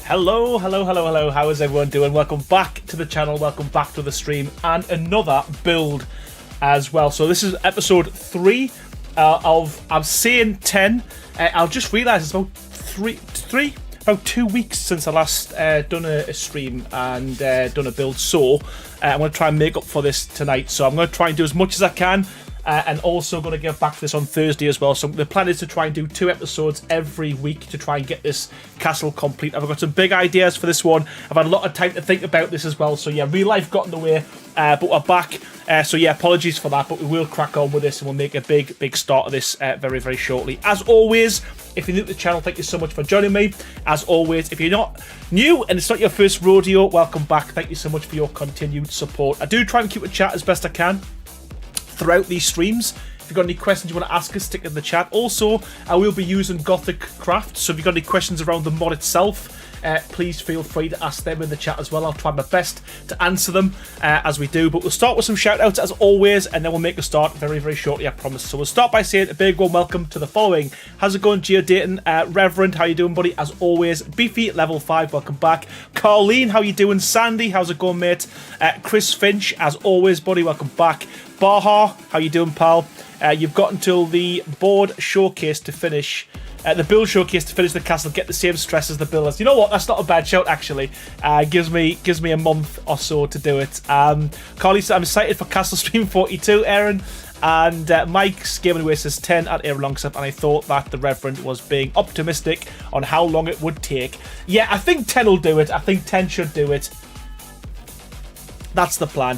Hello, hello, hello, hello. How is everyone doing? Welcome back to the channel. Welcome back to the stream and another build as well. So this is episode 3 of, I'm saying 10. I'll just realise it's about 2 weeks since I last done a stream and done a build. So I'm going to try and make up for this tonight. So I'm going to try and do as much as I can. And also going to get back to this on Thursday as well. So the plan is to try and do 2 episodes every week to try and get this castle complete. I've got some big ideas for this one. I've had a lot of time to think about this as well. So yeah, real life got in the way, but we're back. So yeah, apologies for that, but we will crack on with this and we'll make a big start of this very, very shortly. As always, if you're new to the channel, thank you so much for joining me. As always, if you're not new and it's not your first rodeo, welcome back. Thank you so much for your continued support. I do try and keep a chat as best I can throughout these streams. If you've got any questions you want to ask us, stick in the chat. Also, I will be using Gothic craft, so if you've got any questions around the mod itself, please feel free to ask them in the chat as well. I'll try my best to answer them as we do. But we'll start with some shout-outs as always, and then we'll make a start very, very shortly, I promise. So we'll start by saying a big warm welcome to the following. How's it going, Geo Dayton? Reverend, how you doing, buddy? As always. Beefy, level 5, welcome back. Carleen, how you doing? Sandy, how's it going, mate? Chris Finch, as always, buddy, welcome back. Baha, how you doing, pal? You've got until the board showcase to finish, the build showcase to finish the castle. Get the same stress as the builders. You know what? That's not a bad shout, actually. Gives me a month or so to do it. Carly said, I'm excited for Castle Stream 42, Aaron. And Mike's Gaming Away says 10 at Aaron Longsup, and I thought that the Reverend was being optimistic on how long it would take. Yeah, I think 10 will do it. I think 10 should do it. That's the plan.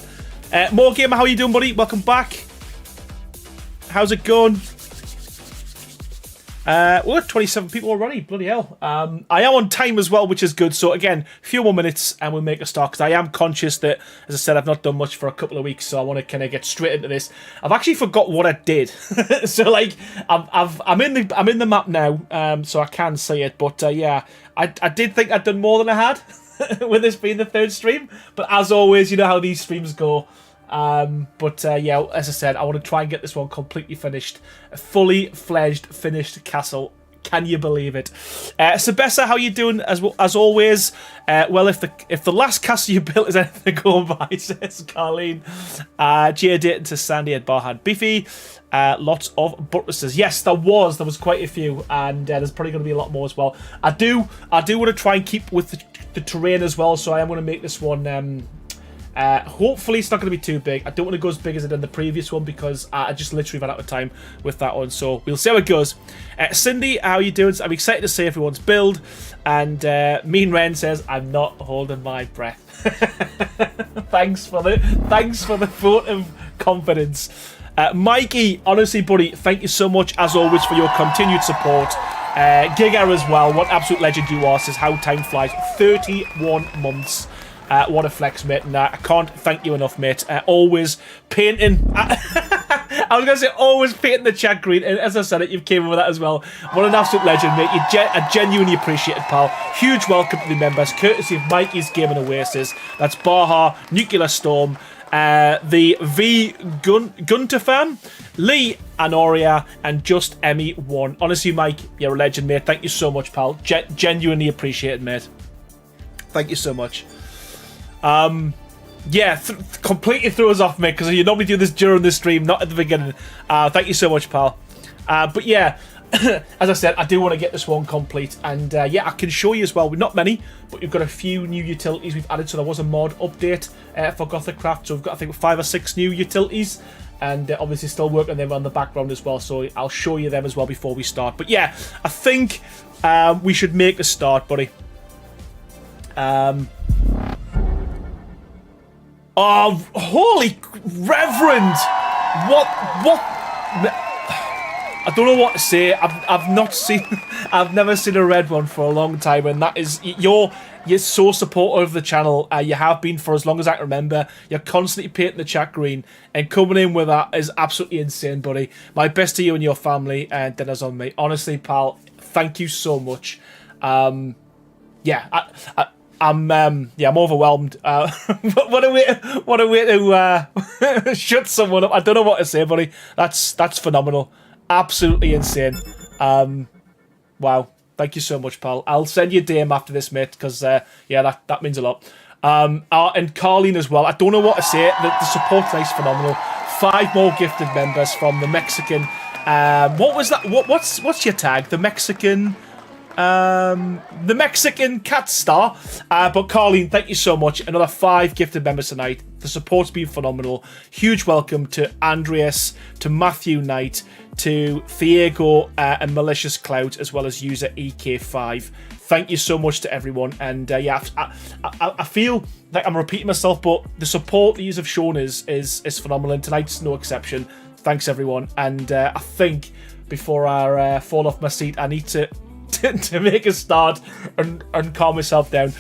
More Gamer, how you doing, buddy? Welcome back. How's it going? We're at 27 people already. Bloody hell. I am on time as well, which is good. So again, a few more minutes and we'll make a start, because I am conscious that, as I said, I've not done much for a couple of weeks, so I want to kind of get straight into this. I've actually forgot what I did. So like, I'm in the map now, so I can see it. But yeah, I did think I'd done more than I had. With this being the 3rd stream, but as always, you know how these streams go. Yeah, as I said, I want to try and get this one completely finished, a fully fledged finished castle. Can you believe it? Sabessa, how you doing? As always, well, if the last castle you built is anything to go by, says Carleen. Gia Dayton to Sandy and Barhad Beefy. Lots of buttresses. Yes, there was quite a few, and there's probably going to be a lot more as well. I do want to try and keep with the terrain as well, so I am going to make this one. Hopefully it's not going to be too big. I don't want to go as big as I did in the previous one, because I just literally ran out of time with that one. So we'll see how it goes. Cindy, how you doing? I'm excited to see everyone's build. And Mean Ren says, I'm not holding my breath. Thanks for the vote of confidence. Mikey, honestly, buddy, thank you so much, as always, for your continued support. Giga as well, what absolute legend you are, says how time flies. 31 months. What a flex, mate, and I can't thank you enough, mate. Always painting. I was going to say always painting the chat green, and as I said it, you've came in with that as well. What an absolute legend, mate. I genuinely appreciate it, pal. Huge welcome to the members, courtesy of Mikey's Gaming Oasis. That's Baha, Nuclear Storm, the V Gunter Fan, Lee Anoria, and Just Emmy 1. Honestly, Mike, you're a legend, mate. Thank you so much, pal. Genuinely appreciate it, mate. Thank you so much. Yeah, completely threw us off, mate, because you normally do this during the stream, not at the beginning. Thank you so much, pal. But yeah, as I said, I do want to get this one complete, and yeah, I can show you as well. We're not many, but we've got a few new utilities we've added. So there was a mod update for Gothic Craft, so we've got, I think, 5 or 6 new utilities, and obviously still working on them on the background as well, so I'll show you them as well before we start. But yeah, I think we should make a start, buddy. Oh, holy Reverend! What? I don't know what to say. I've never seen a red one for a long time, and that is, you're so supportive of the channel. You have been for as long as I can remember. You're constantly painting the chat green, and coming in with that is absolutely insane, buddy. My best to you and your family, and dinner's on me. Honestly, pal, thank you so much. Yeah, I'm overwhelmed. What a way to shut someone up. I don't know what to say, buddy. That's phenomenal. Absolutely insane. Wow. Thank you so much, pal. I'll send you a DM after this, mate, because, yeah, that means a lot. And Carleen as well. I don't know what to say. The support tonight is phenomenal. 5 more gifted members from the Mexican. What was that? What's your tag? The Mexican cat star. But Carleen, thank you so much. Another 5 gifted members tonight. The support's been phenomenal. Huge welcome to Andreas, to Matthew Knight, to Thiago and Malicious Clouds, as well as user EK5. Thank you so much to everyone. And yeah, I feel like I'm repeating myself, but the support that you have shown is phenomenal. And tonight's no exception. Thanks, everyone. And I think before I fall off my seat, I need to make a start and calm myself down.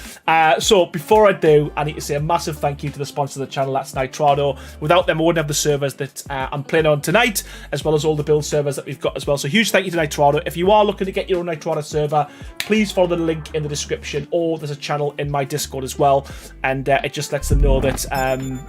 So before I do, I need to say a massive thank you to the sponsor of the channel, that's Nitrado. Without them, I wouldn't have the servers that I'm playing on tonight, as well as all the build servers that we've got as well. So huge thank you to Nitrado. If you are looking to get your own Nitrado server, please follow the link in the description, or there's a channel in my Discord as well, and it just lets them know that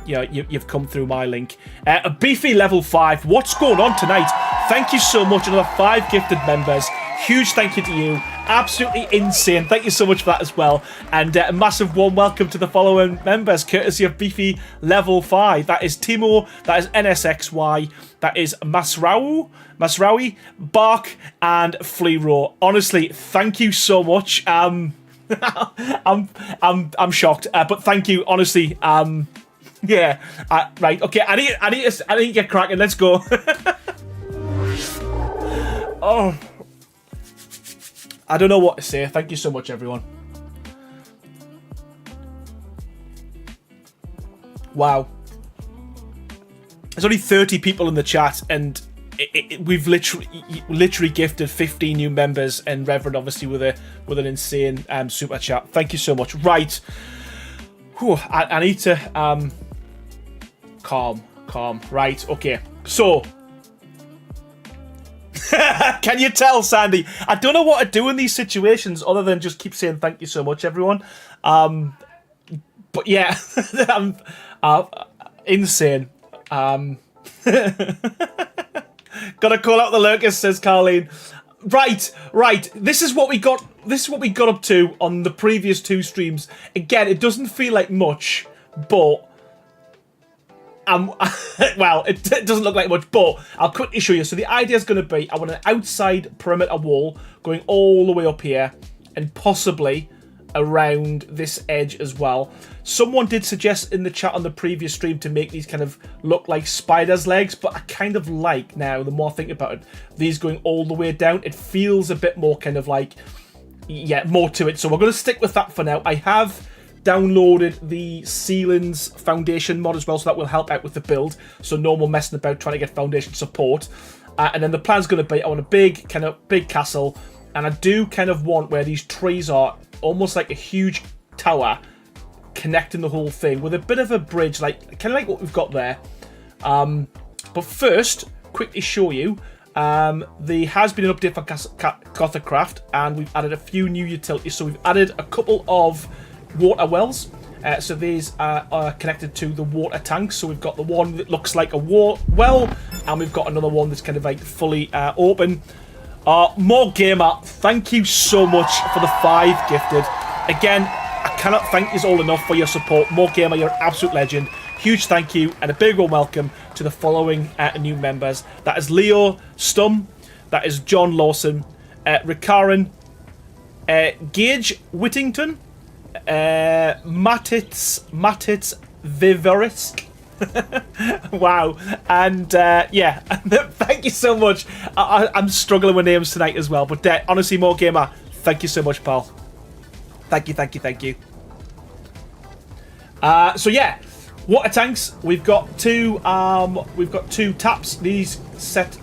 you know, you've come through my link. A beefy level 5. What's going on tonight? Thank you so much. Another 5 gifted members. Huge thank you to you. Absolutely insane. Thank you so much for that as well. And a massive warm welcome to the following members, courtesy of Beefy Level 5. That is Timo, that is NZXT, that is Masraoui, Bark, and Fleero. Honestly, thank you so much. I'm shocked, but thank you. Honestly, yeah. Right. Okay. I need to get cracking. Let's go. Oh. I don't know what to say. Thank you so much, everyone. Wow. There's only 30 people in the chat, and we've literally gifted 15 new members, and Reverend obviously with an insane super chat. Thank you so much. Right. Whew, I need to calm. Right. Okay. So. Can you tell, Sandy? I don't know what to do in these situations other than just keep saying thank you so much, everyone. But yeah, I'm insane. Gotta call out the lurkers, says Carleen. Right. This is what we got up to on the previous 2 streams. Again, it doesn't feel like much, but well, it doesn't look like much, but I'll quickly show you. So the idea is going to be, I want an outside perimeter wall going all the way up here and possibly around this edge as well. Someone did suggest in the chat on the previous stream to make these kind of look like spider's legs, but I kind of like now, the more I think about it, these going all the way down. It feels a bit more kind of like, yeah, more to it. So we're going to stick with that for now. I have downloaded the ceilings foundation mod as well, so that will help out with the build, so no more messing about trying to get foundation support. And then the plan's going to be, I want a big castle, and I do kind of want where these trees are almost like a huge tower connecting the whole thing with a bit of a bridge, like kind of like what we've got there. But first, quickly show you, there has been an update for Gothic Craft, and we've added a few new utilities. So we've added a couple of water wells, so these are connected to the water tanks. So we've got the one that looks like a well, and we've got another one that's kind of like fully open. More Gamer, thank you so much for the 5 gifted. Again, I cannot thank you all enough for your support. More Gamer, you're an absolute legend. Huge thank you, and a big warm welcome to the following new members. That is Leo Stum, that is John Lawson, Rikaran, Gage Whittington, Matitz Viverisk. Wow. And yeah, thank you so much. I'm struggling with names tonight as well, but honestly, More Gamer, thank you so much, pal. Thank you. So yeah, water tanks. We've got two taps. These set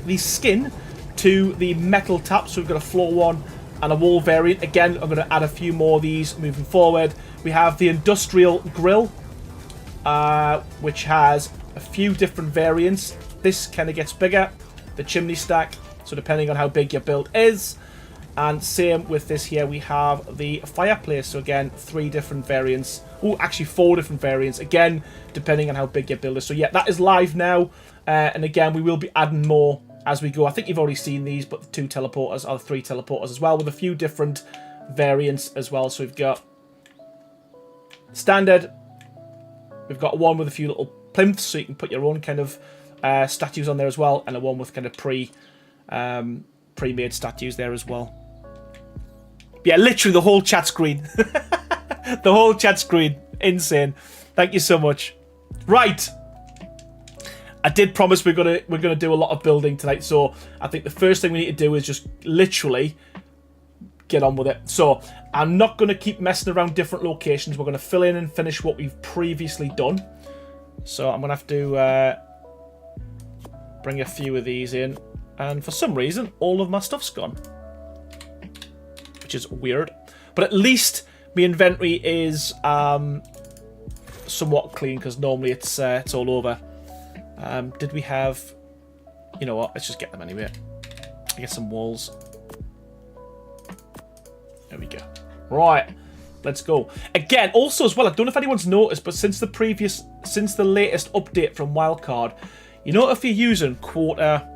the skin to the metal taps. So we've got a floor one and a wall variant. Again, I'm going to add a few more of these moving forward. We have the industrial grill, which has a few different variants. This kind of gets bigger, the chimney stack, so depending on how big your build is. And same with this here, we have the fireplace. So again, 3 different variants. Oh, actually 4 different variants. Again, depending on how big your build is. So yeah, that is live now. And again, we will be adding more as we go. I think you've already seen these, but the 2 teleporters are the 3 teleporters as well, with a few different variants as well. So we've got standard, we've got one with a few little plinths, so you can put your own kind of statues on there as well, and a one with kind of pre-made statues there as well. Yeah, literally the whole chat screen. The whole chat screen. Insane. Thank you so much. Right. I did promise we're gonna do a lot of building tonight, so I think the first thing we need to do is just literally get on with it. So I'm not gonna keep messing around different locations. We're gonna fill in and finish what we've previously done. So I'm gonna have to bring a few of these in, and for some reason all of my stuff's gone, which is weird. But at least my inventory is somewhat clean, because normally it's all over. Did we have... You know what? Let's just get them anyway. I get some walls. There we go. Right. Let's go. Again, also as well, I don't know if anyone's noticed, but since the latest update from Wildcard, you know, if you're using quarter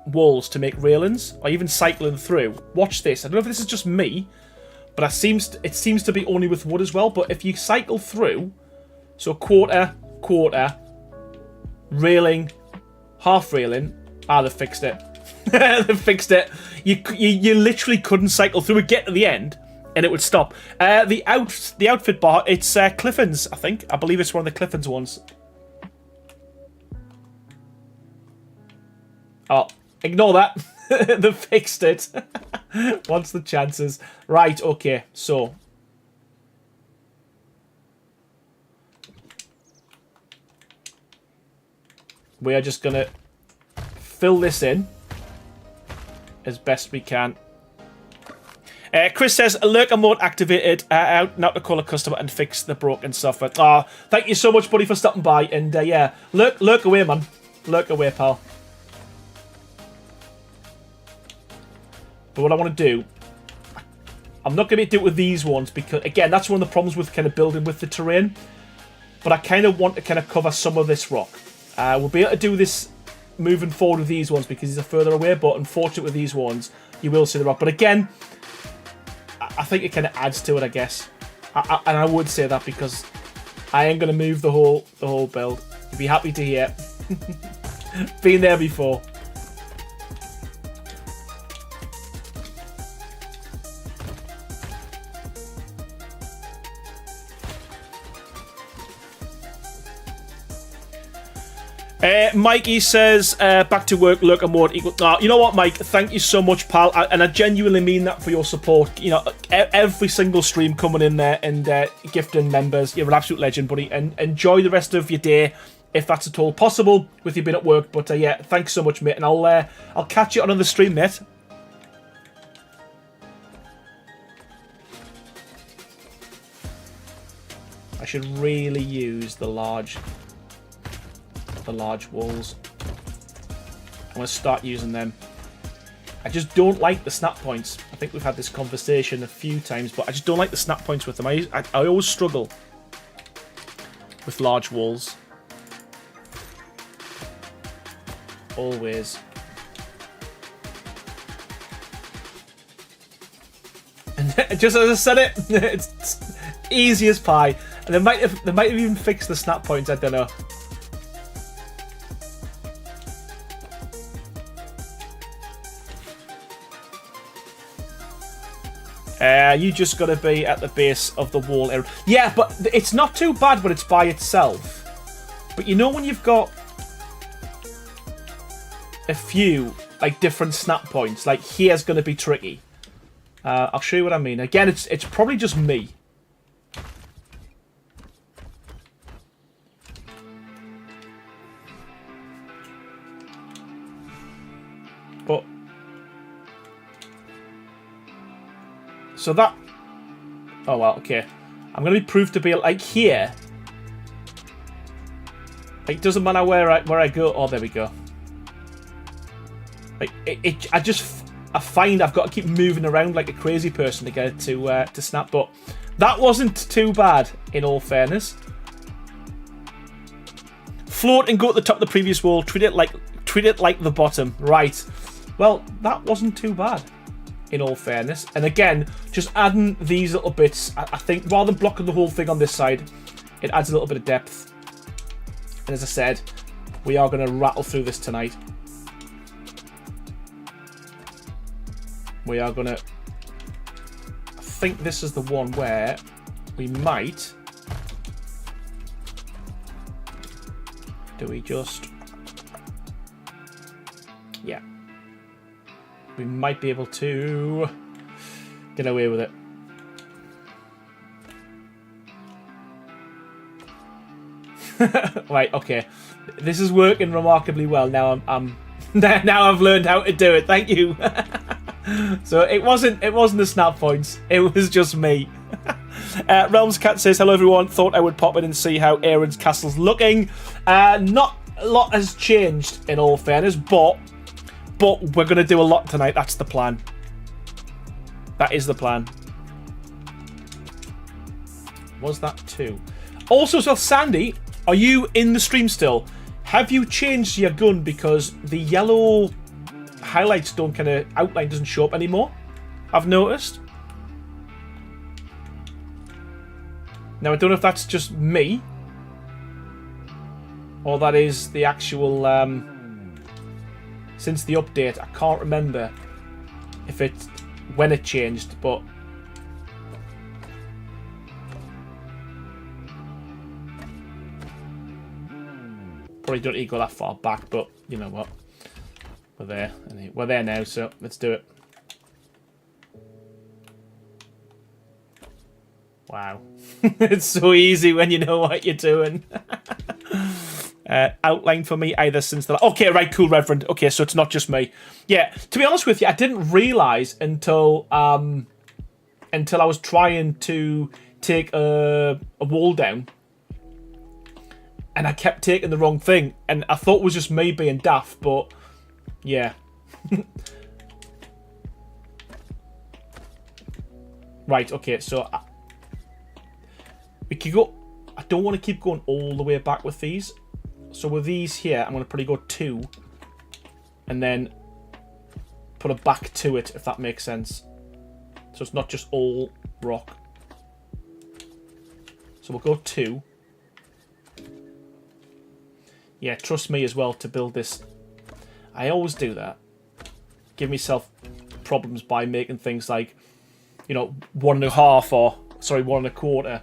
walls to make railings, or even cycling through, watch this. I don't know if this is just me, but it seems to be only with wood as well. But if you cycle through, so quarter, railing, half railing, they fixed it. They fixed it. You literally couldn't cycle through it, get to the end, and it would stop. The outfit bar, it's Clifton's, I think. I believe it's one of the Clifton's ones. Oh, ignore that. They fixed it. What's the chances? Right, okay, so. We are just going to fill this in as best we can. Chris says, lurker mode activated, out now to call a customer and fix the broken software. Thank you so much, buddy, for stopping by. And yeah, lurk away, man. Lurk away, pal. But what I want to do, I'm not going to do it with these ones, because, again, that's one of the problems with kind of building with the terrain. But I kind of want to kind of cover some of this rock. We'll be able to do this moving forward with these ones because these are further away, but unfortunately with these ones, you will see the rock. But again, I think it kind of adds to it, I guess. And I would say that because I ain't going to move the whole build. You'll be happy to hear. Been there before. Mikey says, back to work, lurker mode equal... you know what, Mike? Thank you so much, pal. And I genuinely mean that for your support. You know, every single stream coming in there and gifting members. You're an absolute legend, buddy. And enjoy the rest of your day, if that's at all possible, with you being at work. But yeah, thanks so much, mate. And I'll catch you on another stream, mate. I should really use the large walls. I'm going to start using them. I just don't like the snap points. I think we've had this conversation a few times, but I just don't like the snap points with them. I always struggle with large walls. Always. And just as I said it, it's easy as pie. And they might have even fixed the snap points, I don't know. You just got to be at the base of the wall area. Yeah, but it's not too bad when it's by itself. But you know when you've got a few like different snap points, like here's going to be tricky. I'll show you what I mean. Again, it's probably just me. But so that... Oh, well, okay. I'm going to be proved to be, like, here. Like, it doesn't matter where I go. Oh, there we go. Like, I find I've got to keep moving around like a crazy person to get it to snap. But that wasn't too bad, in all fairness. float and go at the top of the previous wall. Treat it like the bottom. Right. Well, that wasn't too bad, in all fairness. And again, just adding these little bits, I think rather than blocking the whole thing on this side, it adds a little bit of depth. And as I said, we are going to rattle through this tonight. We are going to... I think this is the one where we might... Do we just... Yeah. We might be able to get away with it. Right, okay. This is working remarkably well. Now now I've learned how to do it. Thank you. So it wasn't the snap points. It was just me. Realms Cat says, hello everyone. Thought I would pop in and see how Aaron's castle's looking. Not a lot has changed in all fairness, but we're going to do a lot tonight. That's the plan. That is the plan. Was that two? Also, so Sandy, are you in the stream still? Have you changed your gun because the yellow highlights don't kind of outline doesn't show up anymore? I've noticed. Now I don't know if that's just me or that is the actual since the update. I can't remember if it when it changed, but probably don't need to go that far back, but you know what? We're there. We're there now, so let's do it. Wow. It's so easy when you know what you're doing. Outline for me either since the... Okay, right, cool, Reverend. Okay, so it's not just me. Yeah, to be honest with you, I didn't realise until I was trying to take a wall down. And I kept taking the wrong thing. And I thought it was just me being daft, but... Yeah. Right, okay, so... we could go... I don't want to keep going all the way back with these. So with these here, I'm going to probably go 2. And then put a back to it, if that makes sense. So it's not just all rock. So we'll go 2. Yeah, trust me as well to build this. I always do that. Give myself problems by making things like, you know, 1.5 or, sorry, 1 1/4.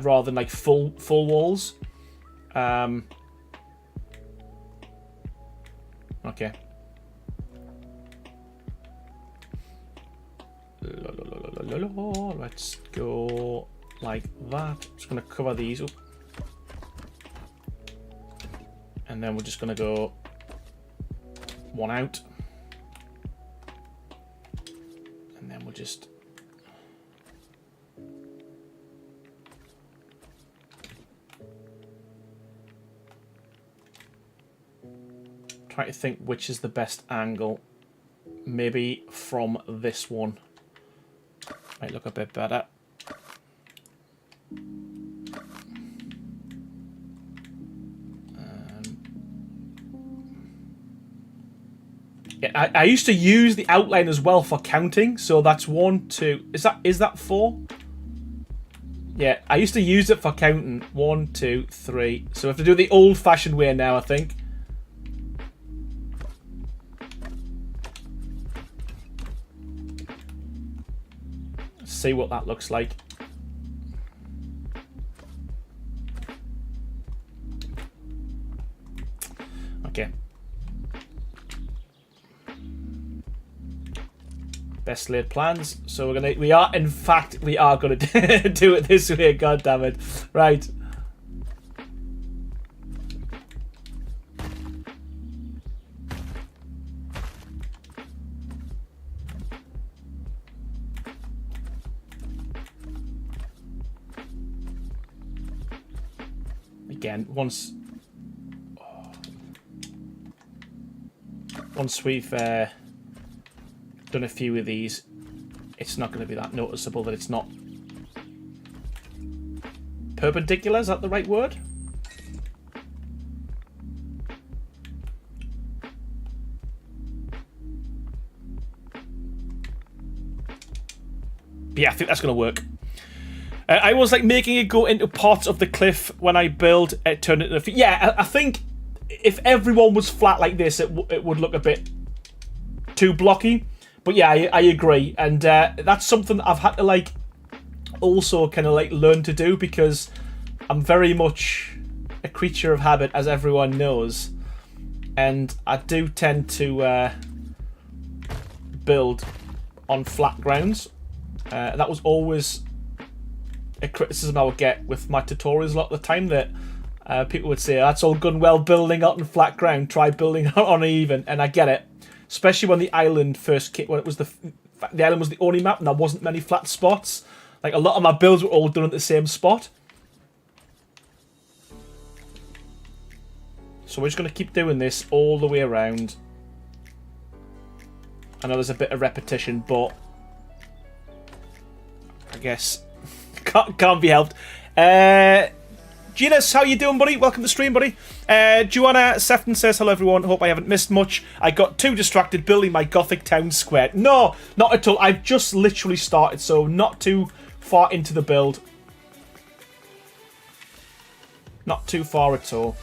Rather than like full walls. Okay. Let's go like that. Just gonna cover these up. And then we're just gonna go 1 out. And then we'll just try to think which is the best angle. Maybe from this one. Might look a bit better. Yeah, I used to use the outline as well for counting. So that's 1, 2. Is that 4? Yeah, I used to use it for counting. 1, 2, 3. So we have to do it the old-fashioned way now, I think. See what that looks like. Okay. Best laid plans. So we are gonna do it this way. God damn it! Right. Again, once we've done a few of these, it's not going to be that noticeable that it's not perpendicular. Is that the right word? Yeah, I think that's going to work. I was like making it go into parts of the cliff when I build. It turned into yeah. I think if everyone was flat like this, it would look a bit too blocky. But yeah, I agree, and that's something I've had to like also kind of like learn to do, because I'm very much a creature of habit, as everyone knows, and I do tend to build on flat grounds. That was always a criticism I would get with my tutorials a lot of the time, that people would say, that's all good and well building out on flat ground, try building out on even. And I get it, especially when the island first came, when it was the island was the only map and there wasn't many flat spots. Like, a lot of my builds were all done at the same spot. So we're just going to keep doing this all the way around. I know there's a bit of repetition, but I guess can't be helped. Genus, how you doing, buddy? Welcome to the stream, buddy. Joanna Sefton says, hello, everyone. Hope I haven't missed much. I got too distracted building my Gothic town square. No, not at all. I've just literally started, so not too far into the build. Not too far at all.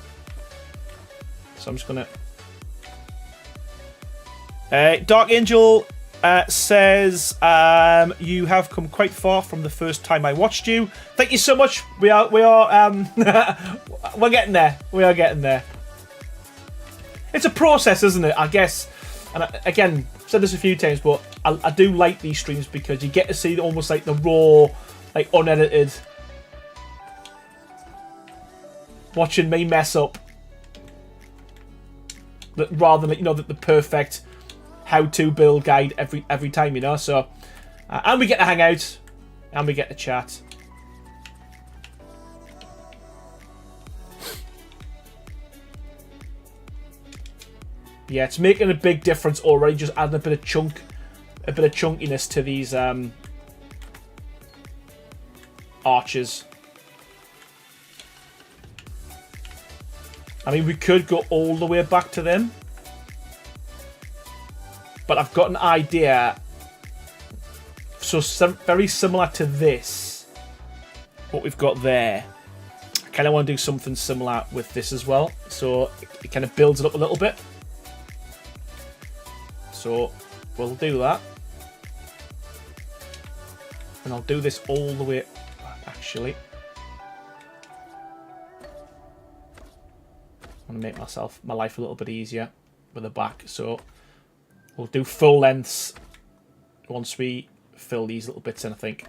So I'm just going to... Dark Angel says, you have come quite far from the first time I watched you. Thank you so much. We are we're getting there. We are getting there. It's a process, isn't it? I guess. And again, I've said this a few times, but I do like these streams because you get to see almost like the raw, like unedited, watching me mess up, rather than, you know, the perfect how-to build guide every time, you know. So and we get to hang out and we get to chat. Yeah, it's making a big difference already, just adding a bit of chunkiness to these arches. I mean, we could go all the way back to them, but I've got an idea. So very similar to this, what we've got there. I kind of want to do something similar with this as well. So it kind of builds it up a little bit. So we'll do that. And I'll do this all the way, actually. I want to make my life a little bit easier with the back. So we'll do full lengths once we fill these little bits in, I think.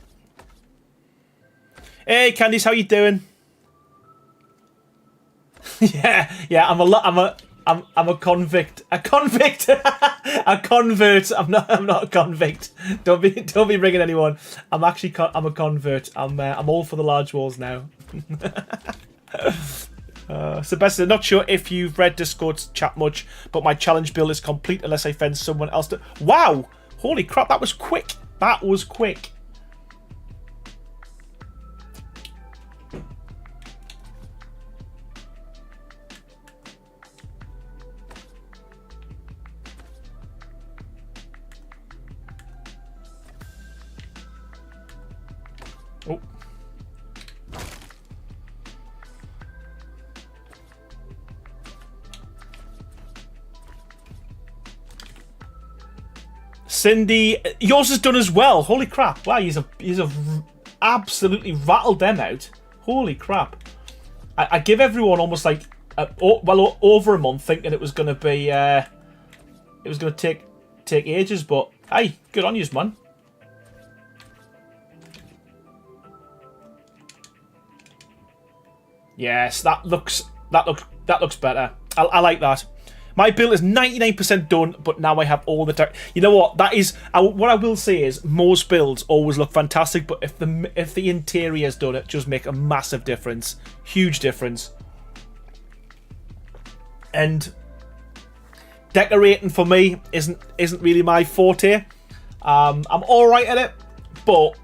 Hey Candice, how you doing? yeah, I'm a convict. A convict. A convert. I'm not a convict. Don't be ringing anyone. I'm a convert. I'm all for the large walls now. Sebastian, not sure if you've read Discord's chat much, but my challenge build is complete unless I find someone else to... Wow! Holy crap, that was quick. That was quick. Oh. Cindy, yours is done as well. Holy crap! Wow, he's absolutely rattled them out. Holy crap! I give everyone almost like over a month, thinking it was going to be take ages, but hey, good on you, man. Yes, that looks better. I like that. My build is 99% done, but now I have all the... You know what? That is... what I will say is most builds always look fantastic, but if the interior's done, it just make a massive difference. Huge difference. And decorating for me isn't really my forte. I'm all right at it, but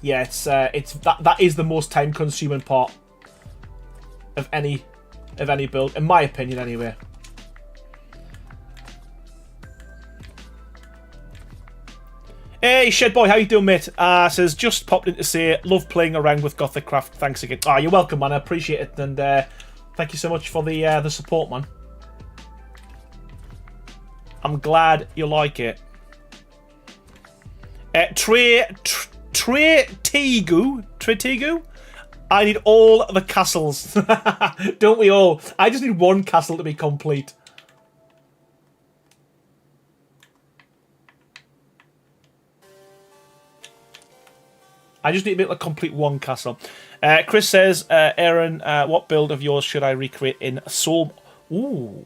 yeah, that is the most time-consuming part of any build, in my opinion, anyway. Hey, Shed Boy, how you doing, mate? Says, just popped in to say, love playing around with Gothic Craft. Thanks again. You're welcome, man. I appreciate it. And thank you so much for the support, man. I'm glad you like it. Tretigu? I need all the castles. Don't we all? I just need one castle to be complete. I just need to be able to complete one castle. Chris says, Aaron, what build of yours should I recreate in Soul? Ooh.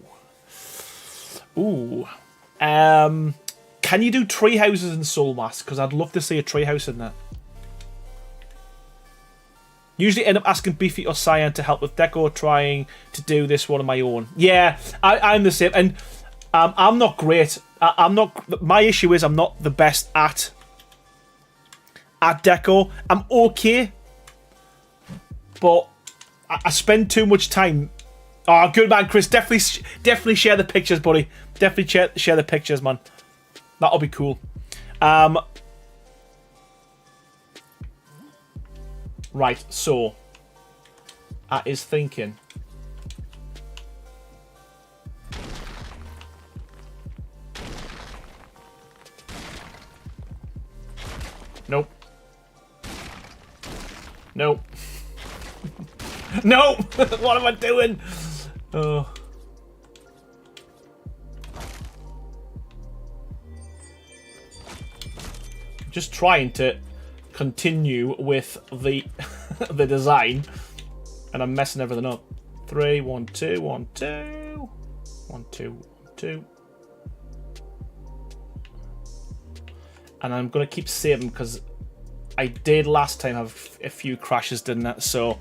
Can you do tree houses in Soulmass? Because I'd love to see a tree house in there. Usually end up asking Beefy or Cyan to help with deco, trying to do this one on my own. Yeah, I'm the same. And I'm not great. I'm not. My issue is I'm not the best at deco. I'm okay, but I spend too much time. Oh, good man, Chris. Definitely share the pictures, buddy. Definitely share the pictures, man. That'll be cool. Right, so I is thinking. Nope. Nope. No! What am I doing? Oh. Just trying to continue with the the design, and I'm messing everything up. 3, 1, 2, 1, 2, 1, 2, 1, 2, and I'm gonna keep saving because I did last time have a few crashes, didn't it? So,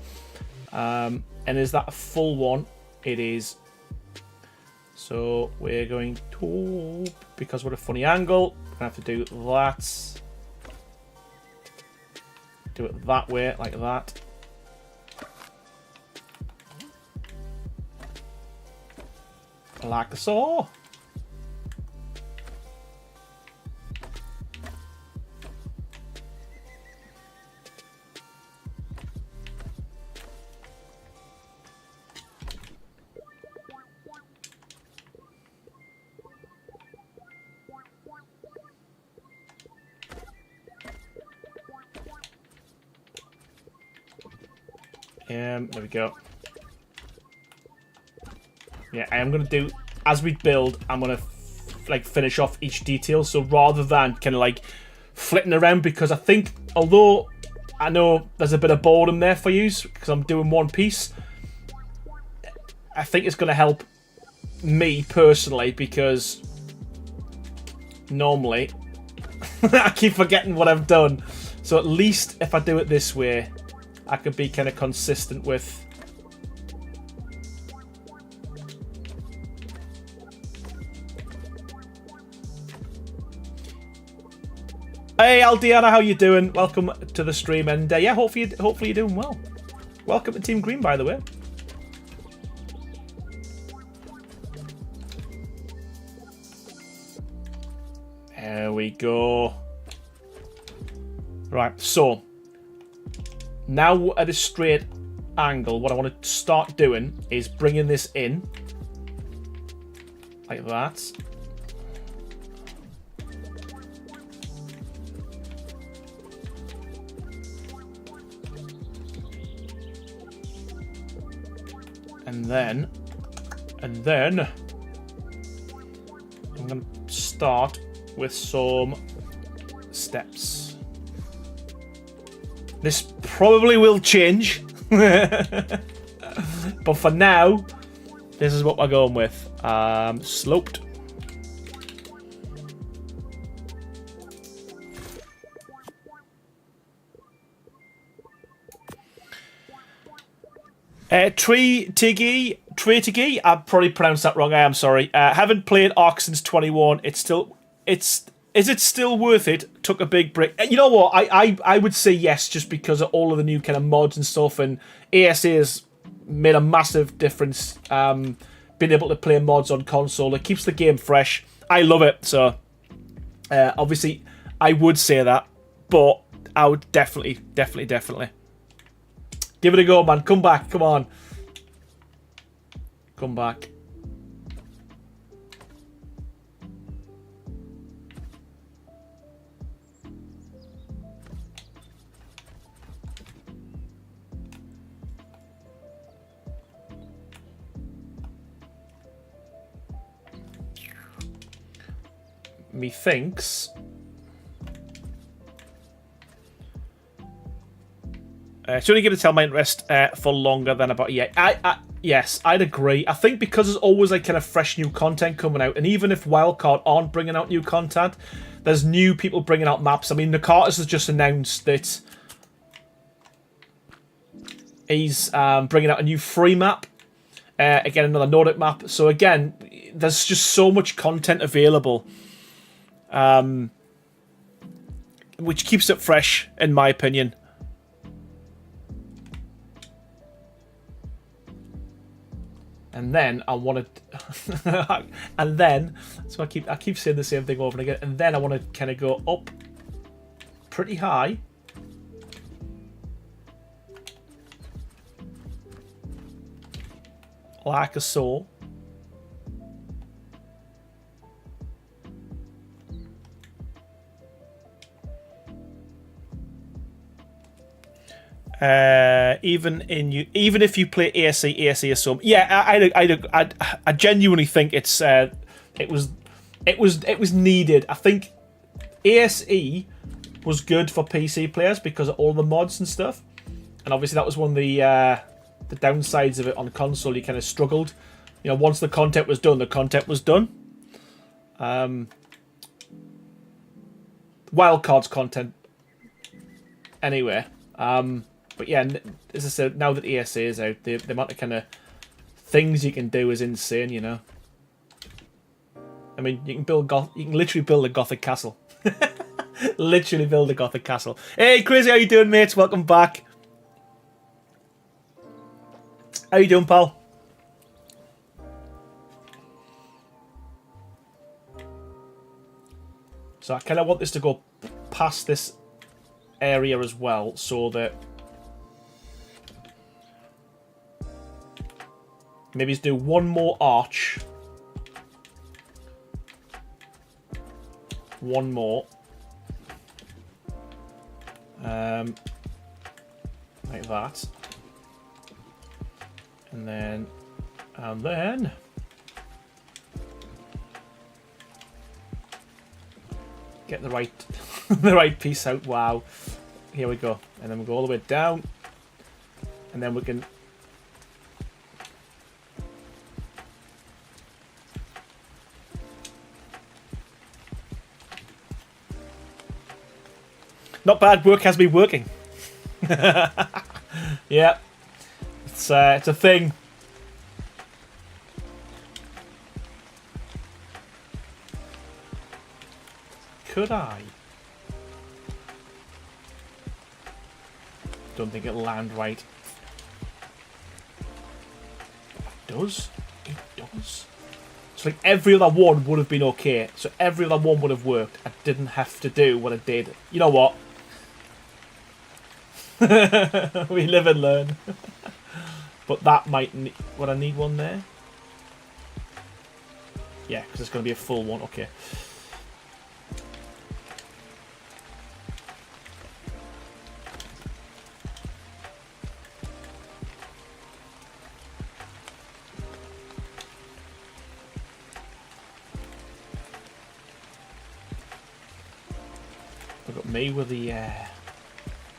and is that a full one? It is. So we're going to, because we're at a funny angle, we're gonna have to do that. Do it that way, like that. Like so. There we go. Yeah, I am going to do, as we build, I'm going to like finish off each detail. So rather than kind of like flitting around, because I think, although I know there's a bit of boredom there for you, because I'm doing one piece, I think it's going to help me personally, because normally I keep forgetting what I've done. So at least if I do it this way, I could be kind of consistent with. Hey Aldiana, how you doing? Welcome to the stream, and yeah, hopefully you're doing well. Welcome to Team Green, by the way. There we go. Right, so now at a straight angle, what I want to start doing is bringing this in like that. And then I'm going to start with some steps. This probably will change, but for now, this is what we're going with. Sloped. Tree Tiggy, I probably pronounced that wrong. I am sorry. Haven't played Ark since 21. Is it still worth it? Took a big break. You know what? I would say yes, just because of all of the new kind of mods and stuff, and ASA has made a massive difference. Being able to play mods on console, it keeps the game fresh. I love it. So obviously, I would say that, but I would definitely. Give it a go, man. Come back. Come on. Come back. Methinks it's only going to tell my interest for longer than about yes, I'd agree. I think because there's always like kind of fresh new content coming out, and even if Wildcard aren't bringing out new content, there's new people bringing out maps. I mean, Nitrado has just announced that he's bringing out a new free map, again another Nordic map. So again, there's just so much content available. Which keeps it fresh, in my opinion. And then I want to, and then so I keep saying the same thing over and again. And then I want to kind of go up pretty high, like so. Even if you play ASE is some. Yeah, I genuinely think it was needed. I think ASE was good for PC players because of all the mods and stuff, and obviously that was one of the downsides of it on console. You kind of struggled, you know. Once the content was done, the content was done. Wildcards content, anyway. But yeah, as I said, now that ESA is out, the amount of kind of things you can do is insane, you know. I mean, you can literally build a Gothic castle. Literally build a Gothic castle. Hey, Crazy, how you doing, mates? Welcome back. How you doing, pal? So I kind of want this to go past this area as well, so that maybe let's do one more arch. One more. Like that. And then get the right the right piece out. Wow. Here we go. And then we'll go all the way down. And then we can not bad. Work has been working. Yeah, it's a thing. Could I? Don't think it'll land right. It does. It does. So like every other one would have been okay. So every other one would have worked. I didn't have to do what I did. You know what? We live and learn. But that might need... Would I need one there? Yeah, because it's going to be a full one. Okay. We've got me with the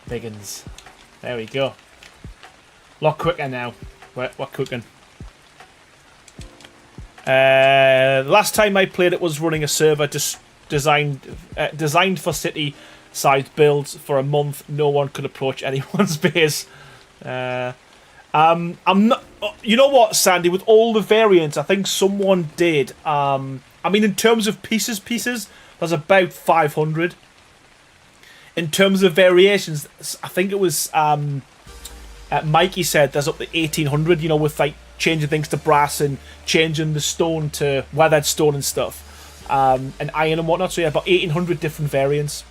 big uns. There we go. A lot quicker now. We're cooking. Last time I played it was running a server just designed for city-sized builds for a month. No one could approach anyone's base. I'm not. You know what, Sandy? With all the variants, I think someone did. I mean, in terms of pieces, there's about 500. In terms of variations, I think it was Mikey said there's up to 1800. You know, with like changing things to brass and changing the stone to weathered stone and stuff, and iron and whatnot. So yeah, about 1800 different variants.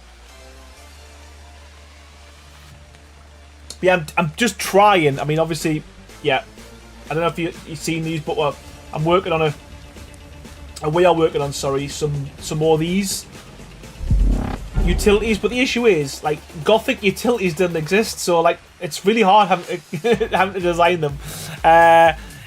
But yeah, I'm just trying. I mean, obviously, yeah. I don't know if you've seen these, but I'm working on we are working on, sorry, some more of these utilities. But the issue is, like, Gothic utilities didn't exist, so like it's really hard having to design them.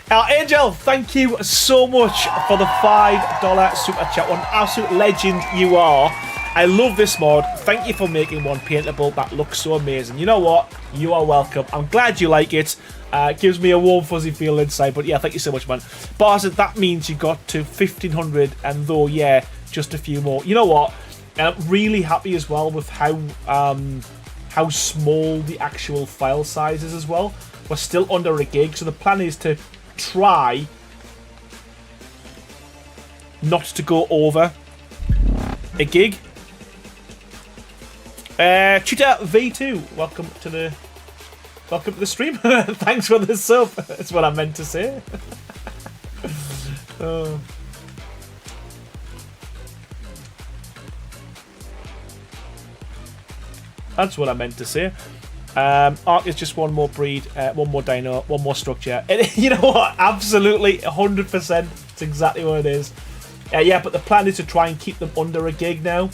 Angel, thank you so much for the $5 super chat. What an absolute legend you are. I love this mod. Thank you for making one paintable. That looks so amazing. You know what? You are welcome. I'm glad you like it. It gives me a warm, fuzzy feel inside. But yeah, thank you so much, man. Bars, that means you got to 1,500, and though, yeah, just a few more. You know what? I'm really happy as well with how small the actual file size is as well. We're still under a gig, so the plan is to try not to go over a gig. Tutor V2, welcome to the stream. Thanks for the sub. That's what I meant to say. That's what I meant to say. Arc is just one more breed, one more dino, one more structure. And you know what? Absolutely, 100%. It's exactly what it is. Yeah, but the plan is to try and keep them under a gig now.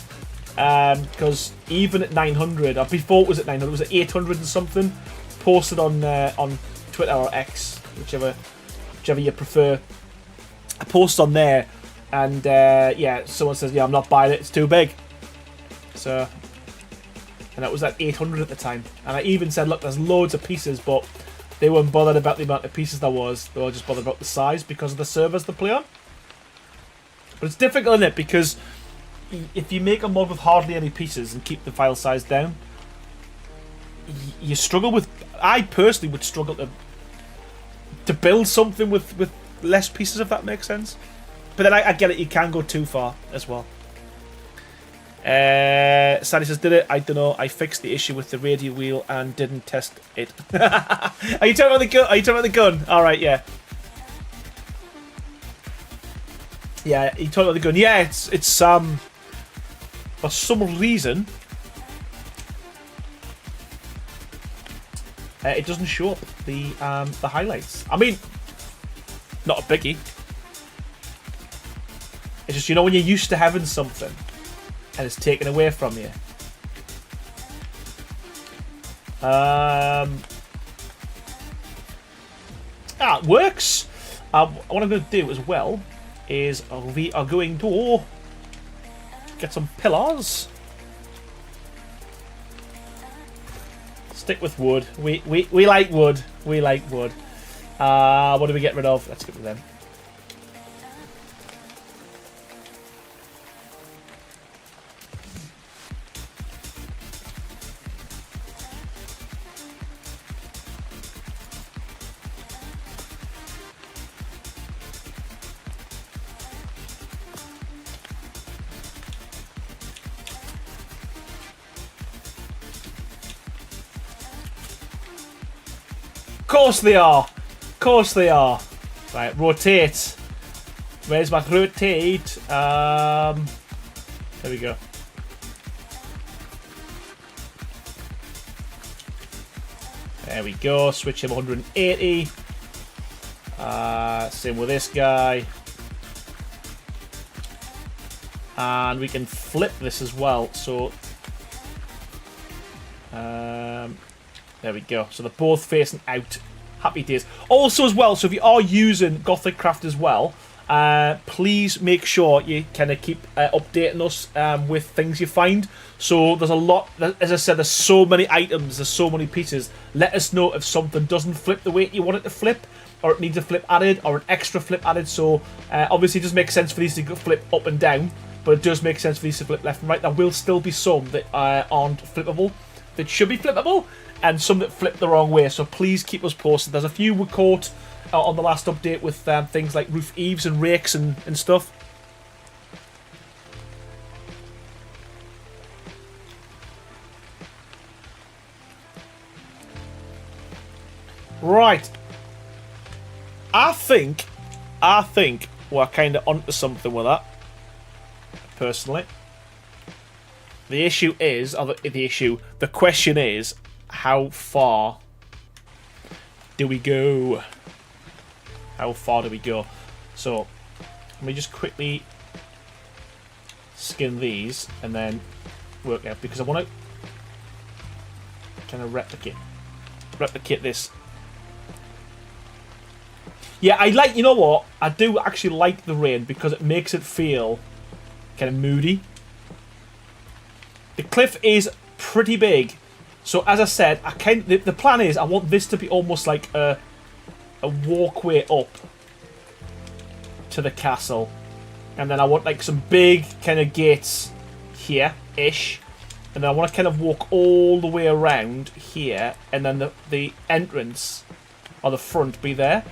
Because even at 900, or before it was at 900, it was at 800 and something. Posted on Twitter or X, whichever you prefer. I posted on there, and yeah, someone says, yeah, I'm not buying it, it's too big. So, and that was at 800 at the time. And I even said, look, there's loads of pieces, but they weren't bothered about the amount of pieces there was. They were just bothered about the size because of the servers they play on. But it's difficult, isn't it? Because if you make a mod with hardly any pieces and keep the file size down, you struggle with... I personally would struggle to build something with less pieces, if that makes sense. But then I get it, you can go too far as well. Sandy says, did it? I don't know. I fixed the issue with the radio wheel and didn't test it. Are you talking about the gun? Are you talking about the gun? Alright, yeah. Yeah, you talking about the gun. Yeah, it's for some reason it doesn't show up the highlights. I mean, not a biggie. It's just, you know, when you're used to having something and it's taken away from you. It works. What I'm going to do as well is we are going to get some pillars. Stick with wood. We like wood. We like wood. What do we get rid of? Let's get rid of them. Of course they are. Of course they are. Right, rotate. Where's my rotate? There we go. There we go. Switch him 180. Same with this guy. And we can flip this as well. So there we go. So they're both facing out. Happy days. Also as well, so if you are using Gothic Craft as well, please make sure you kind of keep updating us with things you find. So there's a lot, as I said, there's so many items, there's so many pieces. Let us know if something doesn't flip the way you want it to flip, or it needs a flip added, or an extra flip added. So obviously it does make sense for these to flip up and down, but it does make sense for these to flip left and right. There will still be some that aren't flippable, that should be flippable, and some that flip the wrong way. So please keep us posted. There's a few we caught on the last update with things like roof eaves and rakes and stuff. Right. I think we're kind of onto something with that, personally. The issue is, the question is, how far do we go? How far do we go? So, let me just quickly skin these and then work out, because I want to kind of replicate this. Yeah, I like, you know what? I do actually like the rain because it makes it feel kind of moody. The cliff is pretty big. So as I said, the plan is I want this to be almost like a walkway up to the castle. And then I want like some big kind of gates here-ish. And then I want to kind of walk all the way around here. And then the entrance or the front be there.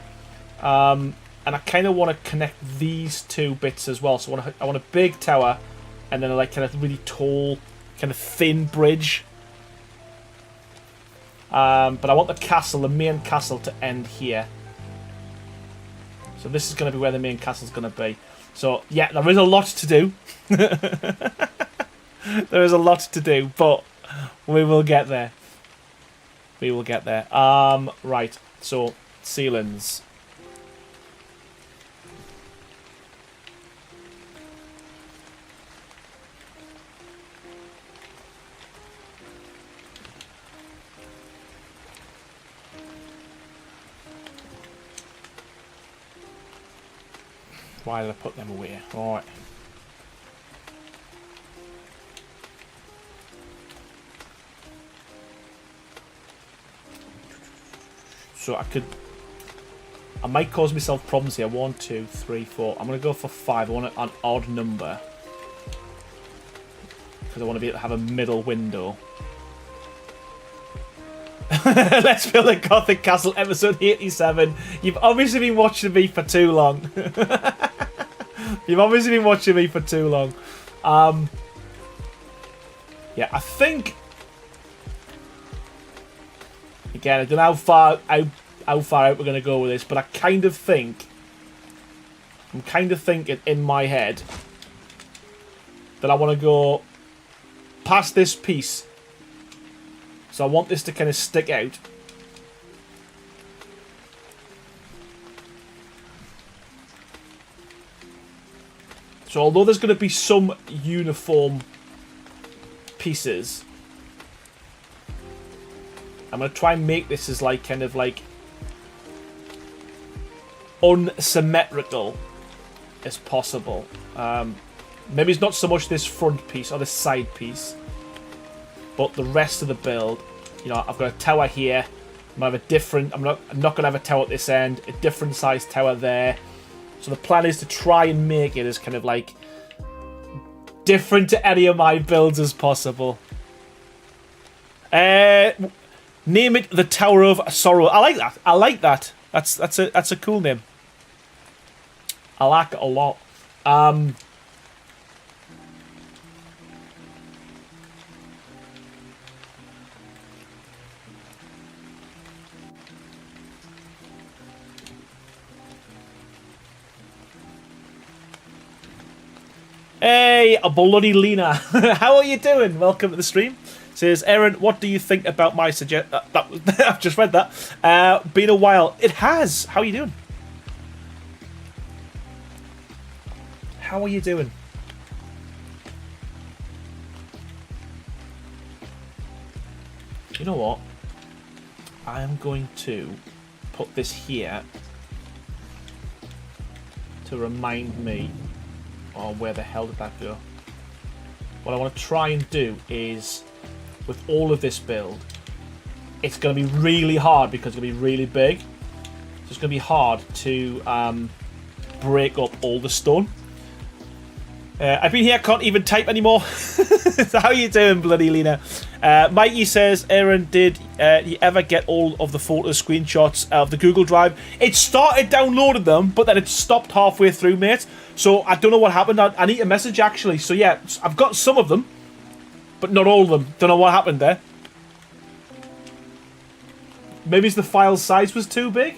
And I kind of want to connect these two bits as well. So I want a big tower and then a like kind of really tall, kind of thin bridge. But I want the castle, the main castle, to end here. So this is going to be where the main castle is going to be. So, yeah, there is a lot to do. There is a lot to do, but we will get there. We will get there. Right, so, ceilings. Why did I put them away? Alright. So I might cause myself problems here. 1, 2, 3, 4. I'm going to go for 5. I want an odd number. Because I want to be able to have a middle window. Let's build a Gothic Castle, episode 87. You've obviously been watching me for too long. You've obviously been watching me for too long. Yeah, I think... Again, I don't know how far out we're going to go with this, but I kind of think... I'm kind of thinking in my head that I want to go past this piece. So I want this to kind of stick out. So although there's going to be some uniform pieces, I'm going to try and make this as like kind of like unsymmetrical as possible. Maybe it's not so much this front piece or this side piece, but the rest of the build. You know, I've got a tower here. I'm gonna have a different. I'm not gonna have a tower at this end. A different size tower there. So the plan is to try and make it as kind of like different to any of my builds as possible. Name it the Tower of Sorrow. I like that. I like that. That's a cool name. I like it a lot. Hey, a bloody Lena. How are you doing? Welcome to the stream. Says, Aaron, what do you think about my suggestion? I've just read that. Been a while. It has. How are you doing? How are you doing? You know what? I am going to put this here to remind me. Oh, where the hell did that go? What I want to try and do is, with all of this build, it's going to be really hard because it's going to be really big. So it's going to be hard to break up all the stone. I've been here, can't even type anymore. How are you doing, bloody Lena? Mikey says, Aaron, did you ever get all of the photo screenshots of the Google Drive? It started downloading them, but then it stopped halfway through, mate. So I don't know what happened. I need a message, actually. So yeah, I've got some of them, but not all of them. Don't know what happened there. Maybe the file size was too big?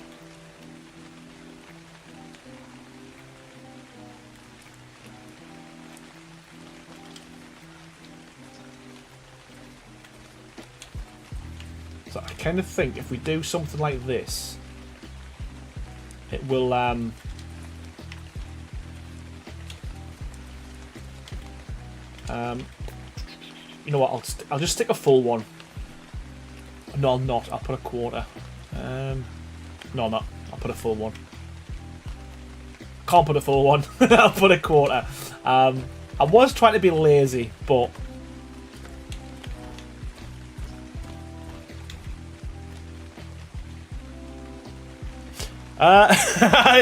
So I kind of think if we do something like this, we'll you know what? I'll just stick a full one. No, I'll not. I'll put a quarter. No, I'm not. I'll put a full one. Can't put a full one. I'll put a quarter. I was trying to be lazy, but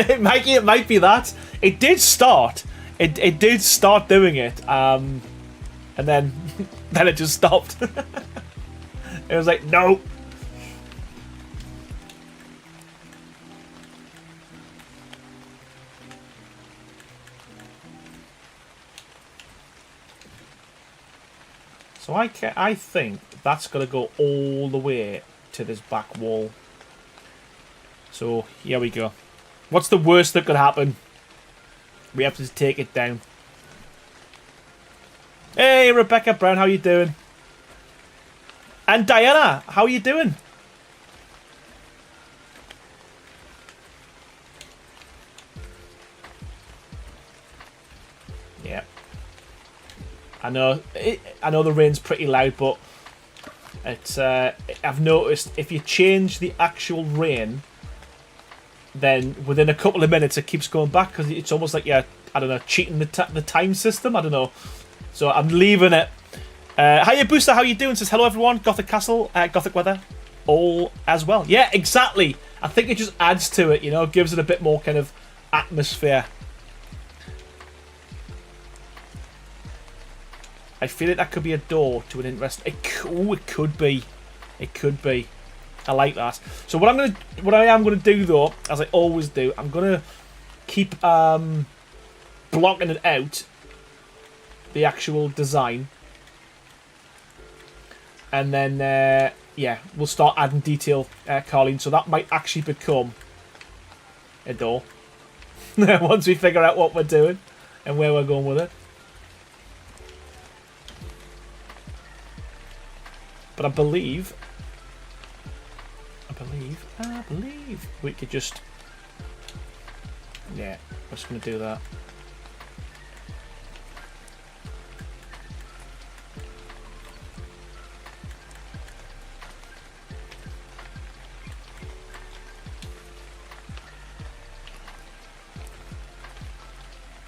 it might be that. It did start. It did start doing it. And then it just stopped. It was like, no. So I think that's got to go all the way to this back wall. So here we go. What's the worst that could happen? We have to take it down. Hey, Rebecca Brown, how you doing? And Diana, how are you doing? Yeah. I know the rain's pretty loud, but it's I've noticed if you change the actual rain, then within a couple of minutes it keeps going back because it's almost like you're, I don't know, cheating the time system. I don't know. So I'm leaving it. Hiya Booster, how you doing? Says hello everyone. Gothic Castle, Gothic weather, all as well. Yeah, exactly. I think it just adds to it, you know, gives it a bit more kind of atmosphere. I feel like that could be a door to an interesting. It could be. It could be. I like that. So what I am gonna do though, as I always do, I'm gonna keep blocking it out, the actual design, and then yeah, we'll start adding detail, Carleen. So that might actually become a door once we figure out what we're doing and where we're going with it. But I believe we could just, yeah, we're just going to do that.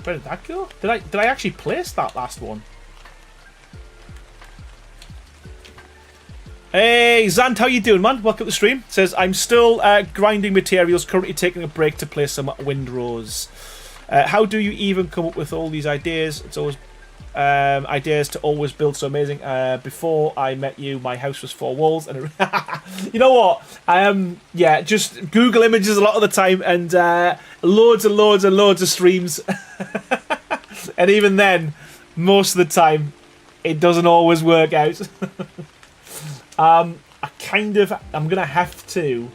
Where did that go? Did I actually place that last one? Hey, Zant, how you doing, man? Welcome to the stream. Says, I'm still grinding materials, currently taking a break to play some windrows. How do you even come up with all these ideas? It's always ideas to always build so amazing. Before I met you, my house was 4 walls. And you know what? Yeah, just Google images a lot of the time and loads and loads and loads of streams. And even then, most of the time, it doesn't always work out. I'm gonna have to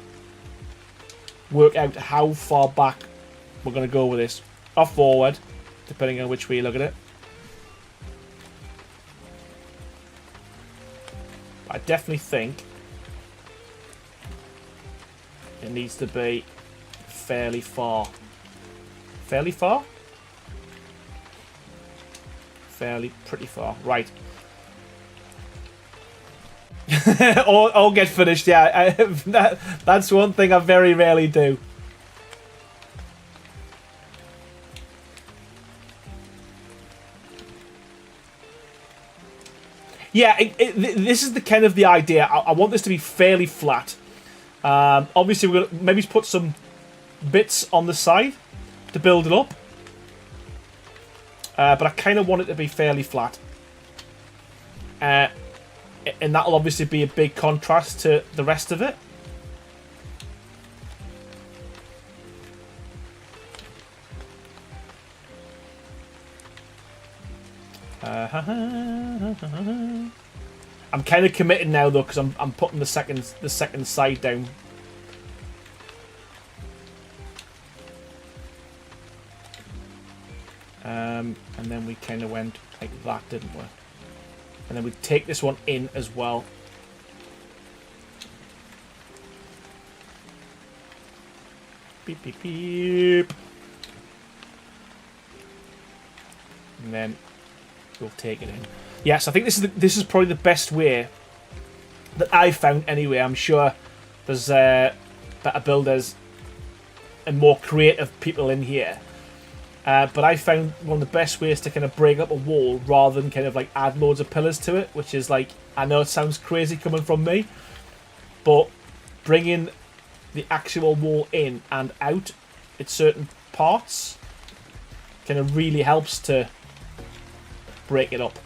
work out how far back we're gonna go with this, or forward, depending on which way you look at it. I definitely think it needs to be fairly far. Fairly far? Pretty far. Right. All get finished, yeah. That's one thing I very rarely do. Yeah, this is the kind of the idea. I want this to be fairly flat. Obviously, we're gonna maybe put some bits on the side to build it up. But I kind of want it to be fairly flat. And that'll obviously be a big contrast to the rest of it. I'm kind of committed now though, because I'm putting the second side down. And then we kind of went like that, didn't we? And then we take this one in as well. Beep, beep, beep. And then we'll take it in. Yes, I think this is probably the best way that I've found anyway. I'm sure there's better builders and more creative people in here. But I found one of the best ways to kind of break up a wall rather than kind of like add loads of pillars to it, which is like, I know it sounds crazy coming from me, but bringing the actual wall in and out at certain parts kind of really helps to break it up.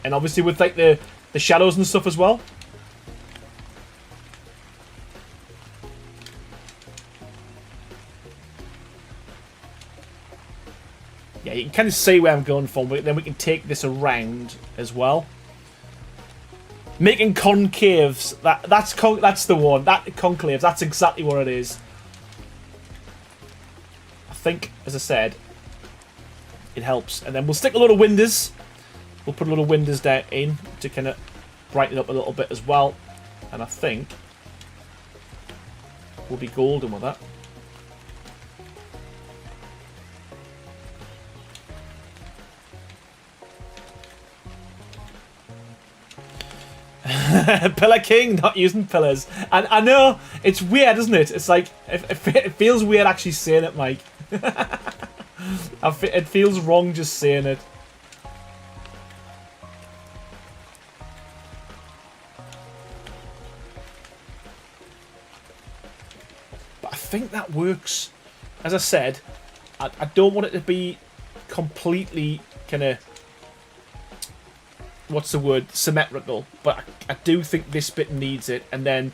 And obviously with like the shadows and stuff as well. Yeah, you can kind of see where I'm going from, but then we can take this around as well. Making concaves, that's the one. That conclaves, that's exactly what it is. I think, as I said, it helps. And then we'll stick a lot of windows. We'll put a lot of windows down in to kind of brighten it up a little bit as well. And I think we'll be golden with that. Pillar King, not using pillars. And I know, it's weird, isn't it? It's like, it feels weird actually saying it, Mike. It feels wrong just saying it. But I think that works. As I said, I don't want it to be completely kind of, what's the word, symmetrical, but I do think this bit needs it, and then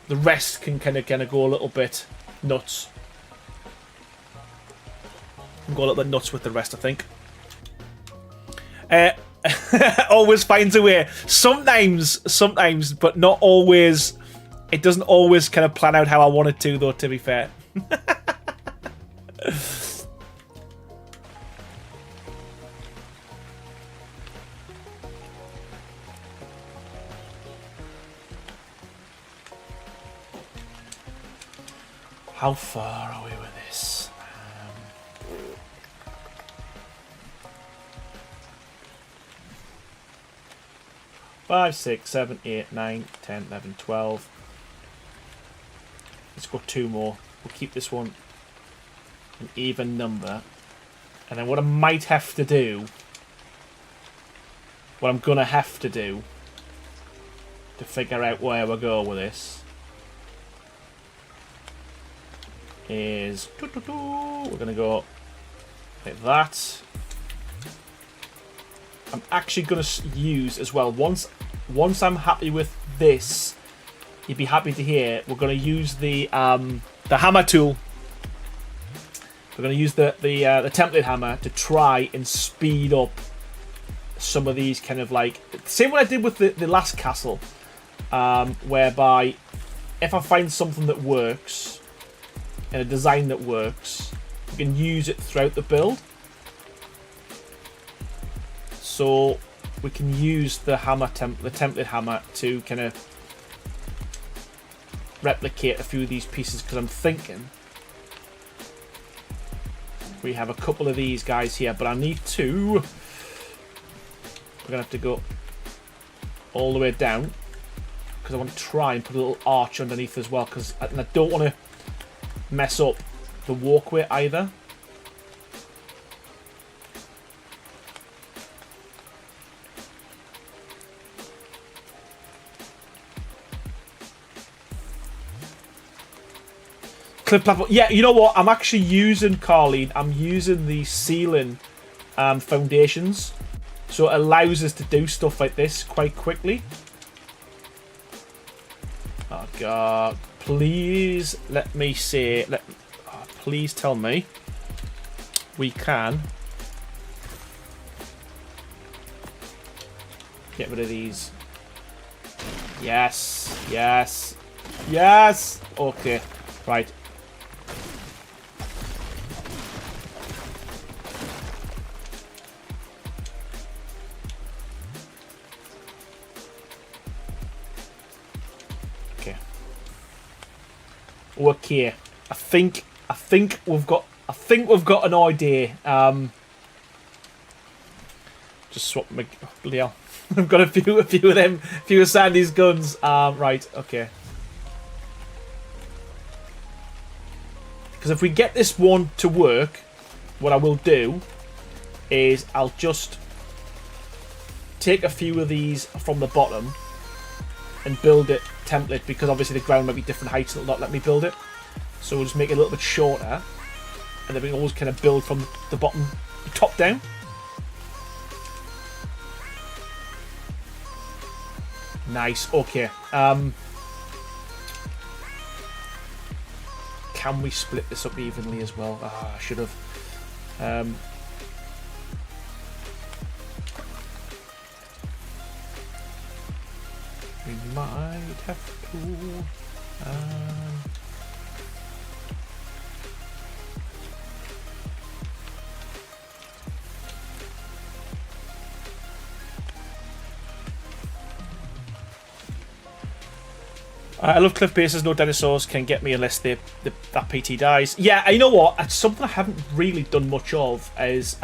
the rest can kind of go a little bit nuts. Go a little bit nuts with the rest, I think. Always finds a way. Sometimes, but not always. It doesn't always kind of plan out how I want it to, though, to be fair. How far are we with this? 5, 6, 7, 8, 9, 10, 11, 12. Let's go 2 more. We'll keep this one an even number. And then what I might have to do, what I'm going to have to do to figure out where we go with this, is we're going to go like that. I'm actually going to use as well, once I'm happy with this, you'd be happy to hear, we're going to use the hammer tool. We're going to use the template hammer to try and speed up some of these kind of like, same what I did with the last castle, whereby if I find something that works and a design that works, you can use it throughout the build. So we can use the template hammer to kind of replicate a few of these pieces, because I'm thinking we have a couple of these guys here, but I need to, we're gonna have to go all the way down, because I want to try and put a little arch underneath as well, because I don't want to mess up the walkway either. Clip platform. Yeah, you know what? I'm actually using, Carleen, I'm using the ceiling foundations, so it allows us to do stuff like this quite quickly. Oh God! Please let me say. Please tell me we can get rid of these. Yes, yes, yes. Okay, right. Okay. I think we've got an idea. Just swap my bloody hell. I've got a few of Sandy's guns. Right, okay. Because if we get this one to work, what I will do is I'll just take a few of these from the bottom and build it template, because obviously the ground might be different heights and it'll not let me build it. So we'll just make it a little bit shorter, and then we can always kind of build from the bottom, the top down. Nice. Okay. Can we split this up evenly as well? Ah, I should have. We might have to. I love cliff bases. No dinosaurs can get me unless that PT dies. Yeah, you know what? It's something I haven't really done much of is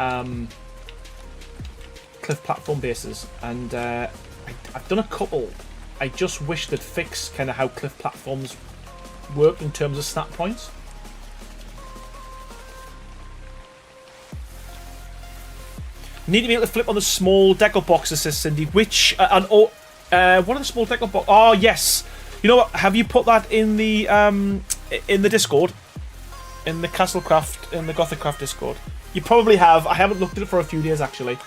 cliff platform bases, and I've done a couple. I just wish they'd fix kind of how cliff platforms work in terms of snap points. Need to be able to flip on the small deco boxes, says Cindy. Which what are the small deco boxes? Oh yes. You know what? Have you put that in the Discord, in the Castlecraft, in the Gothic Craft Discord? You probably have. I haven't looked at it for a few days actually.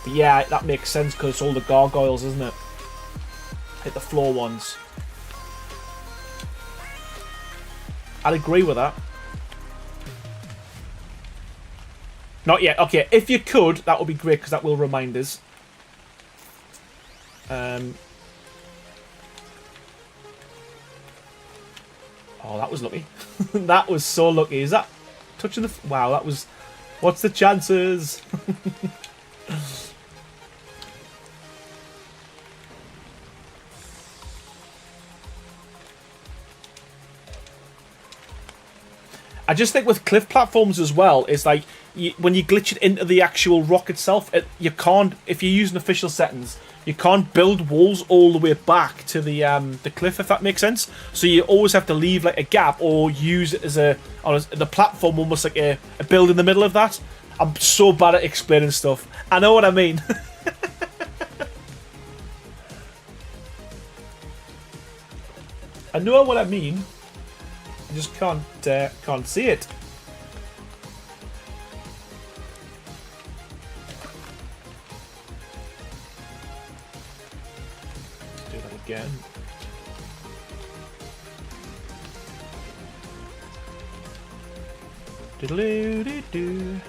But yeah, that makes sense because it's all the gargoyles, isn't it? Hit the floor ones. I'd agree with that. Not yet. Okay, if you could, that would be great because that will remind us. Oh, that was lucky. That was so lucky. Is that touching the... Wow, that was... What's the chances? I just think with cliff platforms as well, it's like when you glitch it into the actual rock itself, you can't, if you're using official settings, you can't build walls all the way back to the cliff, if that makes sense. So you always have to leave like a gap or use it as the platform almost like a build in the middle of that. I'm so bad at explaining stuff. I know what I mean. I know what I mean. I just can't see it. Let's do that again. Doodaloo-doo-doo.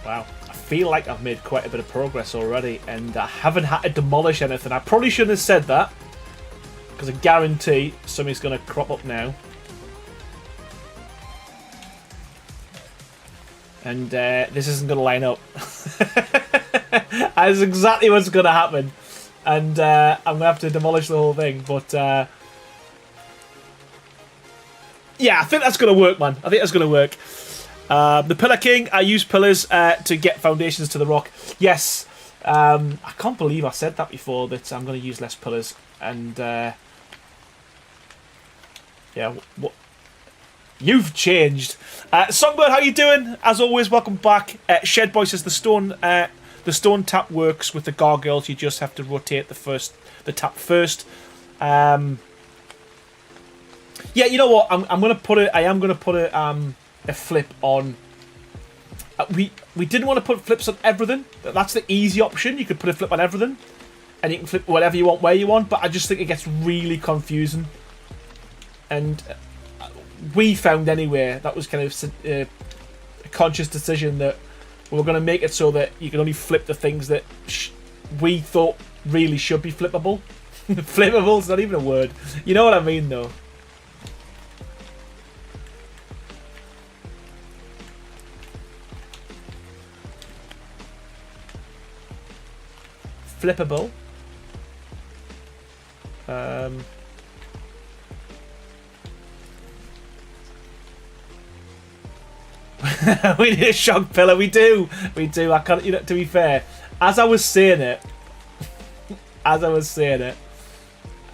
Wow, I feel like I've made quite a bit of progress already, and I haven't had to demolish anything. I probably shouldn't have said that, because I guarantee something's going to crop up now. And this isn't going to line up. That's exactly what's going to happen. And I'm going to have to demolish the whole thing, but... yeah, I think that's going to work, man. I think that's going to work. The Pillar King, I use pillars to get foundations to the rock. Yes, I can't believe I said that before, that I'm going to use less pillars. And, yeah, what? You've changed. Songbird, how you doing? As always, welcome back. Shedboy says the stone tap works with the gargoyles. You just have to rotate the tap first. Yeah, you know what? I am going to put a flip on. We didn't want to put flips on everything. That's the easy option. You could put a flip on everything, and you can flip whatever you want, where you want. But I just think it gets really confusing. And we found anyway that was kind of a conscious decision that we were going to make it so that you can only flip the things that we thought really should be flippable. Flammable's not even a word. You know what I mean, though. Flippable. We need a shock pillar. We do. We do. I can't. You know, to be fair, as I was saying it,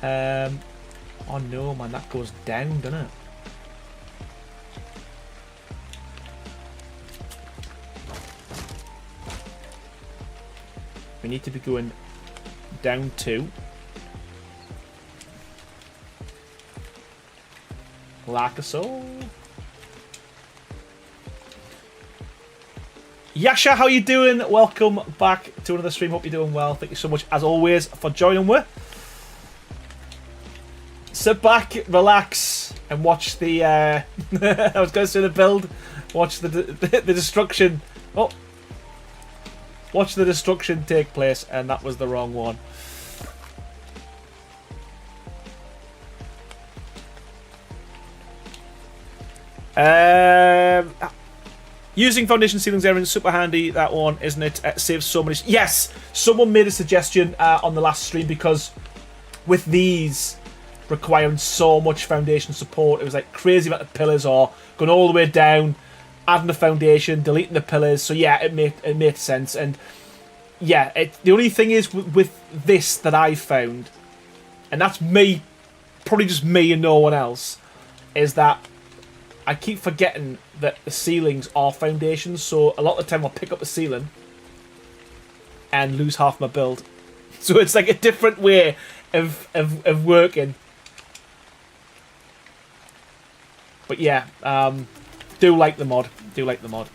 oh no, man, that goes down, doesn't it? We need to be going down 2. Like so. Yasha, how you doing? Welcome back to another stream. Hope you're doing well. Thank you so much, as always, for joining me. Sit back, relax, and watch the... I was going to say the build. Watch the destruction. Oh. Watch the destruction take place, and that was the wrong one. Using foundation ceilings area is super handy, that one, isn't it? Saves so many... Yes! Someone made a suggestion on the last stream, because with these requiring so much foundation support, it was like crazy about the pillars, or going all the way down, adding the foundation, deleting the pillars. So yeah, it made sense. And yeah, the only thing is with this that I found, and that's me, probably just me and no one else, is that I keep forgetting that the ceilings are foundations, so a lot of the time I'll pick up the ceiling and lose half my build. So it's like a different way of working. But yeah, do like the mod. Do like the mod.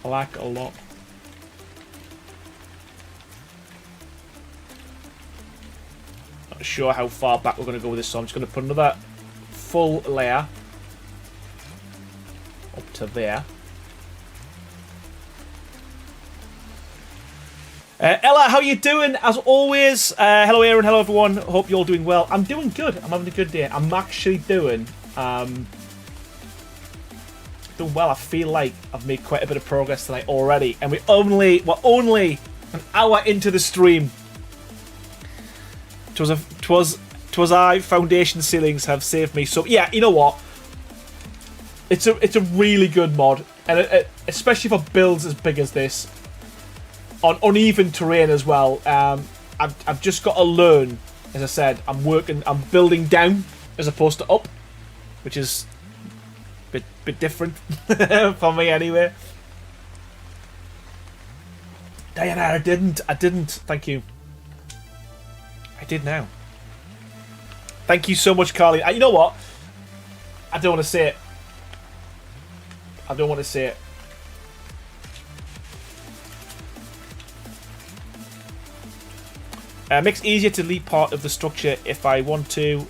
I like it a lot. Not sure how far back we're going to go with this, so I'm just going to put another full layer up to there. Ella, how you doing? As always, hello Aaron, hello everyone. Hope you're all doing well. I'm doing good. I'm having a good day. I'm actually doing well. I feel like I've made quite a bit of progress tonight already, and we're only an hour into the stream. Twas I foundation ceilings have saved me. So yeah, you know what? It's a really good mod, and especially for builds as big as this, on uneven terrain as well. I've just got to learn. As I said, I'm building down as opposed to up, which is a bit different for me anyway. Diana, I didn't. Thank you. I did now. Thank you so much, Carly. You know what? I don't want to say it. Makes it easier to delete part of the structure if I want to.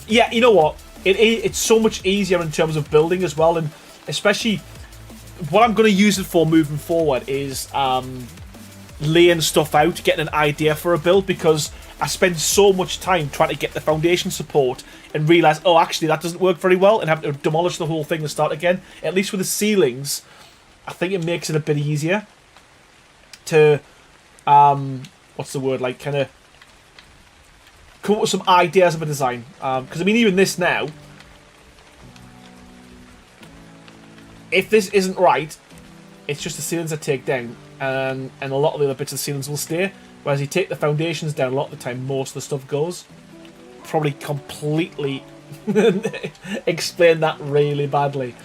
Yeah, you know what? It's so much easier in terms of building as well, and especially what I'm going to use it for moving forward is laying stuff out, getting an idea for a build, because I spend so much time trying to get the foundation support and realise, oh, actually that doesn't work very well, and have to demolish the whole thing and start again. At least with the ceilings, I think it makes it a bit easier to what's the word, like, kind of come up with some ideas of a design. Because I mean, even this now, if this isn't right, it's just the ceilings I take down, and a lot of the other bits of the ceilings will stay. Whereas you take the foundations down, a lot of the time most of the stuff goes. Probably completely explain that really badly.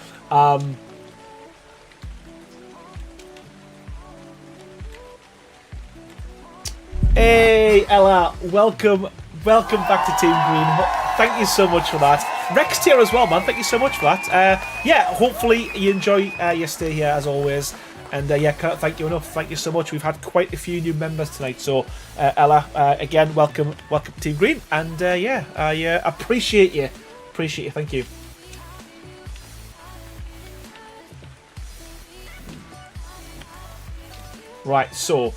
Hey Ella, welcome back to Team Green. Thank you so much for that. Rex here as well, man. Thank you so much for that. Yeah, hopefully you enjoy your stay here as always. And yeah, can't thank you enough. Thank you so much. We've had quite a few new members tonight. So Ella, again, welcome to Team Green. And yeah, I appreciate you. Thank you. Right, so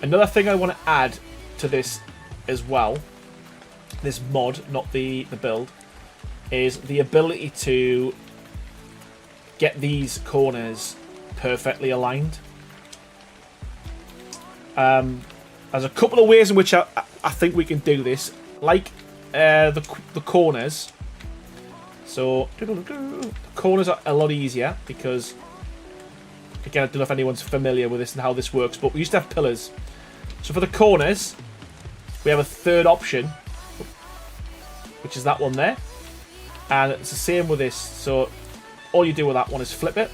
another thing I want to add to this as well, this mod, not the build, is the ability to get these corners perfectly aligned. There's a couple of ways in which I think we can do this, like the corners. So the corners are a lot easier because, again, I don't know if anyone's familiar with this and how this works, but we used to have pillars. So for the corners, we have a third option, which is that one there. And it's the same with this. So all you do with that one is flip it,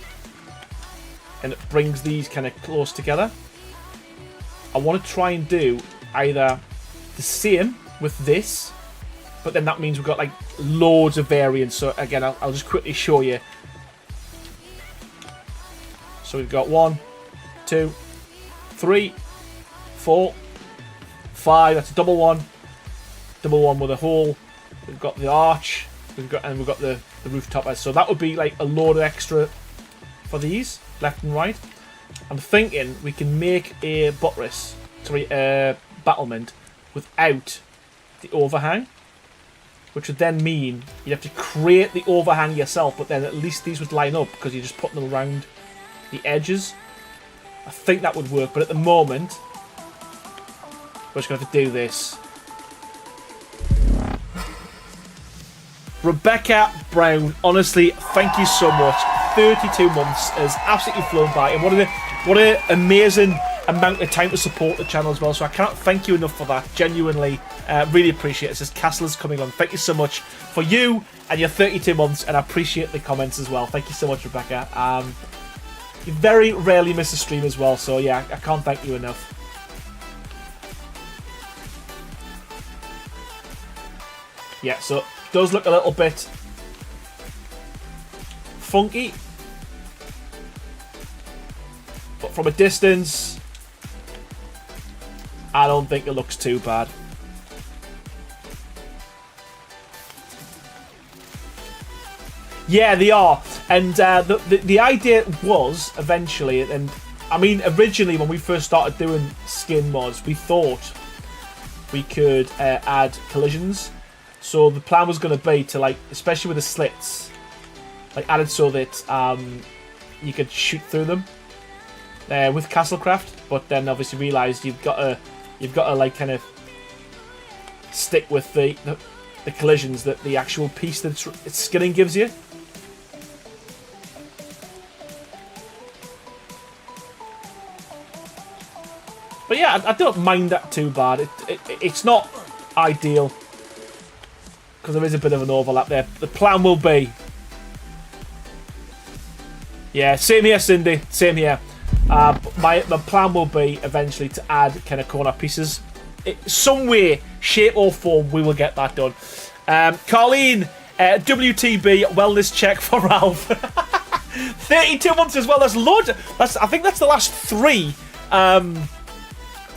and it brings these kind of close together. I want to try and do either the same with this, but then that means we've got like loads of variants. So again, I'll just quickly show you. So we've got 1, 2, 3, 4, 5. That's a double one with a hole. We've got the arch. We've got the rooftop. So that would be like a load of extra for these left and right. I'm thinking we can make a buttress, battlement, without the overhang, which would then mean you'd have to create the overhang yourself, but then at least these would line up because you're just putting them around the edges. I think that would work, but at the moment, we're just going to have to do this. Rebecca Brown, honestly, thank you so much. 32 months has absolutely flown by, and what an amazing amount of time to support the channel as well. So I cannot thank you enough for that. Genuinely, really appreciate it. It says Castle is coming on. Thank you so much for you and your 32 months, and I appreciate the comments as well. Thank you so much, Rebecca. You very rarely miss a stream as well, so yeah, I can't thank you enough. Yeah, so it does look a little bit funky, but from a distance, I don't think it looks too bad. Yeah, they are, and the idea was eventually, and I mean originally when we first started doing skin mods, we thought we could add collisions. So the plan was going to be to, like, especially with the slits, like add it so that you could shoot through them with Castlecraft, but then obviously realised you've got to like kind of stick with the collisions that the actual piece that it's skinning gives you. But yeah, I don't mind that too bad. It's not ideal because there is a bit of an overlap there. The plan will be... Yeah, same here, Cindy. Same here. My plan will be eventually to add kind of corner pieces. Some way, shape or form, we will get that done. Carleen, WTB, wellness check for Ralph. 32 months as well. That's loads. I think that's the last 3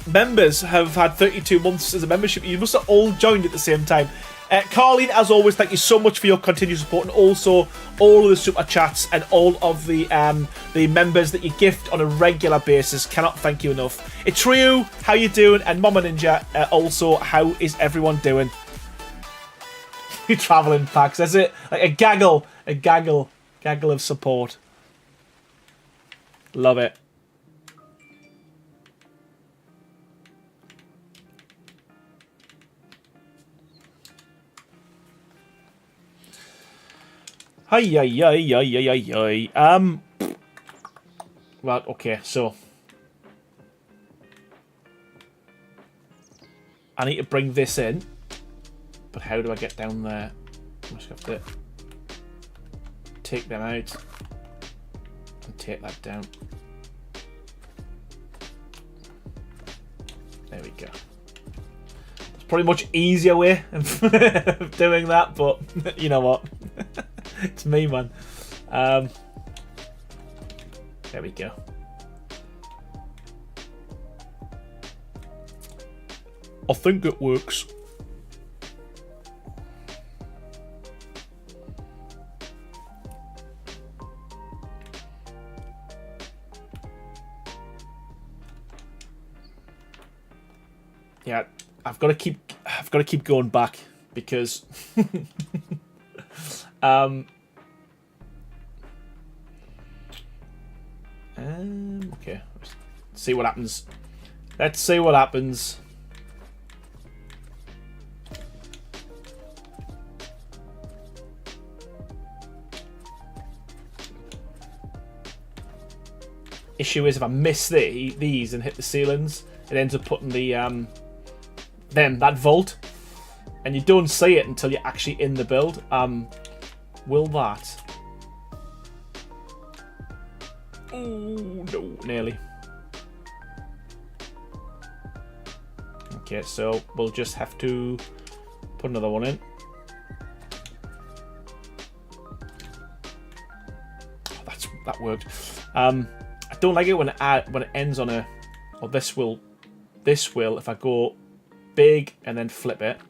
members have had 32 months as a membership. You must have all joined at the same time. Carleen, as always, thank you so much for your continued support, and also all of the super chats and all of the members that you gift on a regular basis. Cannot thank you enough. It's Ryu, how you doing? And Mama Ninja, also, how is everyone doing? Traveling packs, that's it. Like a gaggle of support. Love it. Right, okay, so I need to bring this in, but how do I get down there? I just have to take them out and take that down. There we go. It's probably a much easier way of doing that, but you know what? It's me, man. There we go. I think it works. Yeah, I've got to keep going back because okay, let's see what happens. Let's see what happens. Issue is if I miss these and hit the ceilings, it ends up putting the that vault, and you don't see it until you're actually in the build. Will that? Oh no, nearly. Okay, so we'll just have to put another one in. Oh, that worked. I don't like it when it ends on a. Or this will if I go big and then flip it.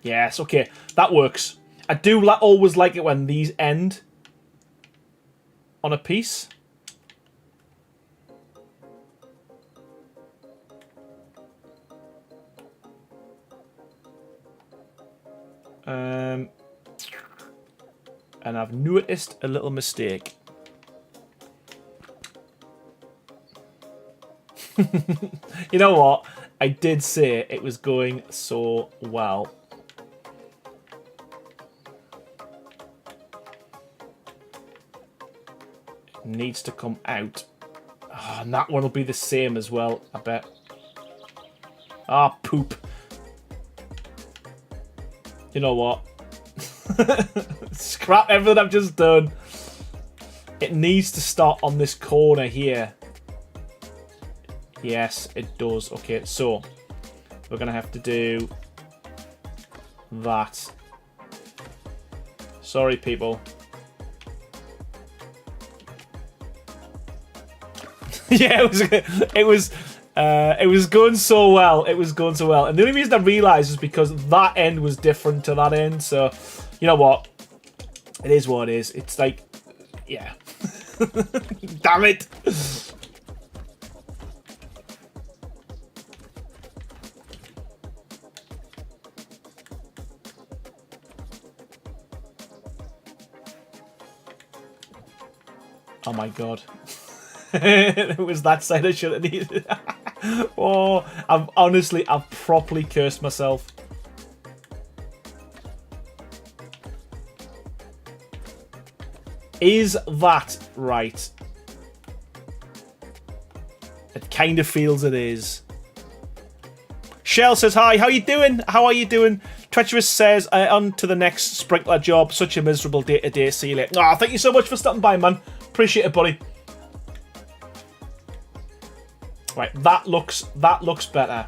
Yes, okay, that works. I do always like it when these end on a piece. And I've noticed a little mistake. You know what? I did say it was going so well. It needs to come out. Oh, and that one will be the same as well, I bet. Ah, poop. You know what? Scrap everything I've just done. It needs to start on this corner here. Yes, it does. Okay, so we're going to have to do that. Sorry, people. Yeah, it was going so well. It was going so well. And the only reason I realised is because that end was different to that end. So, you know what? It is what it is. It's like, yeah. Damn it. Oh my god. It was that side I should have needed. Oh, I've properly cursed myself. Is that right? It kind of feels it is. Shell says, hi, how you doing? How are you doing? Treacherous says, on to the next sprinkler job. Such a miserable day-to-day. See you later. Oh, thank you so much for stopping by, man. Appreciate it, buddy. Right, that looks better.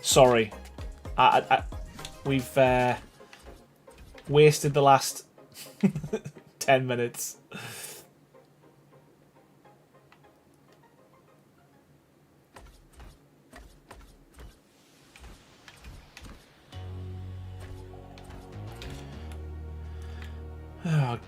Sorry. We've wasted the last 10 minutes. Oh,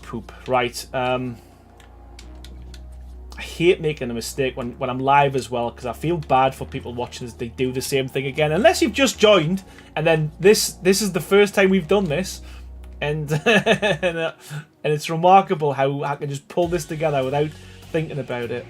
poop. Right. I hate making a mistake when I'm live as well, because I feel bad for people watching as they do the same thing again. Unless you've just joined, and then this is the first time we've done this, and and it's remarkable how I can just pull this together without thinking about it.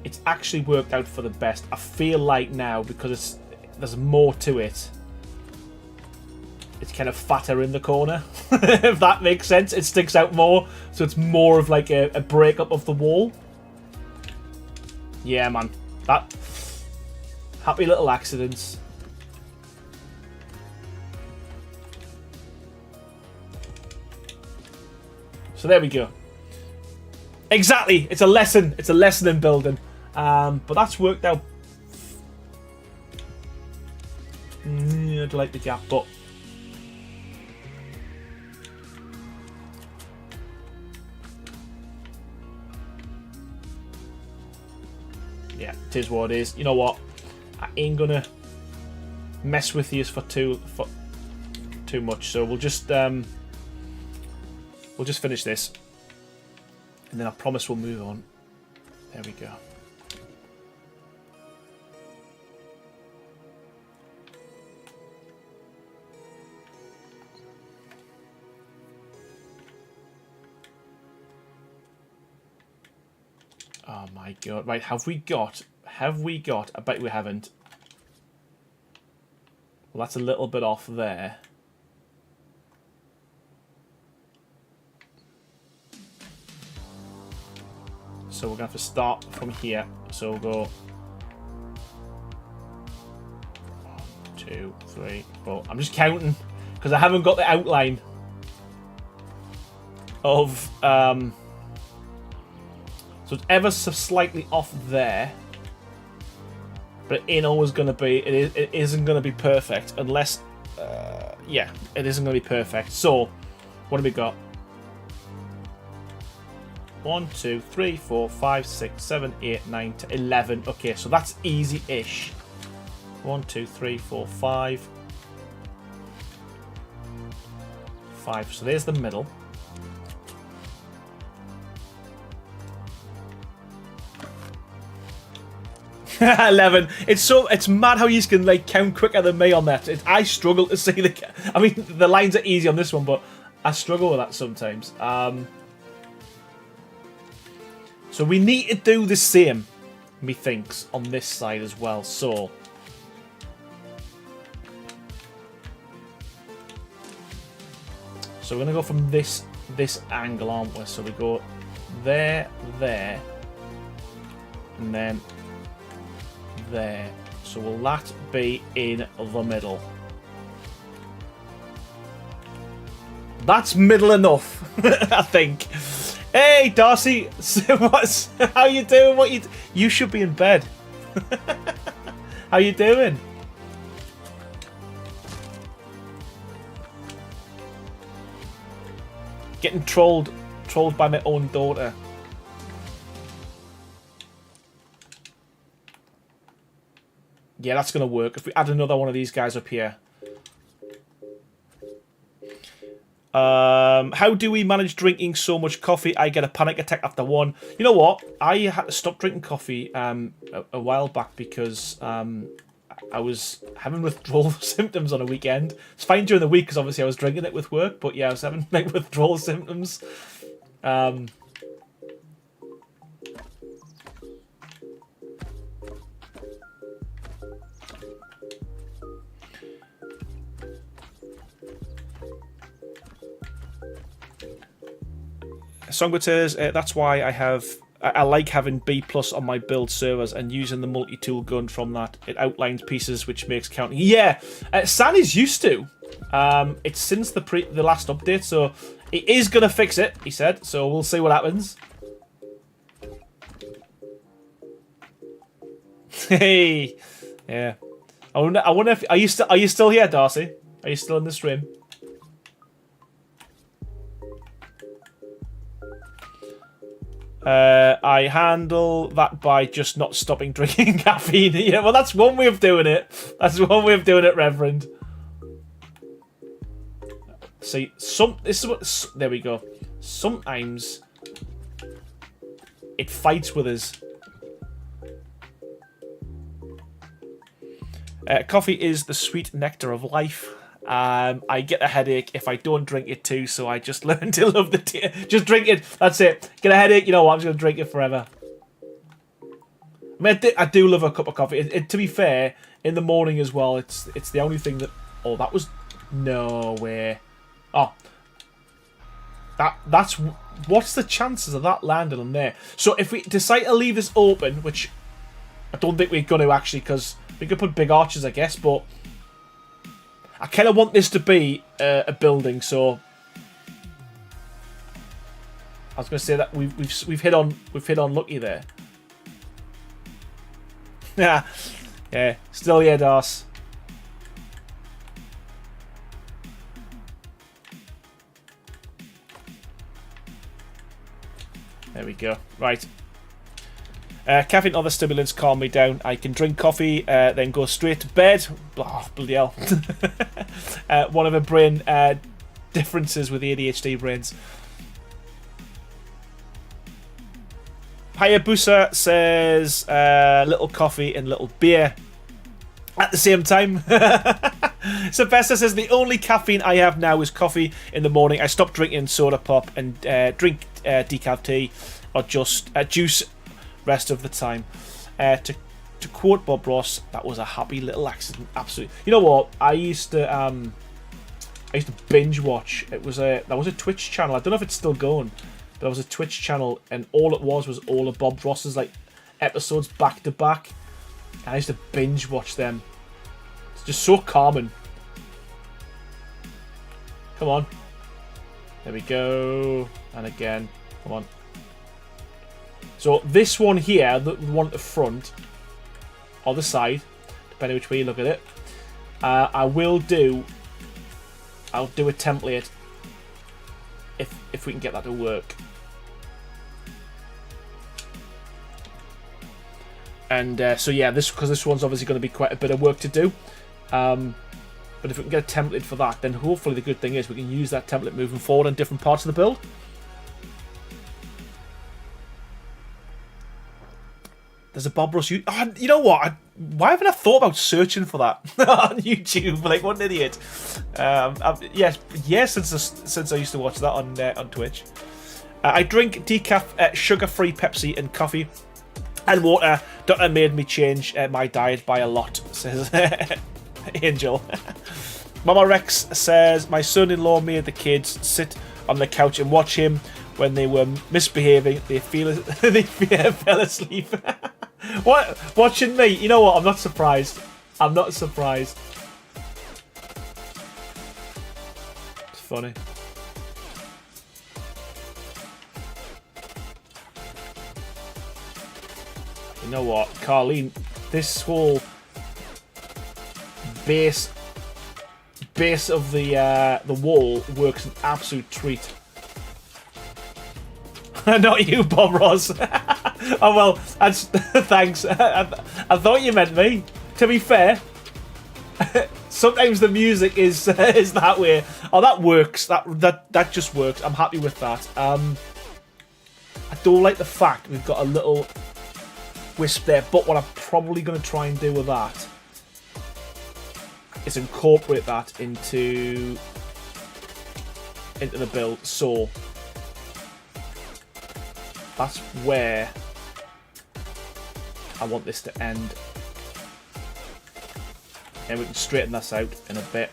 It's actually worked out for the best. I feel like now, because there's more to it, it's kind of fatter in the corner. If that makes sense. It sticks out more, so it's more of like a breakup of the wall. Yeah, man. That happy little accidents. So there we go. Exactly. It's a lesson. It's a lesson in building. But that's worked out. I'd like the gap, but tis what it is. You know what? I ain't gonna mess with you for too much. So we'll just finish this, and then I promise we'll move on. There we go. Oh my god. Right, have we got, I bet we haven't. Well, that's a little bit off there. So we're going to have to start from here. So we'll go 1, 2, 3, 4. I'm just counting because I haven't got the outline of so it's ever so slightly off there, but it ain't always going to be. It isn't going to be perfect unless, yeah, it isn't going to be perfect. So, what do we got? 1, 2, 3, 4, 5, 6, 7, 8, 9, 10, 11. Okay, so that's easy-ish. 1, 2, 3, 4, 5. 5. So there's the middle. 11. It's mad how you can like count quicker than me on that. I struggle to see the. I mean, the lines are easy on this one, but I struggle with that sometimes. So we need to do the same, methinks, on this side as well. So we're gonna go from this angle, aren't we? So we go there, and then there. So will that be in the middle? That's middle enough, I think. Hey, Darcy, how you doing? You should be in bed. How you doing? Getting trolled by my own daughter. Yeah, that's going to work. If we add another one of these guys up here. How do we manage drinking so much coffee? I get a panic attack after one. You know what? I had to stop drinking coffee a while back because I was having withdrawal symptoms on a weekend. It's fine during the week because obviously I was drinking it with work. But yeah, I was having like withdrawal symptoms. Songbird says, that's why I like having B+ on my build servers and using the multi-tool gun from that. It outlines pieces, which makes counting. Yeah, Sandy's used to. It's since the last update, so it is going to fix it, he said. So we'll see what happens. Hey, yeah. I wonder if are you still here, Darcy? Are you still in the stream? I handle that by just not stopping drinking caffeine. Yeah, well, that's one way of doing it. That's one way of doing it, Reverend. See, there we go. Sometimes it fights with us. Coffee is the sweet nectar of life. I get a headache if I don't drink it too, so I just learn to love the tea. Just drink it. That's it. Get a headache. You know what? I'm just going to drink it forever. I mean, I do love a cup of coffee. To be fair, in the morning as well, it's the only thing that... Oh, that was... No way. Oh. That's... What's the chances of that landing on there? So if we decide to leave this open, which I don't think we're going to actually, because we could put big arches, I guess, but... I kind of want this to be a building, so I was going to say that we've hit on lucky there. Yeah, yeah, still here, Dars. There we go. Right. Caffeine and other stimulants calm me down. I can drink coffee, then go straight to bed. Oh, bloody hell. One of the brain differences with the ADHD brains. Hayabusa says little coffee and little beer at the same time. Sylvester says the only caffeine I have now is coffee in the morning. I stopped drinking soda pop and drink decaf tea or just juice rest of the time. To quote Bob Ross, that was a happy little accident. Absolutely. You know what? I used to binge watch. That was a Twitch channel. I don't know if it's still going, but it was a Twitch channel, and all it was all of Bob Ross's like episodes back to back. And I used to binge watch them. It's just so calming. Come on. There we go. And again. Come on. So this one here, the one at the front, or the side, depending which way you look at it, I'll do a template if we can get that to work. And so yeah, because this one's obviously going to be quite a bit of work to do. But if we can get a template for that, then hopefully the good thing is we can use that template moving forward in different parts of the build. There's a Bob Ross. You know what? Why haven't I thought about searching for that on YouTube? Like, what an idiot. Yes, since I used to watch that on Twitch. I drink decaf, sugar-free Pepsi and coffee and water. Doctor made me change my diet by a lot, says Angel. Mama Rex says, my son-in-law made the kids sit on the couch and watch him. When they were misbehaving, they fell asleep. What? Watching me? You know what? I'm not surprised. I'm not surprised. It's funny. You know what, Carleen? This whole base of the wall works an absolute treat. Not you, Bob Ross. Oh well, thanks. I thought you meant me. To be fair, sometimes the music is that way. Oh, that works. That just works. I'm happy with that. I don't like the fact we've got a little wisp there, but what I'm probably going to try and do with that is incorporate that into the build. So that's where I want this to end. And we can straighten this out in a bit.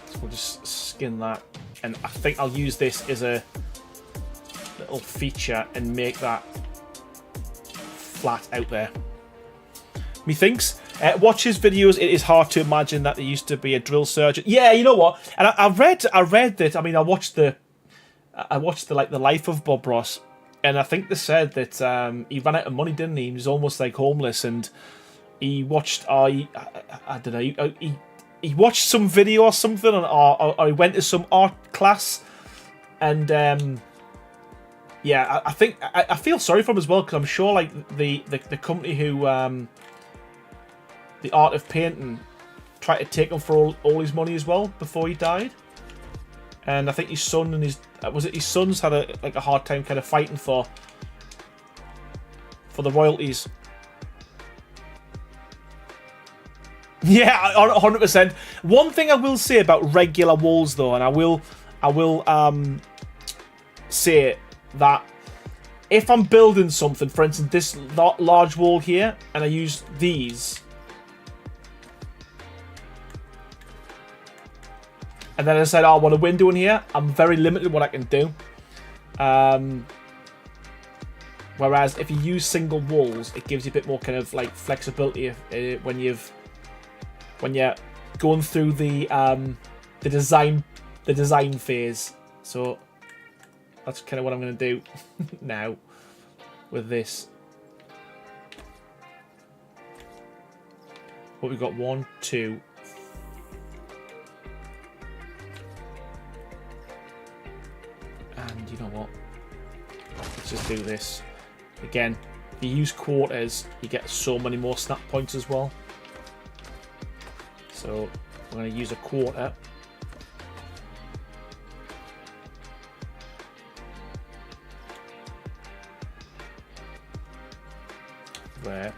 So we'll just skin that. And I think I'll use this as a little feature and make that flat out there. Methinks. Watch his videos. It is hard to imagine that there used to be a drill sergeant. Yeah, you know what? And I read that. I mean, I watched the life of Bob Ross, and I think they said that he ran out of money, didn't he? He was almost like homeless, and he watched. I don't know. He watched some video or something, or he went to some art class, and yeah, I think I feel sorry for him as well, because I'm sure like the company who the Art of Painting tried to take him for all his money as well before he died. And I think his son and his sons had a hard time kind of fighting for the royalties. Yeah, 100%. One thing I will say about regular walls though, and I will say that if I'm building something, for instance this large wall here, and I use these, and then I said, oh, I want a window in here, I'm very limited what I can do. Whereas if you use single walls, it gives you a bit more kind of like flexibility when you're going through the design phase. So that's kind of what I'm going to do now with this. What we've got 1, 2, know what? Let's just do this. Again, if you use quarters, you get so many more snap points as well. So I'm going to use a quarter. There.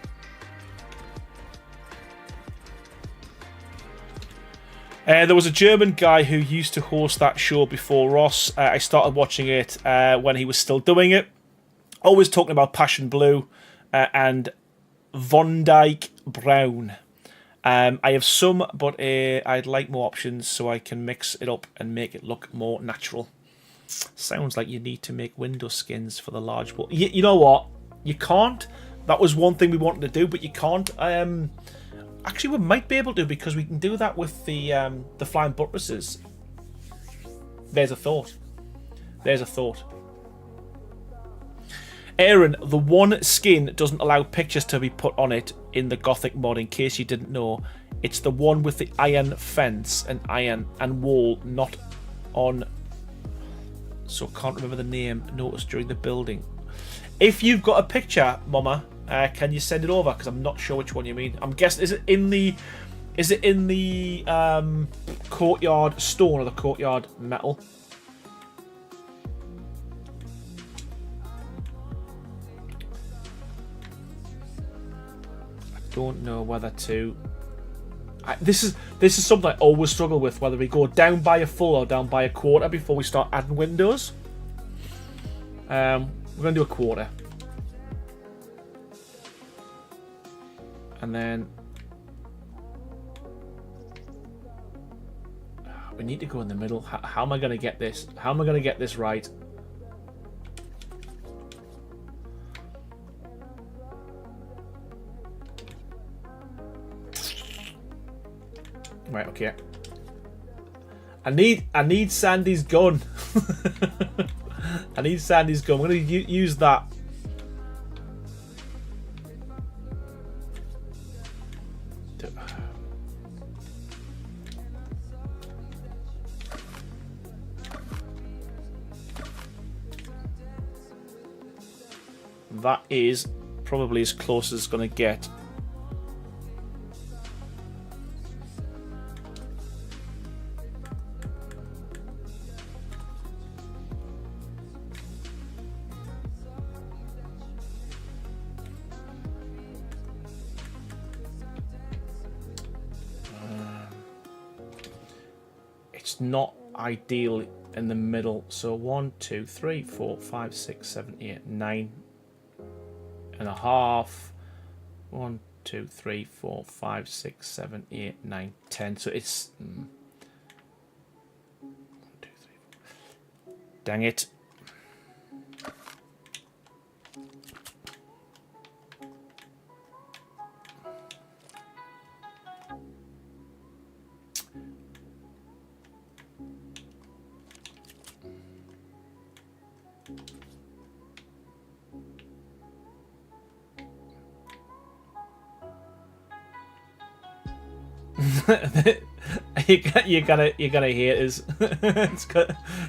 There was a German guy who used to host that show before Ross. I started watching it when he was still doing it. Always talking about Passion Blue and Von Dyke Brown. I have some, but I'd like more options so I can mix it up and make it look more natural. Sounds like you need to make window skins for the large board. You know what? You can't. That was one thing we wanted to do, but you can't. Actually, we might be able to because we can do that with the flying buttresses. There's a thought. There's a thought. Aaron, the one skin doesn't allow pictures to be put on it in the Gothic mod, in case you didn't know. It's the one with the iron fence and iron and wall, not on... So can't remember the name. Noticed during the building. If you've got a picture, Mama, can you send it over? Because I'm not sure which one you mean. I'm guessing, is it in the courtyard stone or the courtyard metal? I don't know whether to. This is something I always struggle with, whether we go down by a full or down by a quarter before we start adding windows. We're going to do a quarter. And then we need to go in the middle. How am I going to get this? How am I going to get this right? Right, okay. I need Sandy's gun. I need Sandy's gun. I'm going to use that. That is probably as close as it's going to get. It's not ideal in the middle. So 1, 2, 3, 4, 5, 6, 7, 8, 9 and a half. 1, 2, 3, 4, 5, 6, 7, 8, 9, 10. So it's 1, 2, 3, 4. Dang it. you're gonna hate us.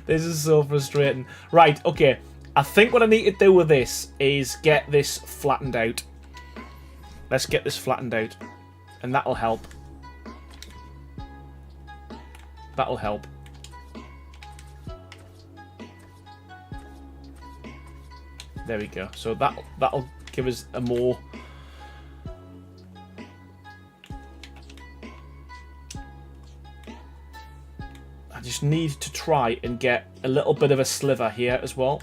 This is so frustrating. Right, okay. I think what I need to do with this is get this flattened out. Let's get this flattened out, and that'll help. That'll help. There we go. So that'll give us a more. I just need to try and get a little bit of a sliver here as well.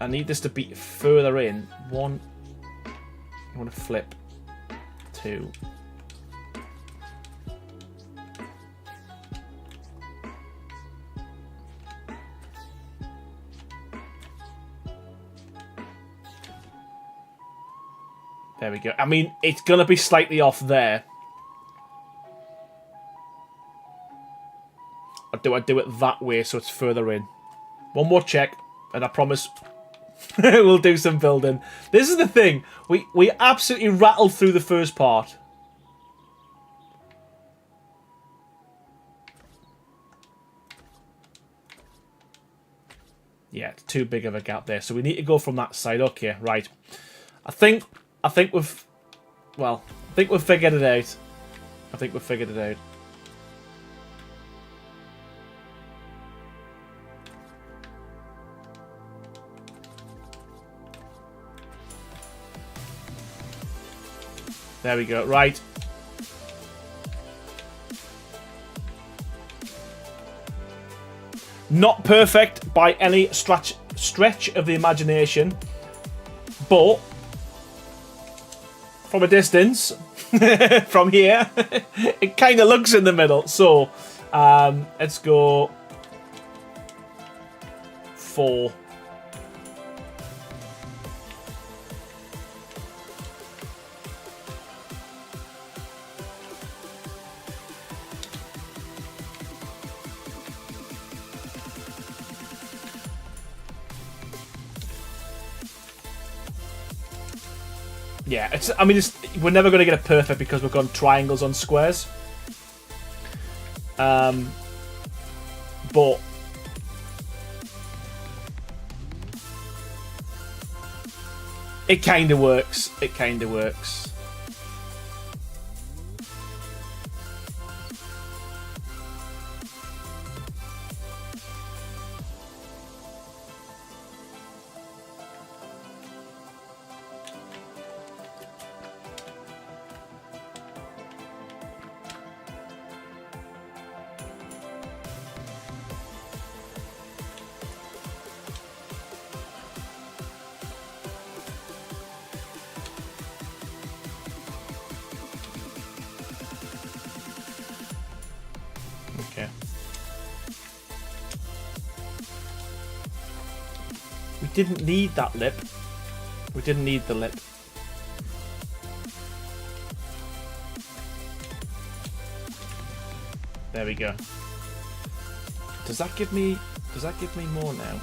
I need this to be further in. 1. I want to flip. 2. There we go. I mean, it's going to be slightly off there. Or do I do it that way so it's further in? One more check, and I promise we'll do some building. This is the thing. We absolutely rattled through the first part. Yeah, it's too big of a gap there. So we need to go from that side. Okay, right. I think we've figured it out. I think we've figured it out. There we go. Right. Not perfect by any stretch of the imagination, but from a distance, from here, it kind of looks in the middle. So, let's go 4. Yeah, we're never going to get it perfect because we've gone triangles on squares. But it kind of works. It kind of works. Okay. We didn't need that lip. We didn't need the lip. There we go. Does that give me more now?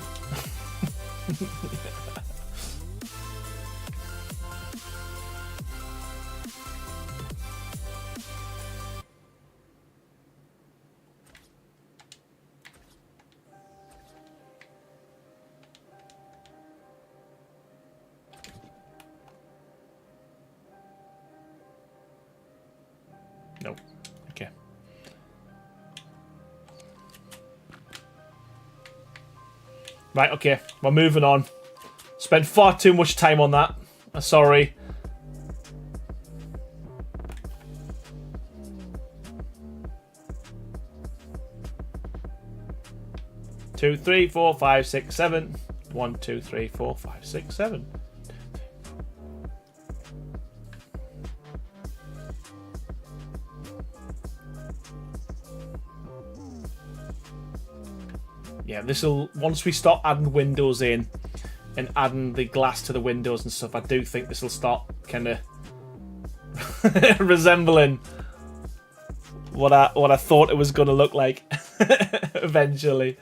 Nope. Okay. Right, okay. We're moving on. Spent far too much time on that. Sorry. Two, three, 4, 5, 6, 7. 1, 2, 3, 4, 5, 6, 7. Yeah, this'll, once we start adding windows in and adding the glass to the windows and stuff, I do think this will start kind of resembling what I thought it was going to look like eventually.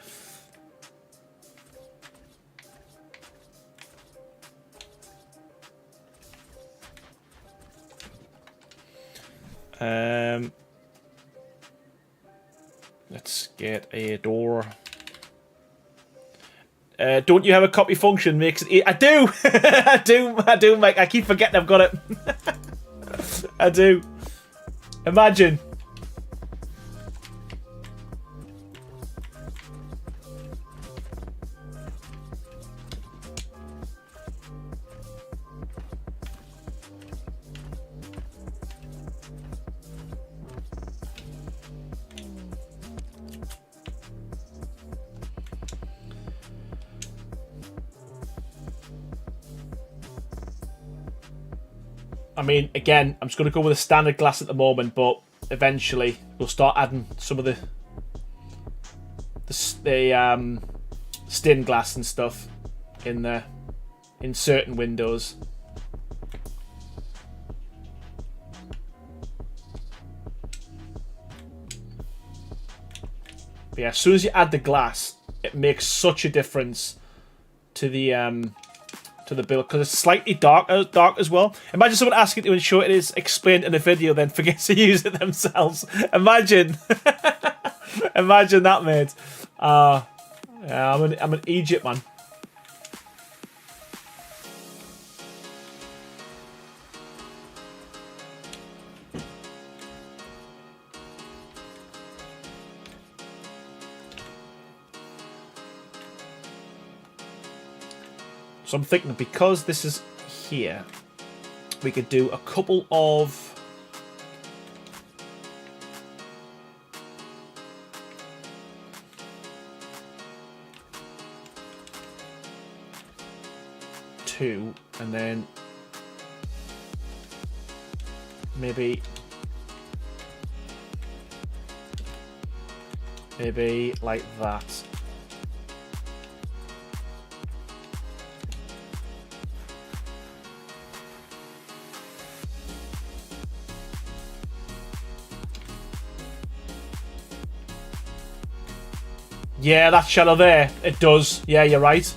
Let's get a door. Don't you have a copy function? Makes it. I do. I do, Mike. I keep forgetting I've got it. I do. Imagine. I mean, again, I'm just going to go with a standard glass at the moment, but eventually we'll start adding some of the stained glass and stuff in certain windows. But yeah, as soon as you add the glass, it makes such a difference to the build, because it's slightly dark as well. Imagine someone asking to ensure it is explained in a video, then forgets to use it themselves. Imagine, imagine that, mate. Yeah, I'm an Egypt man. So I'm thinking because this is here, we could do a couple of... two, and then maybe like that. Yeah, that shadow there, it does. Yeah, you're right.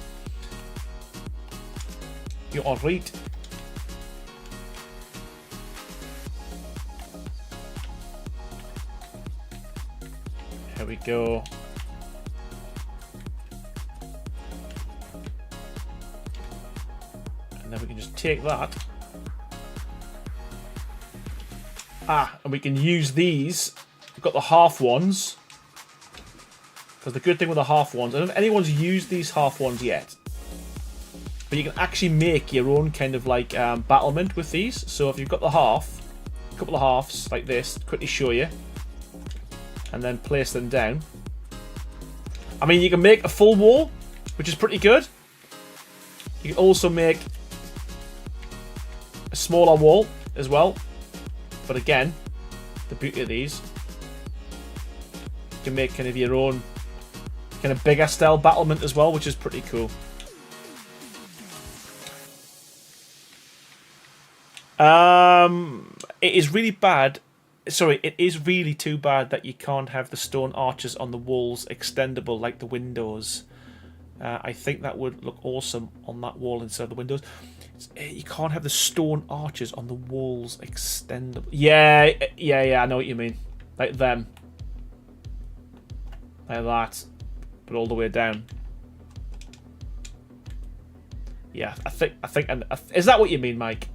You are right. Here we go. And then we can just take that. And we can use these. We've got the half ones. Because the good thing with the half ones, I don't know if anyone's used these half ones yet, but you can actually make your own kind of like battlement with these. So if you've got the half, a couple of halves like this, quickly show you, and then place them down. I mean, you can make a full wall, which is pretty good. You can also make a smaller wall as well. But again, the beauty of these, you can make kind of your own kind of bigger style battlement as well, which is pretty cool. It is really bad. Sorry, it is really too bad that you can't have the stone arches on the walls extendable like the windows. I think that would look awesome on that wall instead of the windows. You can't have the stone arches on the walls extendable. Yeah, I know what you mean. Like them. Like that. But all the way down. Yeah, I think, is that what you mean, Mike?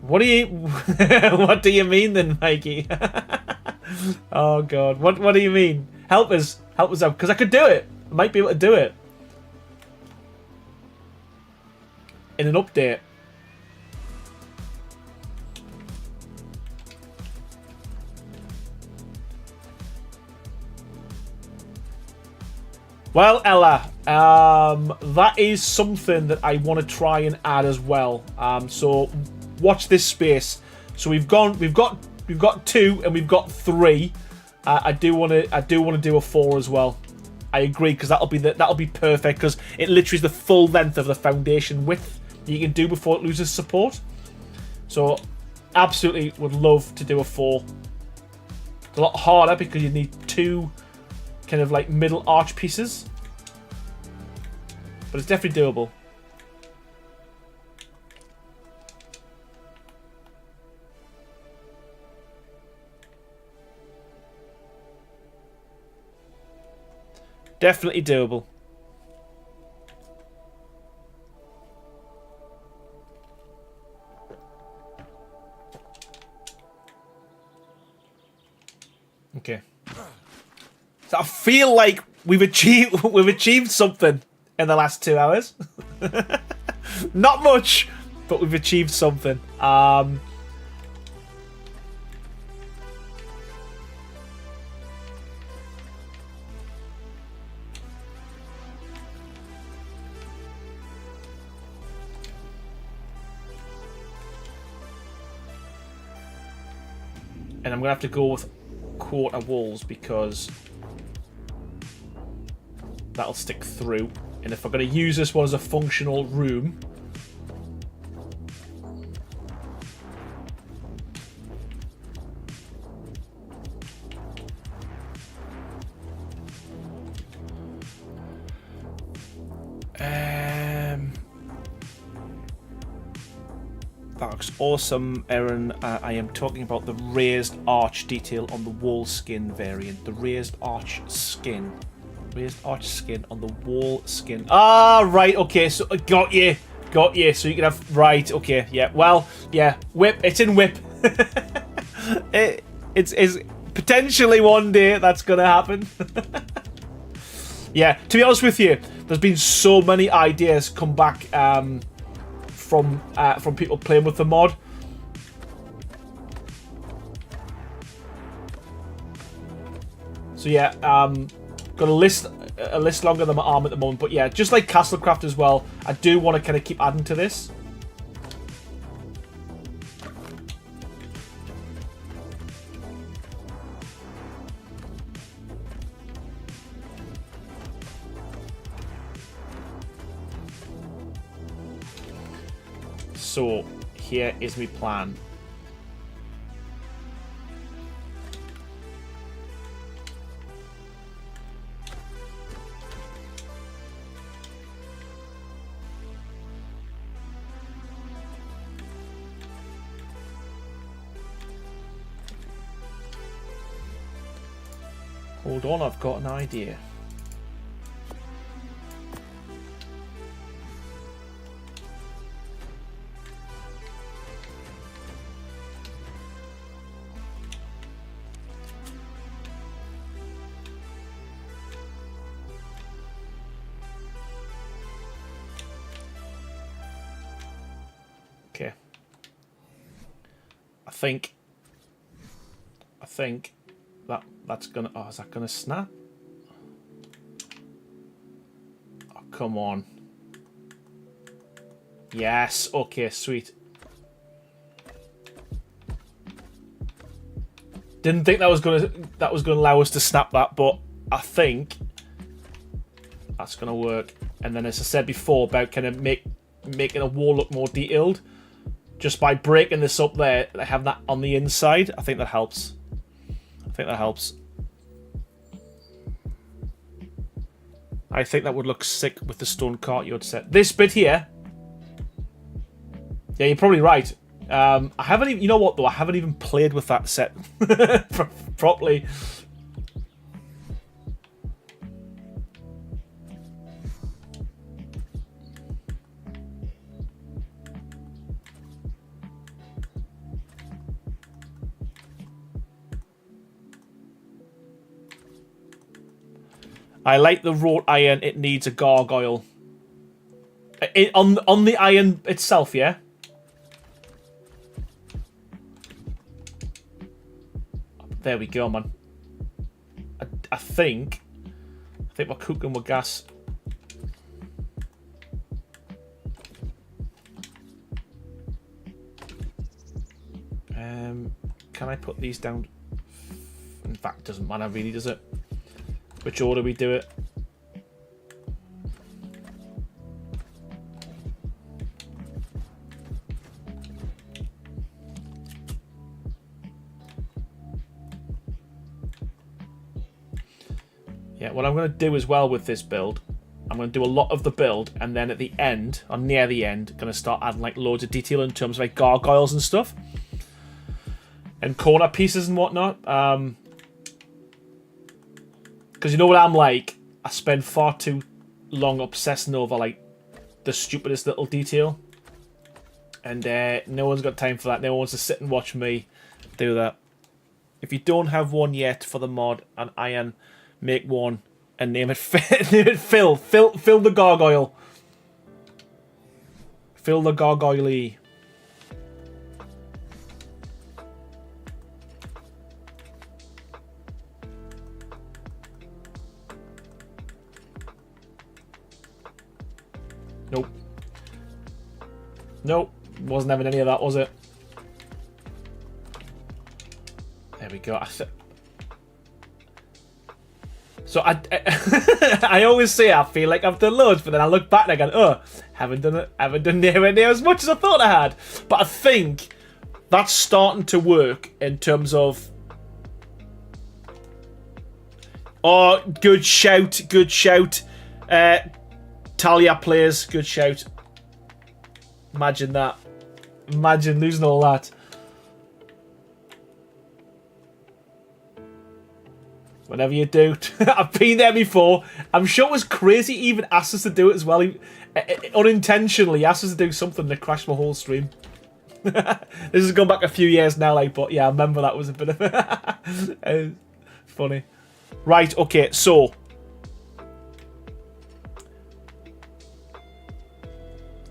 What do you what do you mean then, Mikey? Oh god, what do you mean? Help us out, because I could do it. I might be able to do it in an update. Well, Ella, that is something that I want to try and add as well. So watch this space. So we've got 2 and we've got 3. I do want to do a 4 as well. I agree, because that'll be perfect, because it literally is the full length of the foundation width that you can do before it loses support. So absolutely would love to do a 4. It's a lot harder because you need 2 kind of like middle arch pieces, but it's definitely doable. Definitely doable. Okay. So I feel like we've achieved something in the last 2 hours. Not much, but we've achieved something. And I'm gonna have to go with quarter walls because that'll stick through. And if I'm going to use this one as a functional room, that looks awesome, Aaron. I am talking about the raised arch detail on the wall skin variant. The raised arch skin. Raised arch skin on the wall skin. Ah, right, okay, so I got you. Got you. So you can have right. Okay. Yeah. Well. Yeah. Whip. It's in whip. It's potentially one day that's gonna happen. Yeah. To be honest with you, there's been so many ideas come back from people playing with the mod. So yeah, got a list longer than my arm at the moment, but yeah, just like Castlecraft as well, I do want to kind of keep adding to this. So here is my plan. Hold on, I've got an idea. Okay. I think that's gonna... Oh, is that gonna snap? Oh, come on. Yes. Okay, sweet. Didn't think that was gonna allow us to snap that, but I think that's gonna work. And then, as I said before, about kind of making a wall look more detailed, just by breaking this up there, have that on the inside. I think that helps. I think that would look sick with the stone courtyard set. This bit here. Yeah, you're probably right. I haven't even... You know what, though? I haven't even played with that set properly. I like the wrought iron. It needs a gargoyle. On the iron itself, yeah? There we go, man. I think we're cooking with gas. Can I put these down? In fact, it doesn't matter really, does it? Which order we do it? Yeah, what I'm going to do as well with this build, I'm going to do a lot of the build, and then at the end, or near the end, going to start adding like loads of detail in terms of like gargoyles and stuff, and corner pieces and whatnot. Because you know what I'm like? I spend far too long obsessing over like the stupidest little detail. And no one's got time for that. No one wants to sit and watch me do that. If you don't have one yet for the mod on iron, make one and name it Phil. Phil the gargoyle. Phil the gargoyle. Nope. Nope. Wasn't having any of that, was it? There we go. So I always say I feel like I've done loads, but then I look back and I go, oh, haven't done nowhere near as much as I thought I had. But I think that's starting to work in terms of... Oh, good shout, good shout. Talia players, good shout. Imagine that. Imagine losing all that. Whenever you do. I've been there before. I'm sure it was crazy. He even asked us to do it as well. He unintentionally asked us to do something that crashed my whole stream. This has gone back a few years now, like, but yeah, I remember that was a bit of funny. Right, okay, so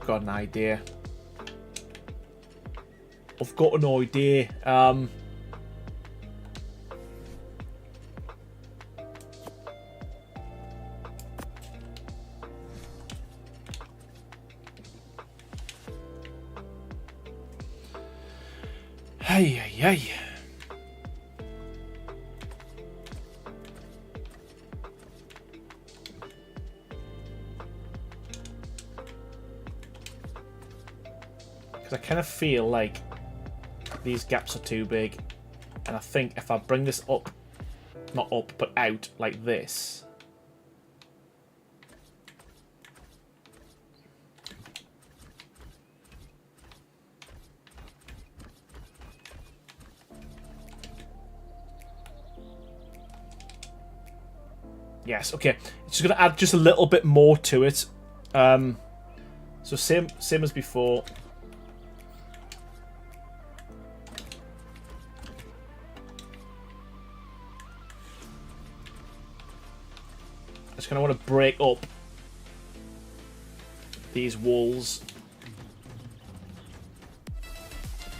got an idea. I've got an idea. Hey. Because I kind of feel like these gaps are too big. And I think if I bring this up, not up, but out like this. Yes, okay. It's just going to add just a little bit more to it. So same as before. I just kind of want to break up these walls.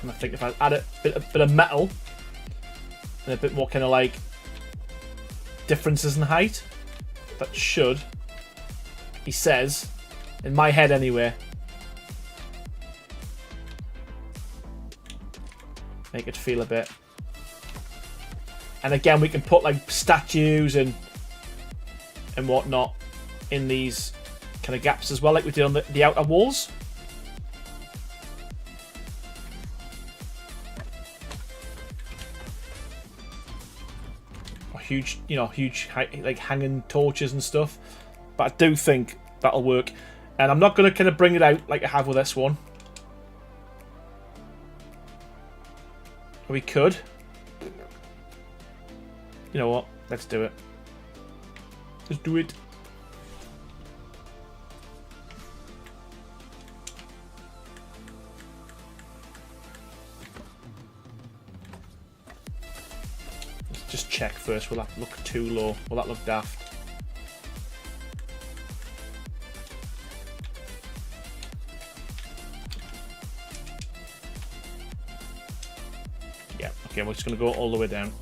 And I think if I add a bit of metal and a bit more kind of like differences in height, that should, he says, in my head anyway, make it feel a bit. And again, we can put like statues and whatnot in these kind of gaps as well, like we did on the outer walls. Huge, huge like hanging torches and stuff, but I do think that'll work. And I'm not going to kind of bring it out like I have with this one. We could. You know what? Let's do it. Let's do it. Just check first. Will that look too low? Will that look daft? Yeah, okay, we're just going to go all the way down.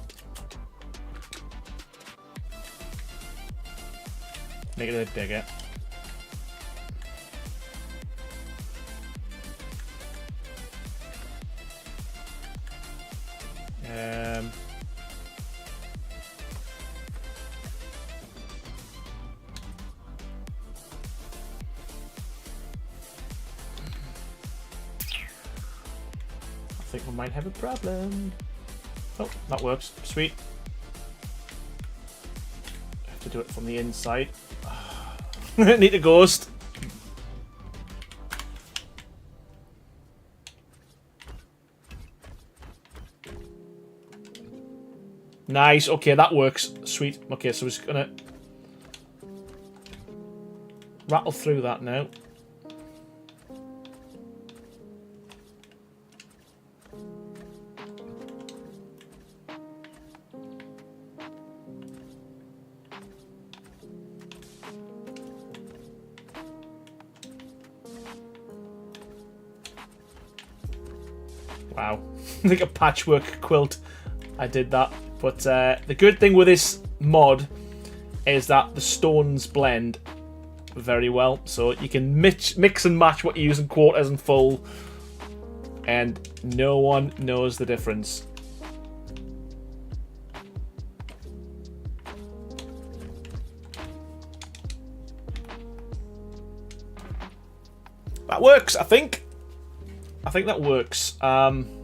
Make it a bit bigger. I think we might have a problem. Oh, that works. Sweet. I have to do it from the inside. Need a ghost. Nice. Okay, that works. Sweet. Okay, so we're just gonna rattle through that now. Wow, like a patchwork quilt. I did that. But the good thing with this mod is that the stones blend very well. So you can mix and match what you use in quarters and full, and no one knows the difference. That works, I think. I think that works. I'm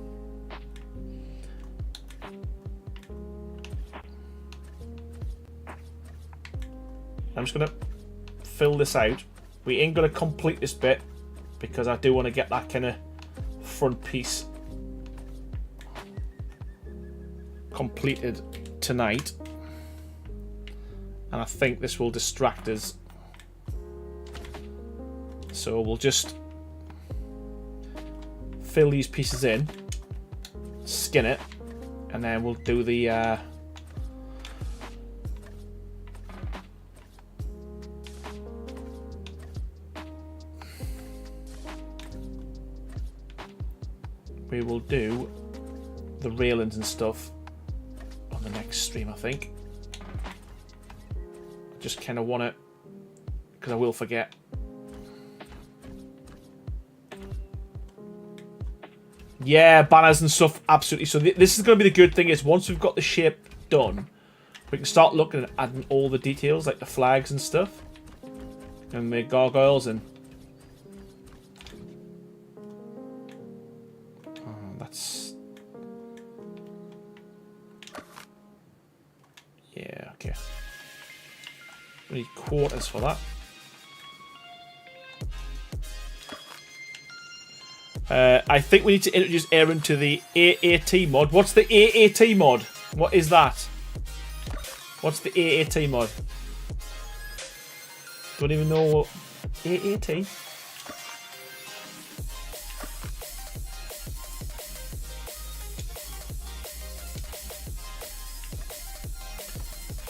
just going to fill this out. We ain't going to complete this bit because I do want to get that kind of front piece completed tonight. And I think this will distract us. So we'll just fill these pieces in, skin it, and then we'll do the we will do the railings and stuff on the next stream, I think. I just kind of want it, because I will forget. Yeah, banners and stuff, absolutely. So this is going to be the good thing, is once we've got the shape done, we can start looking at adding all the details, like the flags and stuff. And the gargoyles and... Oh, that's... Yeah, okay. We need quarters for that. I think we need to introduce Aaron to the AAT mod. What's the AAT mod? What is that? What's the AAT mod? Don't even know what... AAT?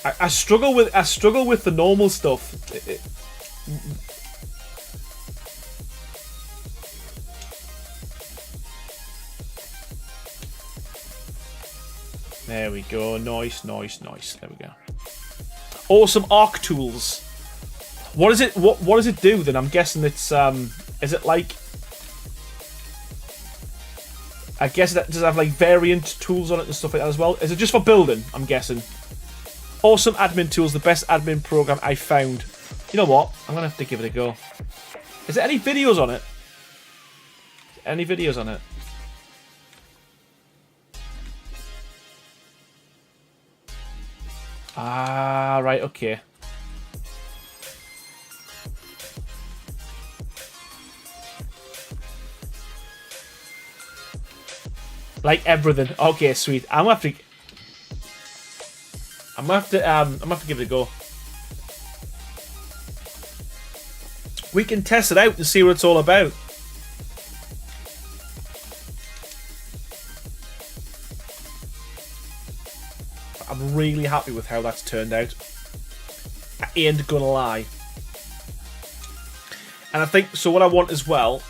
I struggle with the normal stuff. There we go. Nice, nice, nice. There we go. Awesome arc tools. What is it? What does it do then? I'm guessing it's is it like? I guess that does it have like variant tools on it and stuff like that as well. Is it just for building? I'm guessing. Awesome admin tools, the best admin program I found. You know what? I'm gonna have to give it a go. Is there any videos on it? Any videos on it? Ah, right, okay. Like everything. Okay, sweet. I'm gonna have to give it a go. We can test it out and see what it's all about. I'm really happy with how that's turned out. I ain't gonna lie. And I think, so what I want as well,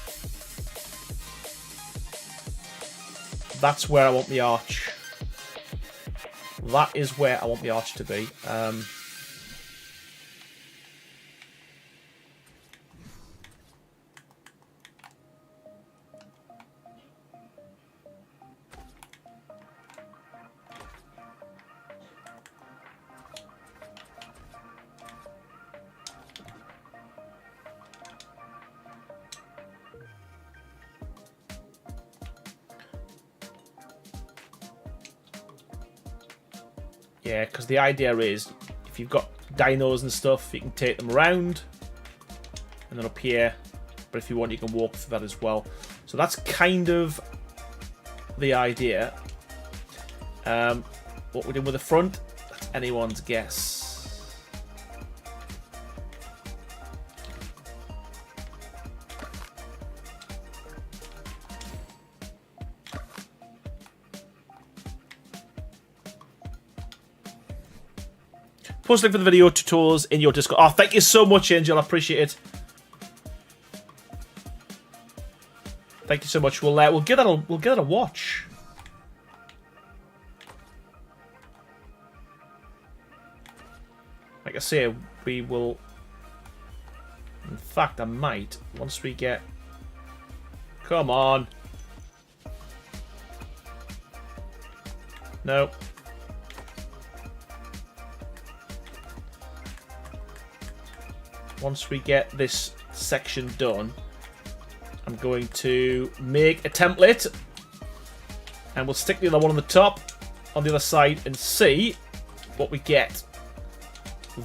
that's where I want the arch. That is where I want the arch to be. Yeah, because the idea is, if you've got dinos and stuff, you can take them around, and then up here, but if you want, you can walk through that as well. So that's kind of the idea. What we're doing with the front, that's anyone's guess. Post link for the video tutorials in your Discord. Oh, thank you so much, Angel. I appreciate it. Thank you so much. We'll give that a watch. Like I say, we will. In fact, I might once we get. Come on. No. Once we get this section done, I'm going to make a template, and we'll stick the other one on the top, on the other side, and see what we get,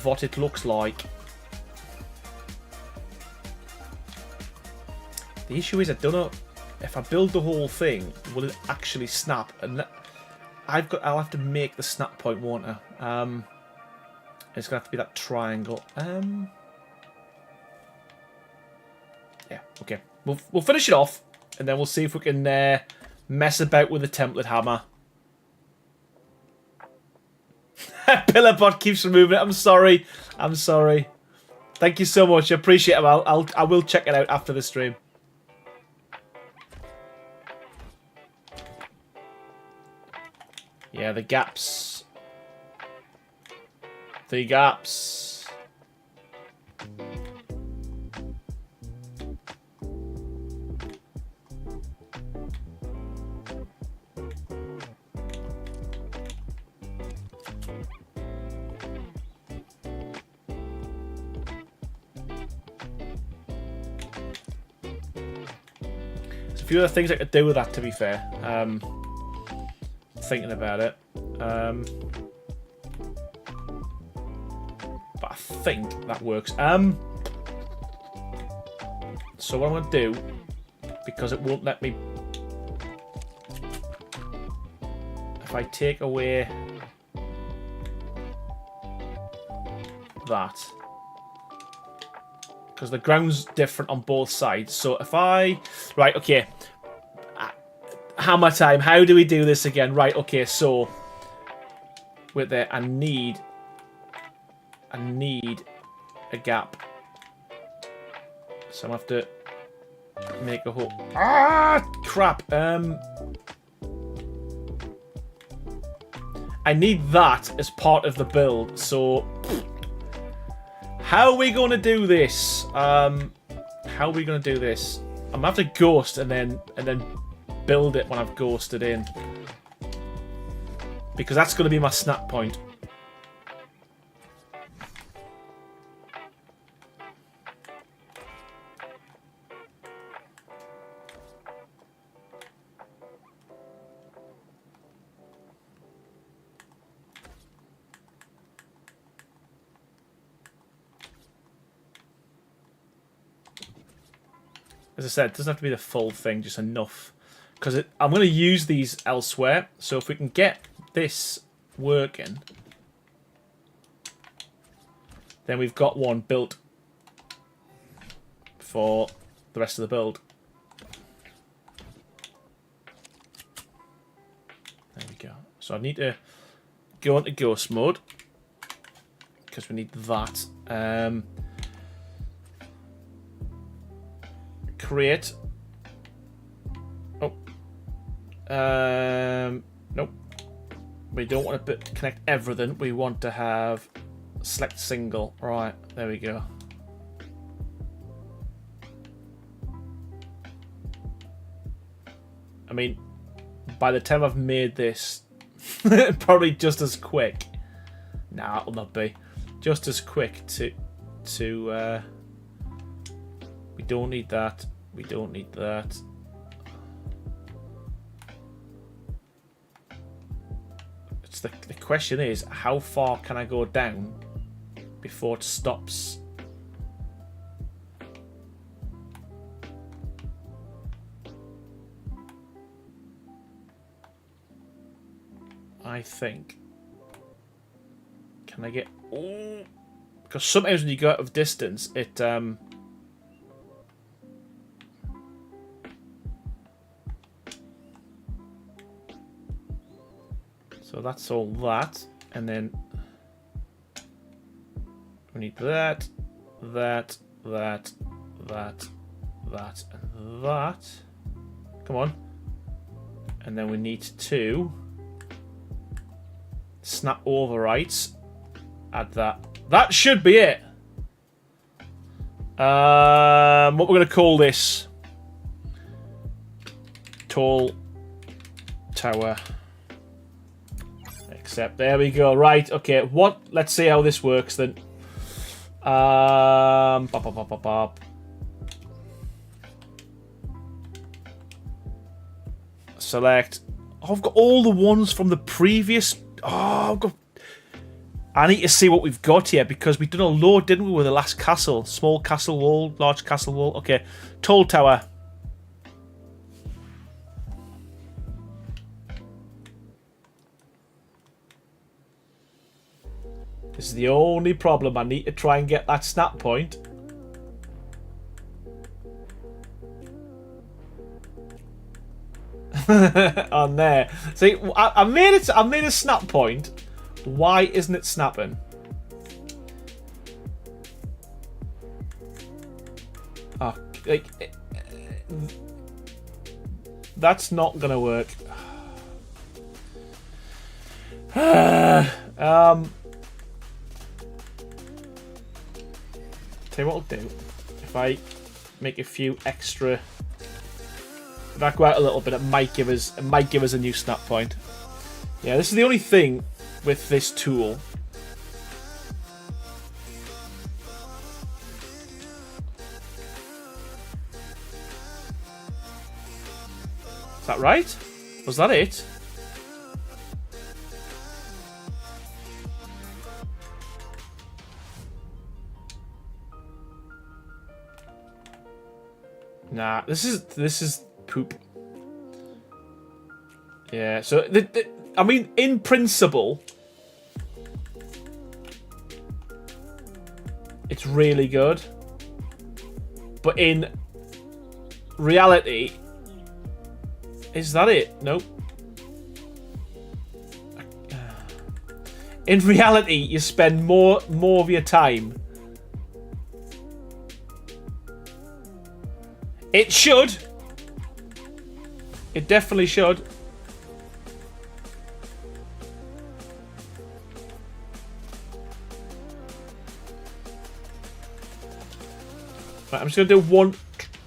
what it looks like. The issue is, I don't know if I build the whole thing, will it actually snap? And I'll have to make the snap point, won't I? It's going to have to be that triangle. Yeah, okay. We'll finish it off, and then we'll see if we can mess about with the template hammer. Pillarbot keeps removing it. I'm sorry. I'm sorry. Thank you so much. I appreciate it. I will check it out after the stream. Yeah, the gaps. The gaps. There's a few other things I could do with that, to be fair. Thinking about it. But I think that works. So what I'm going to do, because it won't let me... If I take away that, because the ground's different on both sides. So if I... Right, okay. Hammer time. How do we do this again? Right, okay, so... Wait there. I need a gap. So I'm going to have to make a hole. Ah! Crap. I need that as part of the build. So... How are we going to do this? How are we going to do this? I'm going to have to ghost and then build it when I've ghosted in. Because that's going to be my snap point. As I said, it doesn't have to be the full thing, just enough. Because I'm going to use these elsewhere. So if we can get this working, then we've got one built for the rest of the build. There we go. So I need to go into ghost mode because we need that. Create. Oh. Nope. We don't want to connect everything. We want to have select single. Right, there we go. I mean, by the time I've made this, probably just as quick. Nah, it'll not be. Just as quick to we don't need that. We don't need that. It's the question is, how far can I go down before it stops? I think. Can I get... Oh, because sometimes when you go out of distance, it... So that's all that, and then we need that, that, that, that, that, and that. Come on. And then we need to snap overwrites. Add that. That should be it. What we're going to call this? Tall tower. Except there we go. Right. Okay. What? Let's see how this works then. Bop, bop, bop, bop, bop. Select. Oh, I've got all the ones from the previous. Oh, I've got. I need to see what we've got here because we did a load, didn't we, with the last castle? Small castle wall, large castle wall. Okay. Tall tower. This is the only problem. I need to try and get that snap point. On there. See, I made it. I made a snap point. Why isn't it snapping? Oh, like, that's not gonna work. Tell you what I'll do. If I make a few extra. If I go out a little bit, it might give us a new snap point. Yeah, this is the only thing with this tool. Is that right? Was that it? Nah, this is poop. Yeah, so I mean, in principle, it's really good, but in reality, is that it? Nope. In reality, you spend more of your time. It should. It definitely should. Right, I'm just going to do one.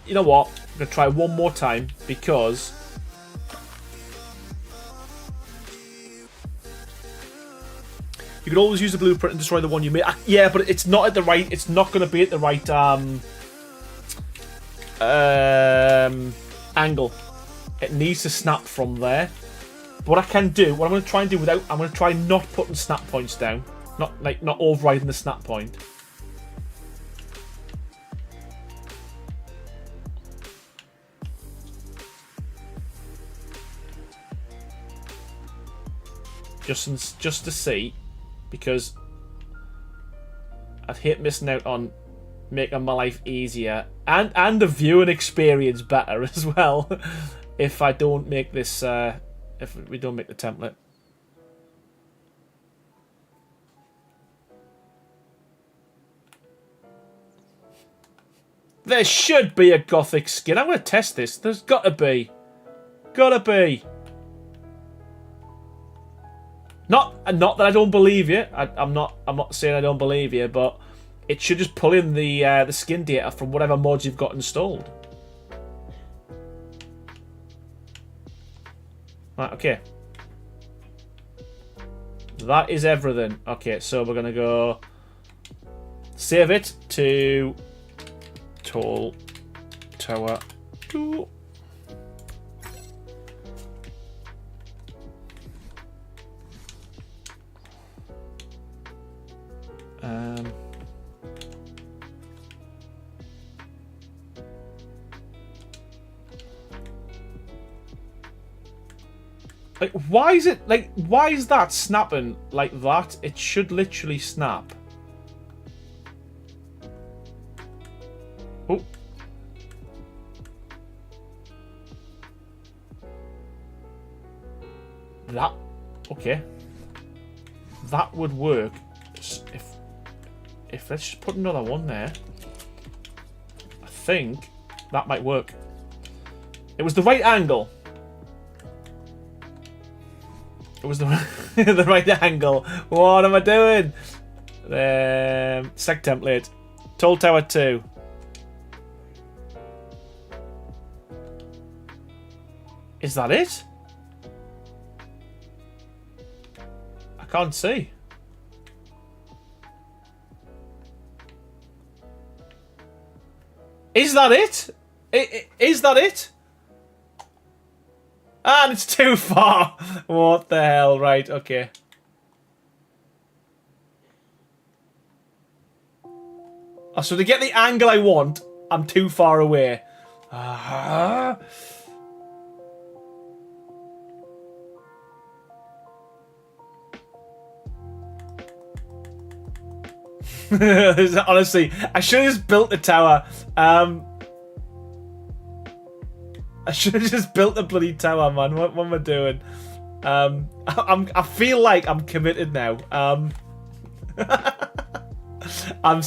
You know what? I'm going to try one more time because you can always use the blueprint and destroy the one you made. Yeah, but it's not at the right. It's not going to be at the right angle. It needs to snap from there. But what I can do, what I'm going to try and do without, I'm going to try not putting snap points down, not overriding the snap point. Just to see, because I'd hate missing out on making my life easier and the viewing experience better as well if I don't make this if we don't make the template. There should be a Gothic skin. I'm going to test this. There's got to be. Gotta be. Not that I don't believe you. I'm not saying I don't believe you, but it should just pull in the skin data from whatever mods you've got installed. Right, okay. That is everything. Okay, so we're gonna go save it to Tall Tower 2. Like, why is it, like, why is that snapping like that? It should literally snap. Oh. That, okay. That would work if let's just put another one there. I think that might work. It was the right angle. It was the the right angle. What am I doing? Sec template. Tall Tower 2. Is that it? I can't see. Is that it? Is that it? And it's too far. What the hell? Right, okay. Oh, so to get the angle I want, I'm too far away. Honestly, I should have just built the tower. I should have just built the bloody tower, man. What am I doing? I feel like I'm committed now. I am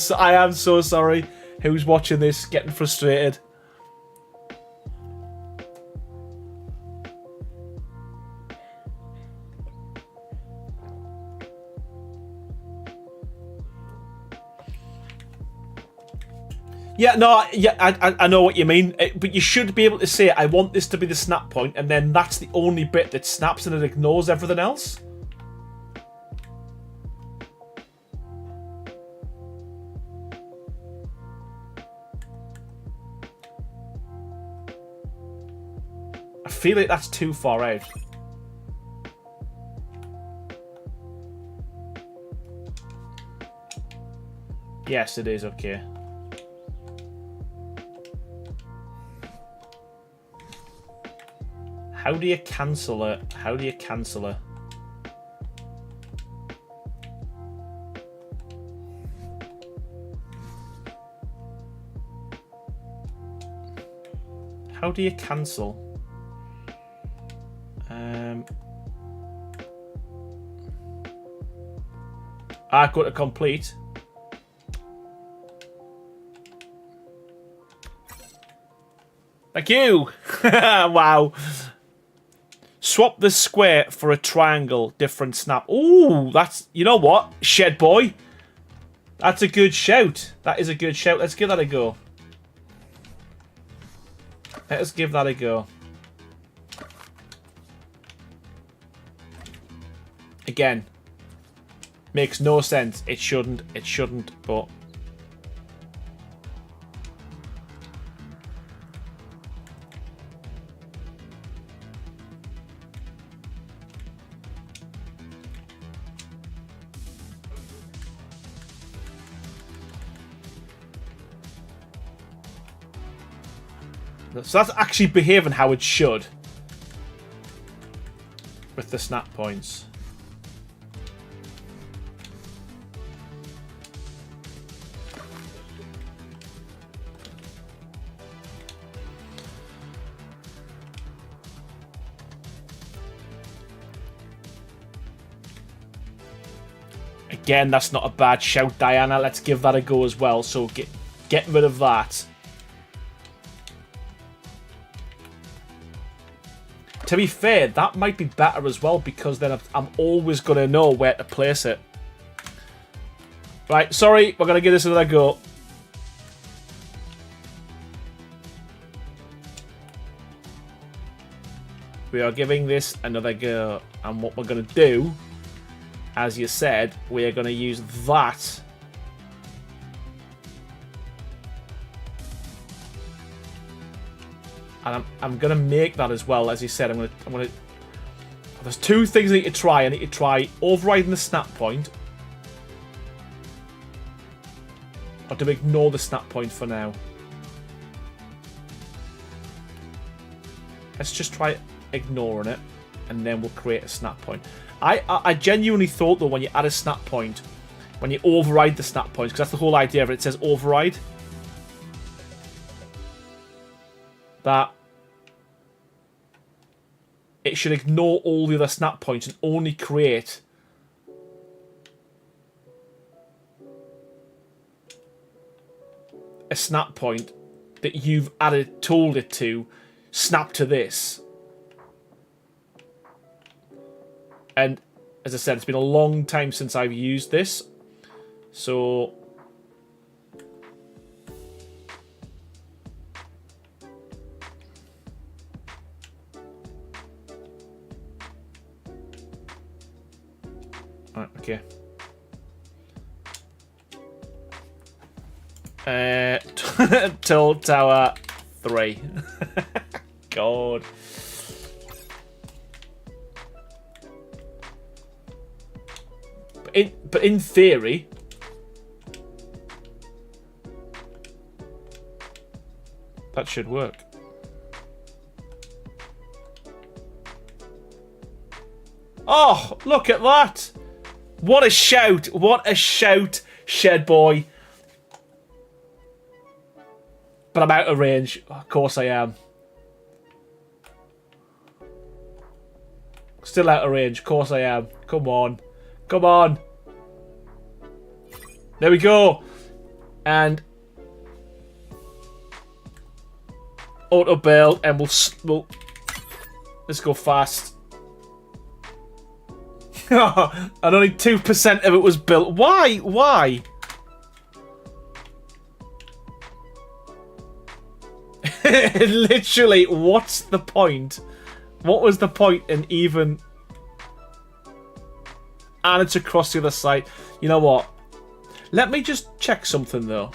so sorry. Who's watching this, getting frustrated? Yeah, no, yeah, I know what you mean, but you should be able to say, I want this to be the snap point, and then that's the only bit that snaps and it ignores everything else. I feel like that's too far out. Yes, it is, okay. How do you cancel it? How do you cancel it? How do you cancel? Go to complete. Thank you! Wow. Swap the square for a triangle, different snap. Ooh, that's... You know what, Shed Boy? That's a good shout. That is a good shout. Let's give that a go. Let's give that a go. Again. Makes no sense. It shouldn't, but... So that's actually behaving how it should. With the snap points. Again, that's not a bad shout, Diana. Let's give that a go as well. So get rid of that. To be fair, that might be better as well, because then I'm always going to know where to place it. Right, sorry, we're going to give this another go. We are giving this another go. And what we're going to do, as you said, we are going to use that. And I'm gonna make that as well, as you said. I'm gonna. There's two things I need to try. I need to try overriding the snap point, or to ignore the snap point for now. Let's just try ignoring it, and then we'll create a snap point. I genuinely thought though, when you add a snap point, when you override the snap points, because that's the whole idea of it. It says override. That it should ignore all the other snap points and only create a snap point that you've told it to snap to this. And as I said, it's been a long time since I've used this, so okay. Tilt Tower 3. God. But in theory, that should work. Oh, look at that. What a shout. What a shout. Shed boy. But I'm out of range. Of course I am. Still out of range. Of course I am. Come on. Come on. There we go. And auto build, and we'll let's go fast. And only 2% of it was built. Why? Why? Literally, what's the point? What was the point in even... And it's across the other side. You know what? Let me just check something, though.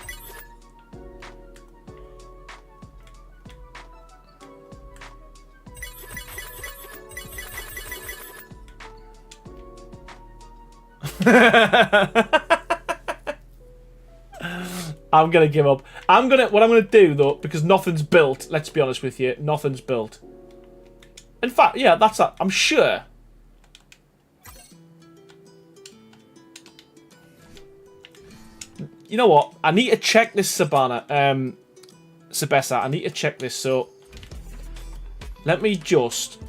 I'm gonna give up. What I'm gonna do, though, because nothing's built, let's be honest with you, nothing's built. In fact, yeah, that's that. I'm sure. You know what? I need to check this, Sabessa. I need to check this, so... Let me just...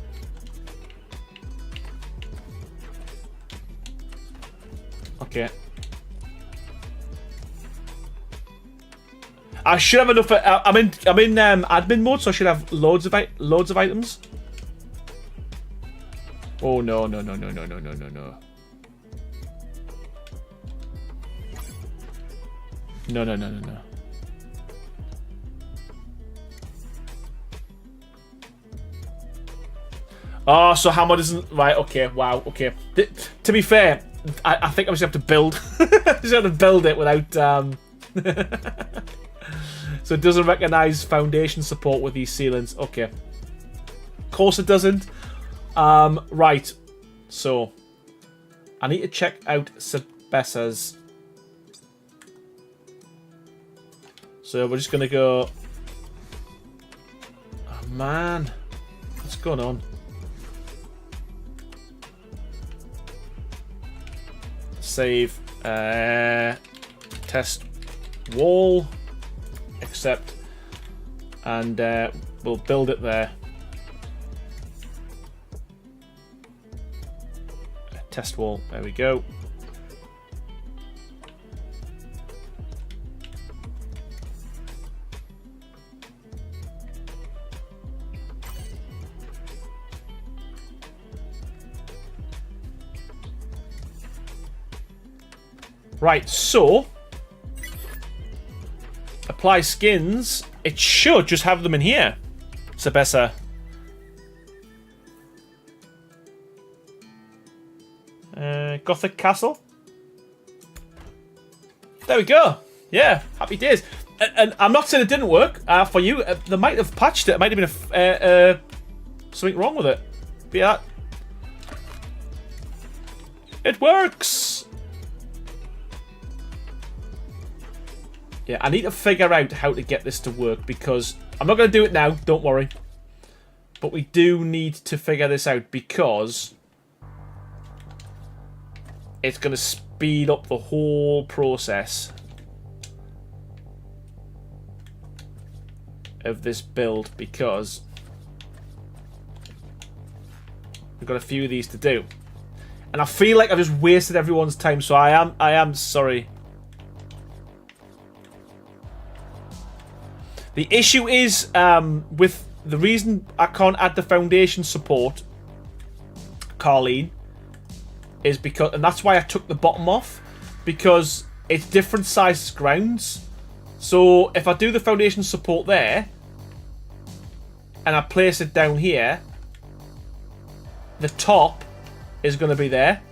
Okay. I should have enough... I'm in admin mode, so I should have loads of items. Oh, no. No. Oh, so Hammer doesn't... Right, okay, wow, okay. To be fair, I think I just have to build. I just have to build it without... So it doesn't recognise foundation support with these ceilings. Okay. Of course it doesn't. Right. So, I need to check out Sabessa's. So we're just gonna go... Oh, man. What's going on? Save. Test wall. Accept. And we'll build it there. Test wall. There we go. Right, so apply skins. It should just have them in here. Sabessa. Gothic Castle. There we go. Yeah, happy days. And I'm not saying it didn't work for you. They might have patched it. It might have been something wrong with it. But yeah, it works. Yeah, I need to figure out how to get this to work because I'm not going to do it now. Don't worry. But we do need to figure this out because it's going to speed up the whole process of this build because we've got a few of these to do. And I feel like I've just wasted everyone's time, so I am sorry. The issue is with the reason I can't add the foundation support, Carleen, is because, and that's why I took the bottom off, because it's different sized grounds. So if I do the foundation support there and I place it down here, the top is going to be there.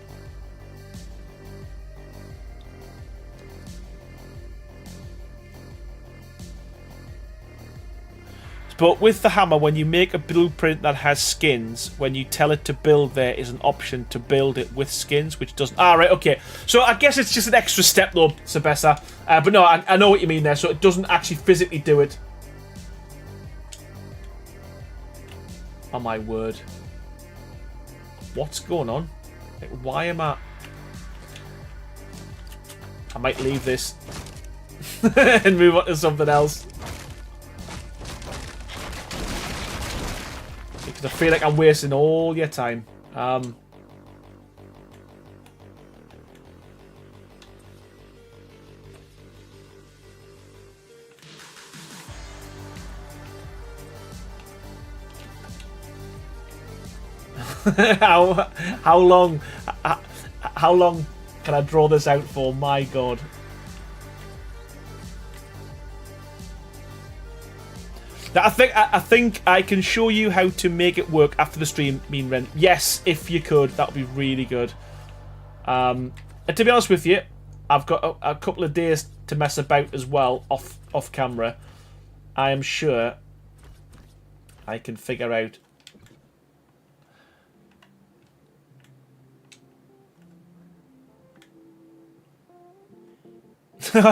But with the hammer, when you make a blueprint that has skins, when you tell it to build, there is an option to build it with skins, which doesn't... Ah, right, okay. So I guess it's just an extra step, though, Sabessa. But no, I know what you mean there. So it doesn't actually physically do it. Oh, my word. What's going on? Like, why am I... I might leave this and move on to something else. Because I feel like I'm wasting all your time. How long can I draw this out for? My God. I think I can show you how to make it work after the stream, Mean Ren. Yes, if you could, that would be really good. And to be honest with you, I've got a couple of days to mess about as well off camera. I am sure I can figure out.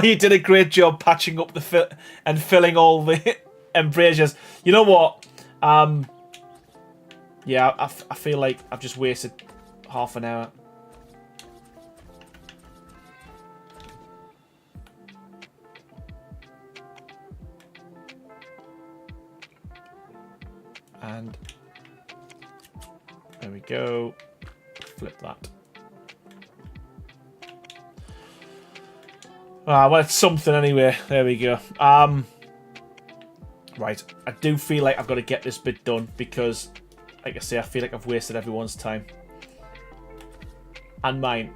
You did a great job patching up the and filling all the embrasures. You know what? Yeah, I feel like I've just wasted half an hour. And there we go. Flip that. Well, it's something anyway. There we go. Right. I do feel like I've got to get this bit done because, like I say, I feel like I've wasted everyone's time. And mine.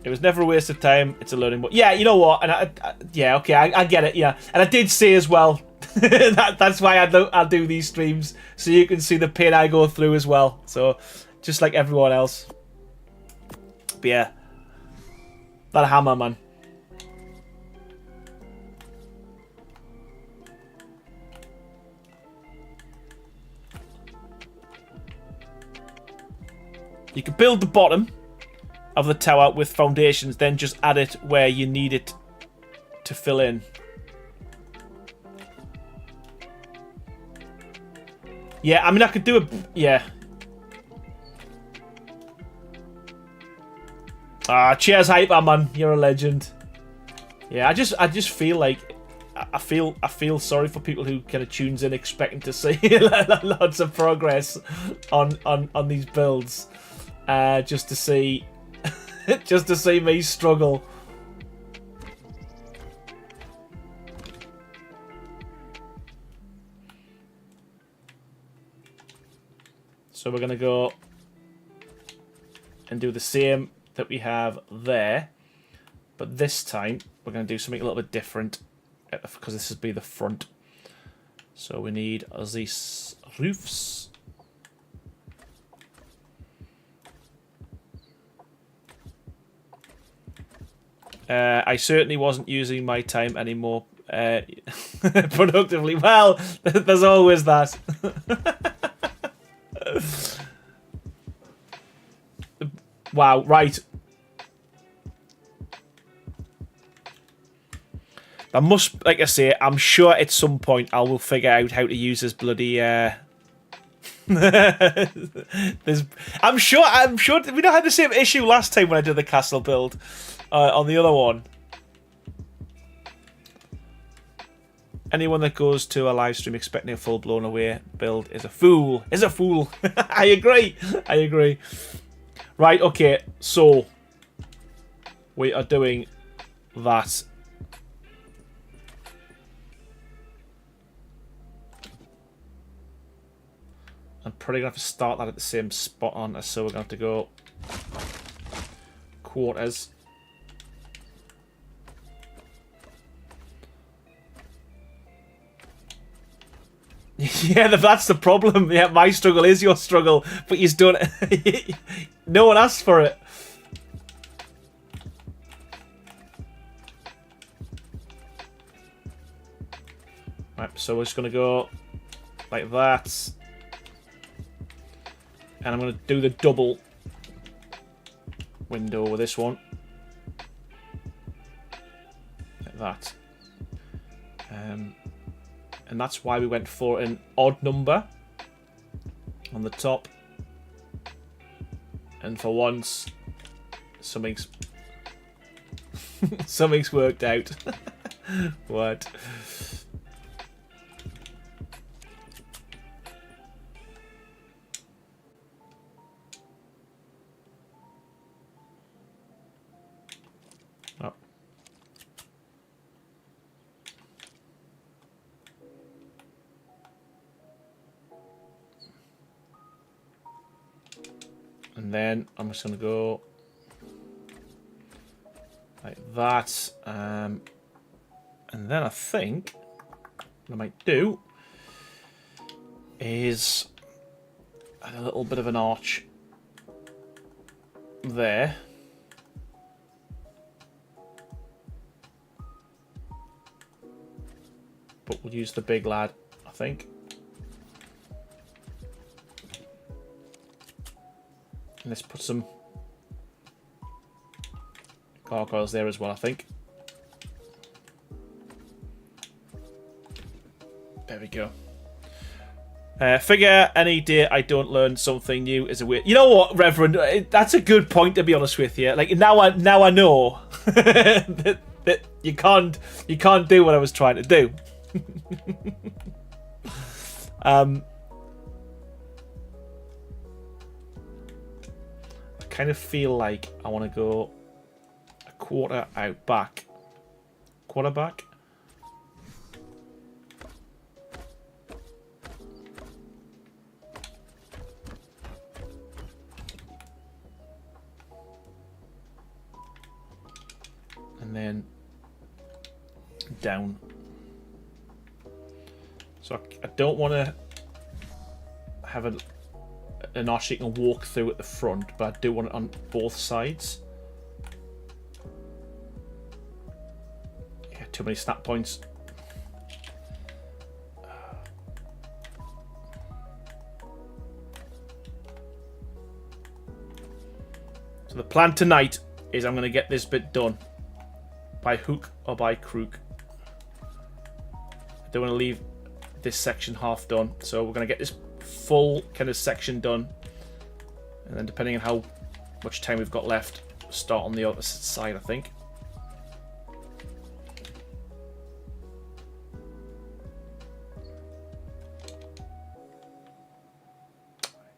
It was never a waste of time. It's a learning. But yeah, you know what? And yeah, okay, I get it. Yeah, and I did say as well that's why I do these streams so you can see the pain I go through as well. So just like everyone else. But yeah, that hammer, man. You can build the bottom of the tower with foundations, then just add it where you need it to fill in. Yeah, I mean I could do a yeah. Cheers, Hyper man, you're a legend. Yeah, I just feel like I feel sorry for people who kind of tunes in expecting to see lots of progress on these builds, just to see. Just to see me struggle. So we're going to go and do the same that we have there. But this time, we're going to do something a little bit different because this would be the front. So we need these roofs. I certainly wasn't using my time anymore productively. Well, there's always that. Wow, right. I must, like I say, I'm sure at some point I will figure out how to use this bloody I'm sure we don't have the same issue last time when I did the castle build on the other one. Anyone that goes to a live stream expecting a full blown away build is a fool. Is a fool. I agree. I agree. Right, okay, so we are doing that. I'm probably going to have to start that at the same spot on us, so we're going to have to go quarters. Yeah, that's the problem. Yeah, my struggle is your struggle, but you don't. No one asked for it. Right, so we're just going to go like that. And I'm going to do the double window with this one. Like that. And that's why we went for an odd number on the top. And for once, something's something's worked out. What? Oh. And then I'm just going to go like that. And then I think what I might do is add a little bit of an arch there. But we'll use the big lad, I think. And let's put some gargoyles there as well, I think. There we go. Figure any day I don't learn something new is a weird. You know what, Reverend? That's a good point, to be honest with you. Like now I know that you can't do what I was trying to do. I kind of feel like I want to go a quarter out back. Quarter back. And then down. So I don't want to have an arch you can walk through at the front, but I do want it on both sides. Yeah, too many snap points. So the plan tonight is I'm going to get this bit done by hook or by crook. I don't want to leave this section half done, so we're going to get this full kind of section done, and then depending on how much time we've got left, start on the other side, I think.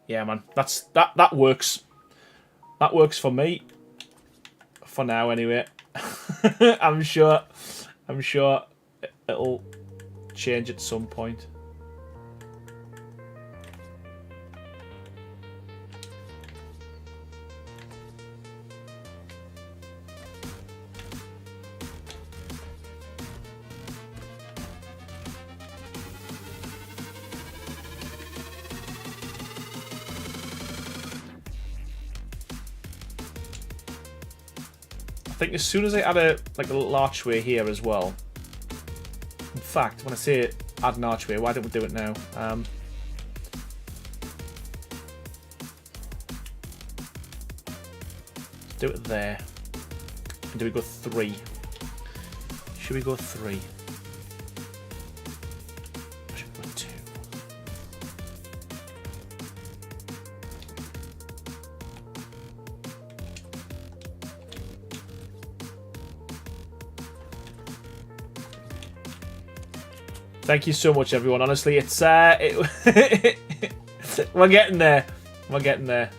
Yeah, man, that works. That works for me. For now, anyway. I'm sure it'll change at some point. I think as soon as I add a little archway here as well. In fact, when I say add an archway, why don't we do it now? Do it there. And do we go 3? Should we go 3? Should we go 2? Thank you so much, everyone. Honestly, it's we're getting there. We're getting there.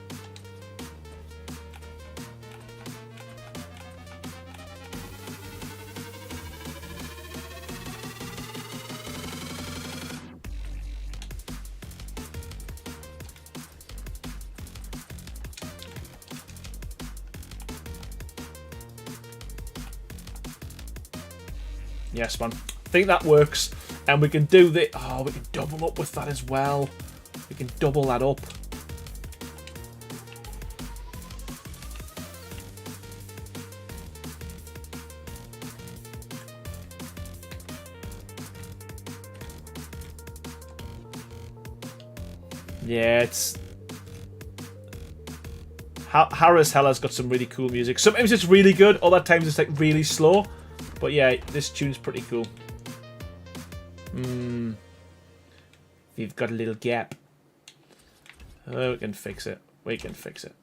Yes, man. I think that works. And we can do the... Oh, we can double up with that as well. We can double that up. Yeah, it's... Harris Hella's got some really cool music. Sometimes it's really good, other times it's like really slow. But yeah, this tune's pretty cool. We've got a little gap. Oh, we can fix it. We can fix it.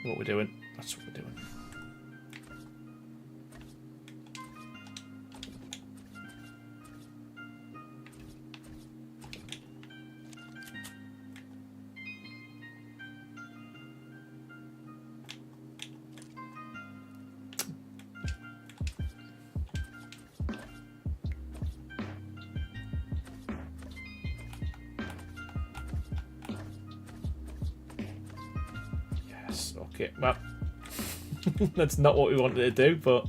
What we're doing? That's what we're doing. Okay, well, that's not what we wanted to do, but...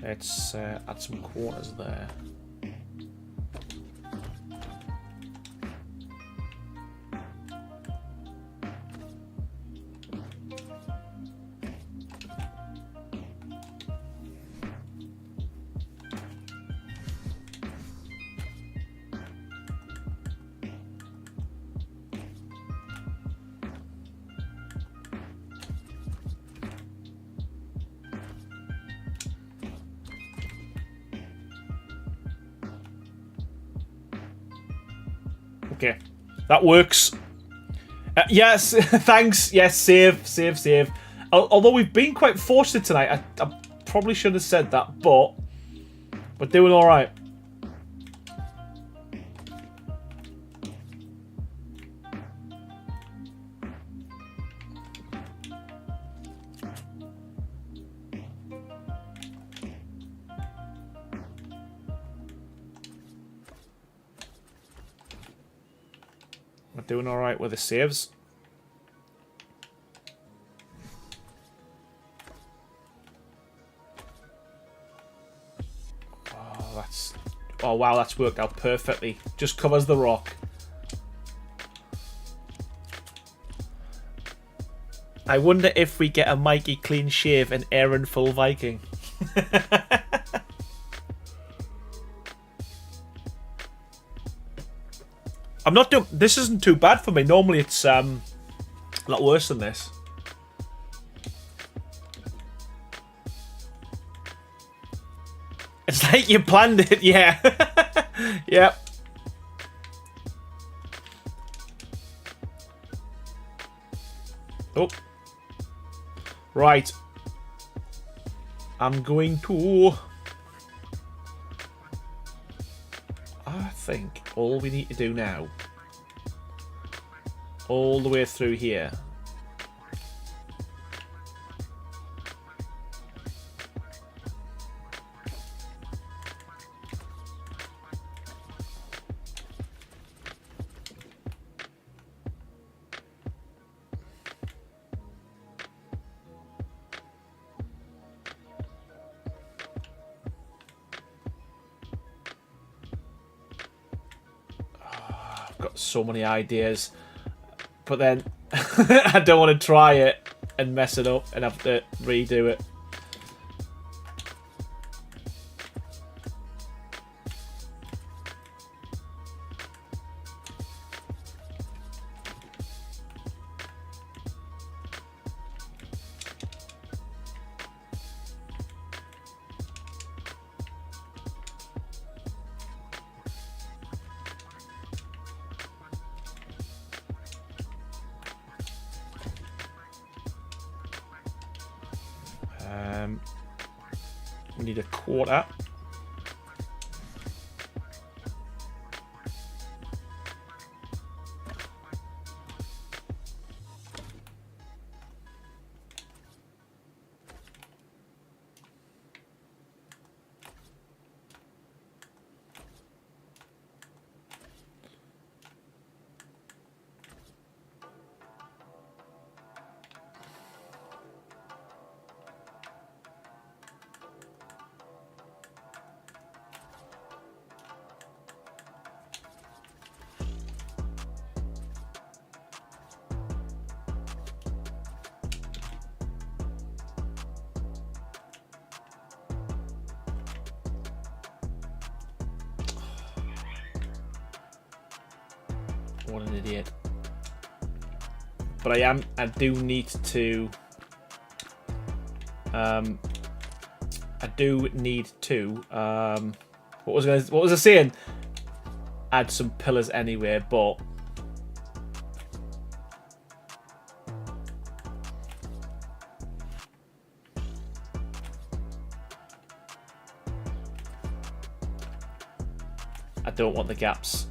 Let's add some quarters there. Okay, that works. Yes, thanks. Yes, save. Although we've been quite fortunate tonight, I probably should have said that, but we're doing all right. Doing all right with the saves. Oh wow, that's worked out perfectly. Just covers the rock. I wonder if we get a Mikey clean shave and Aaron full Viking. I'm not doing... This isn't too bad for me. Normally it's a lot worse than this. It's like you planned it, yeah. Yep. Oh. Right. I'm going to... I think all we need to do now, all the way through here, so many ideas, but then I don't want to try it and mess it up and have to redo it. We need a quarter. What an idiot. But I do need to what was I saying? Add some pillars anyway, but I don't want the gaps.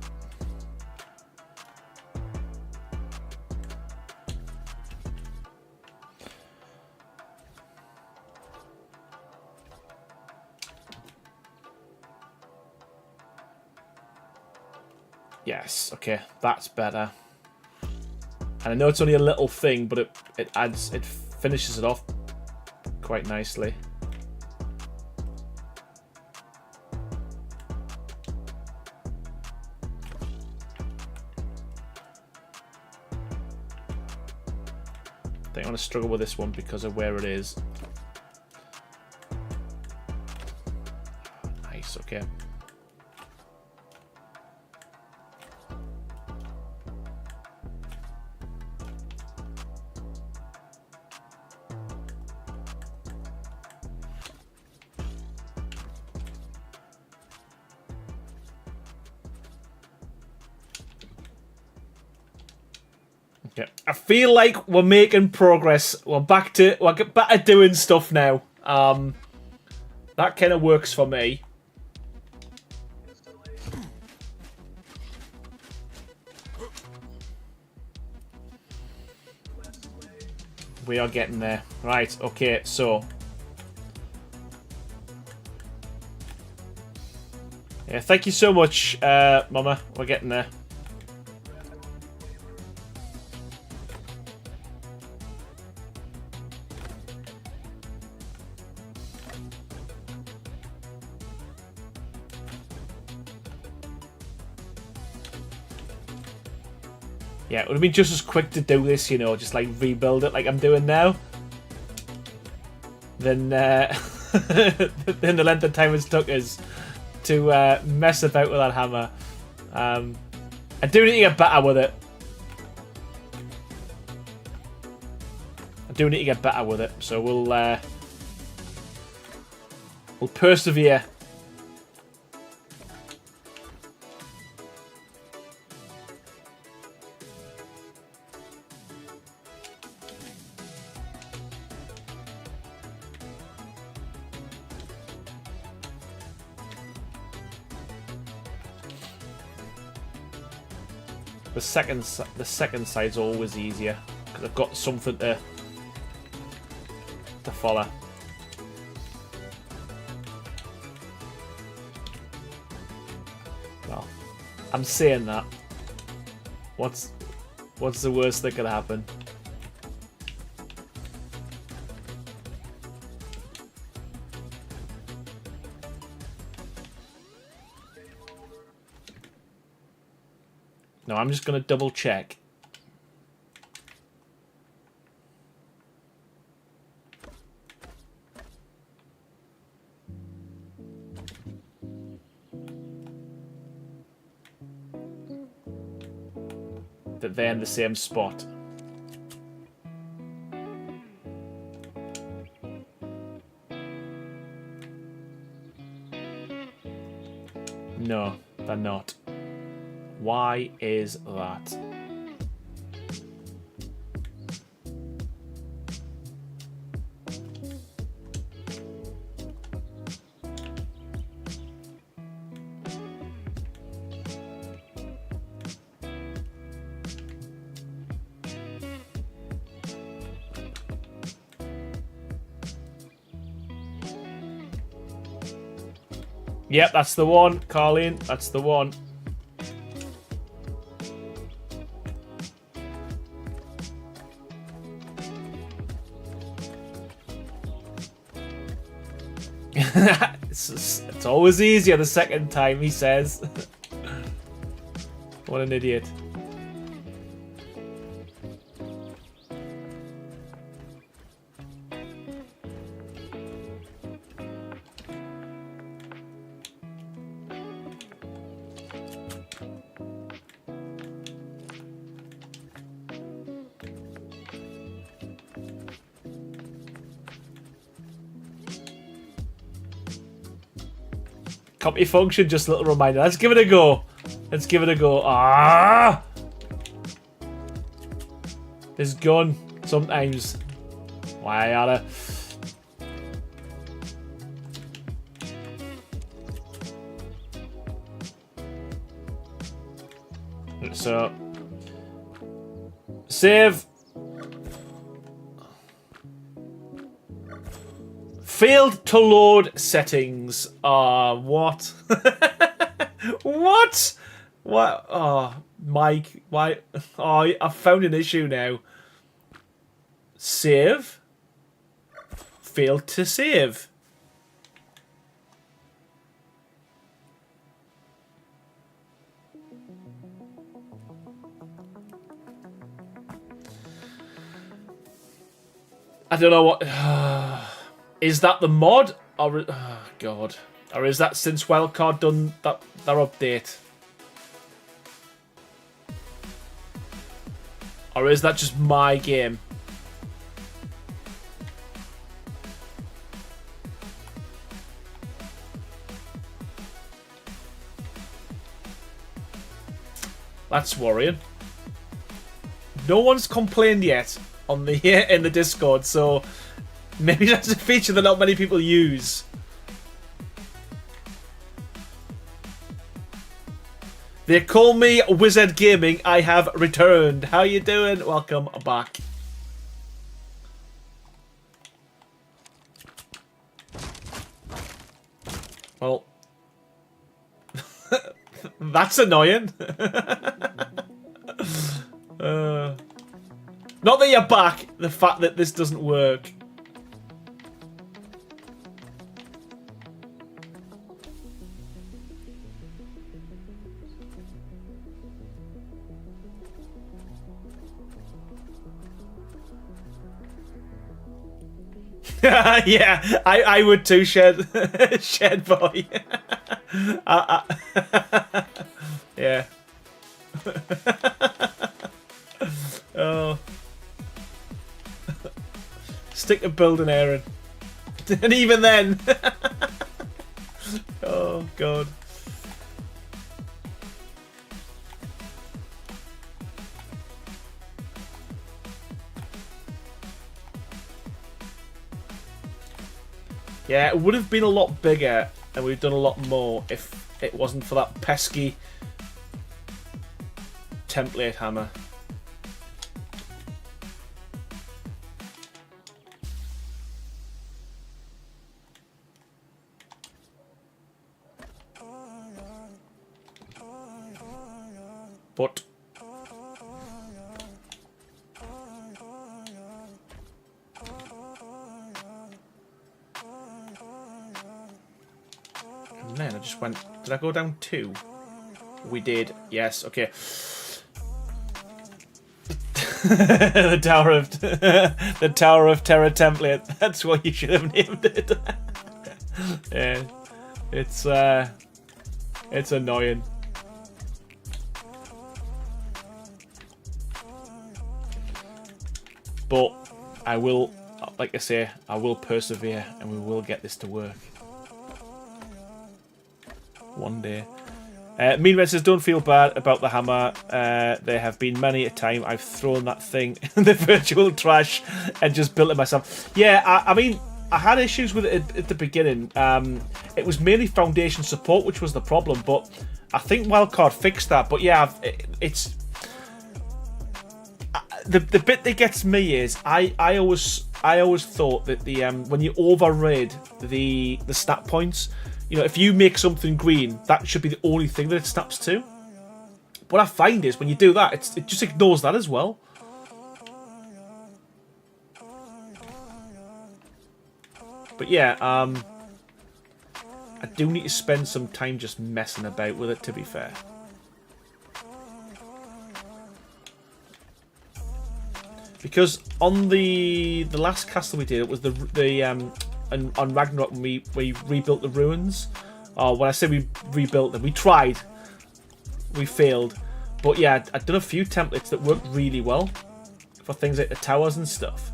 Yes, okay, that's better. And I know it's only a little thing, but it finishes it off quite nicely. I think I'm gonna struggle with this one because of where it is. Nice, okay. Okay. I feel like we're making progress. We're back at doing stuff now. That kind of works for me. We are getting there. Right, okay, so. Yeah, thank you so much, Mama. We're getting there. Yeah, it would have been just as quick to do this, you know, just like rebuild it like I'm doing now. Than than the length of time it's took us to mess about with that hammer. I do need to get better with it. So we'll persevere. The second side's always easier because I've got something to follow. Well, I'm saying that. What's the worst that could happen? No, I'm just going to double check. That they're in the same spot. No, they're not. Why is that? Yep, that's the one, Carleen. That's the one. It's always easier the second time, he says. What an idiot. Copy function, just a little reminder. Let's give it a go. Let's give it a go. Ah! This gun, sometimes. Why are So, save. Failed to load settings. What? What? What? Oh, Mike. Why? Oh, I found an issue now. Save. Failed to save. I don't know what... is that the mod? Or, oh, God. Or is that since Wildcard done their update? Or is that just my game? That's worrying. No one's complained yet on the in the Discord, so maybe that's a feature that not many people use. They call me Wizard Gaming. I have returned. How you doing? Welcome back. Well, that's annoying. Not that you're back, the fact that this doesn't work. Yeah, I would too, Shed Boy. Yeah. Oh. Stick to building, Aaron. And even then. Oh, God. Yeah, it would have been a lot bigger and we've done a lot more if it wasn't for that pesky template hammer. But and then I just went, did I go down 2? We did, yes, okay. The Tower of Terror template. That's what you should have named it. Yeah. It's annoying. But I will, like I say, I will persevere and we will get this to work. One day. Mean Red says, don't feel bad about the hammer. There have been many a time I've thrown that thing in the virtual trash and just built it myself. Yeah, I mean, I had issues with it at the beginning. It was mainly foundation support, which was the problem, but I think Wildcard fixed that. But yeah, it's... The bit that gets me is I always thought that the when you override the snap points, you know, if you make something green, that should be the only thing that it snaps to. What I find is when you do that, it just ignores that as well. But yeah, I do need to spend some time just messing about with it, to be fair. Because on the last castle we did, it was on Ragnarok when we rebuilt the ruins. When I say we rebuilt them, we tried. We failed. But yeah, I'd done a few templates that worked really well for things like the towers and stuff.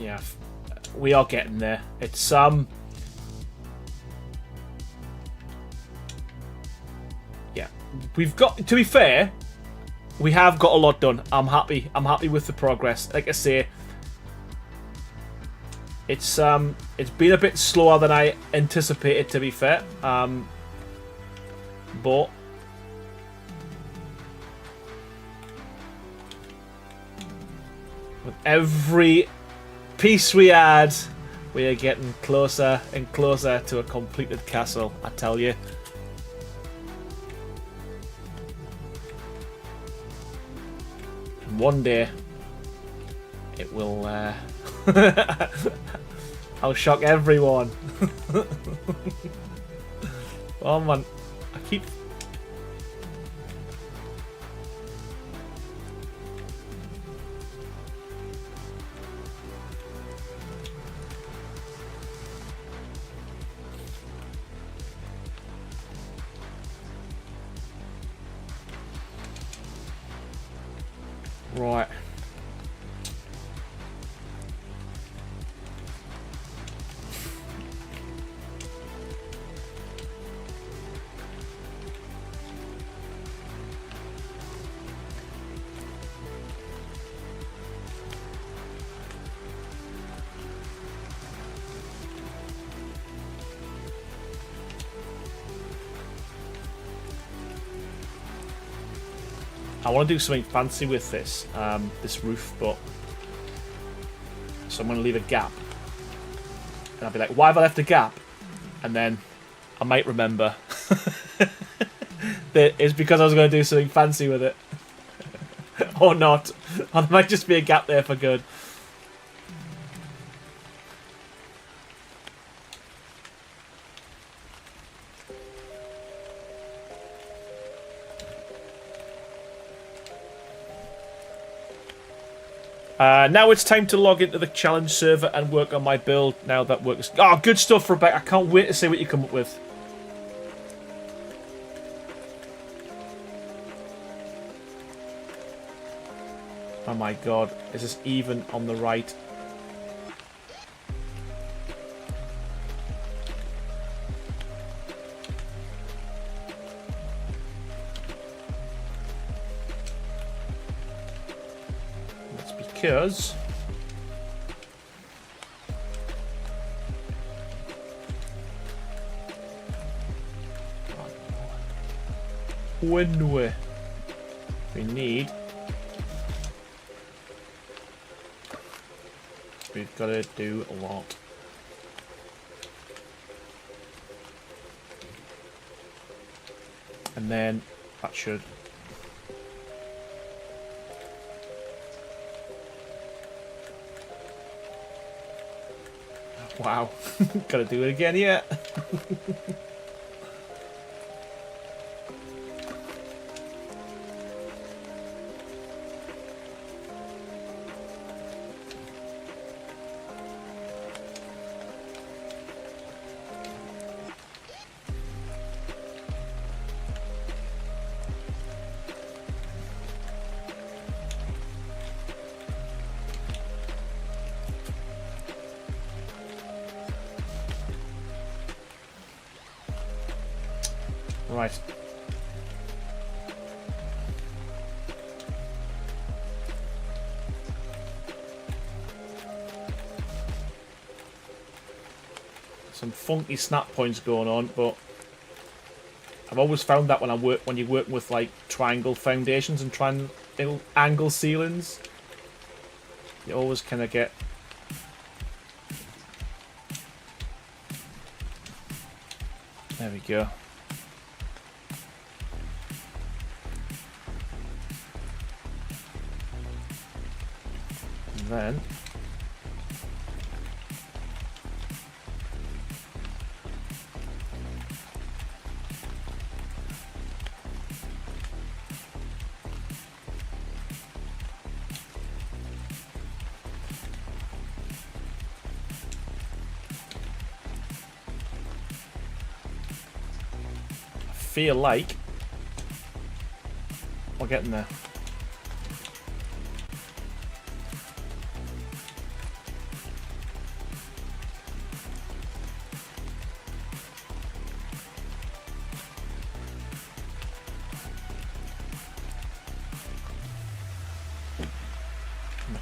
Yeah, we are getting there. It's yeah, we've got, to be fair, we have got a lot done. I'm happy with the progress. Like I say, it's been a bit slower than I anticipated, to be fair. But with every piece we add, we are getting closer and closer to a completed castle, I tell you. And one day, it will, I'll shock everyone. Oh man, I keep... Right. I want to do something fancy with this this roof, but so I'm going to leave a gap, and I'll be like, why have I left a gap? And then I might remember that it's because I was going to do something fancy with it. Or not. Or there might just be a gap there for good. Now it's time to log into the challenge server and work on my build. Now that works. Oh, good stuff, Rebecca. I can't wait to see what you come up with. Oh my god. Is this even on the right? Because when we need, we've got to do a lot. And then that should... Wow, gotta do it again, yeah. Right. Some funky snap points going on, but I've always found that when you're working with like triangle foundations and triangle ceilings, you always kind of get there we go. Then I feel like we're getting there.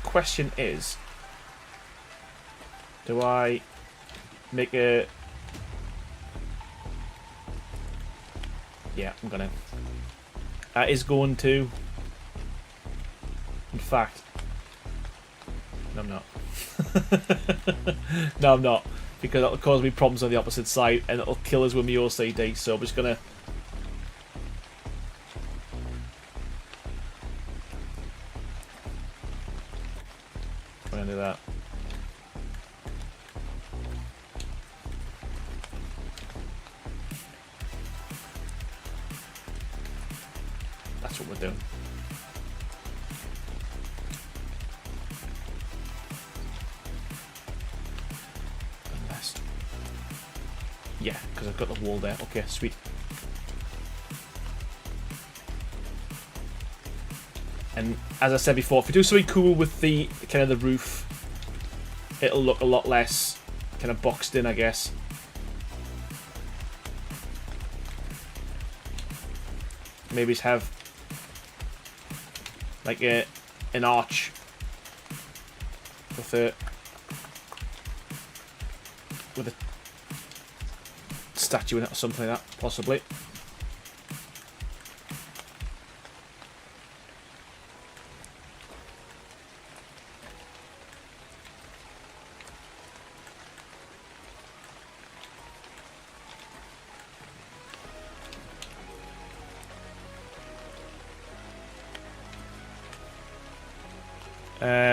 question is, do I make a... Yeah, I'm gonna. That is going to... In fact... No, I'm not. No, I'm not. Because that'll cause me problems on the opposite side, and it'll kill us with my OCD, so I'm just gonna... I'm gonna do that. That's what we're doing. Unless... Yeah, because I've got the wall there. Okay, sweet. And as I said before, if you do something cool with the kind of the roof, it'll look a lot less kind of boxed in, I guess. Maybe just have like an arch with a statue in it or something like that, possibly.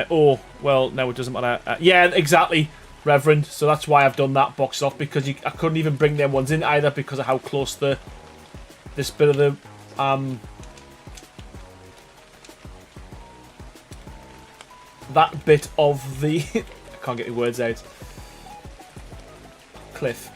Oh, well, no, it doesn't matter. Yeah, exactly, Reverend. So that's why I've done that box off, because I couldn't even bring them ones in either because of how close this bit of the that bit of the I can't get the words out. Cliff.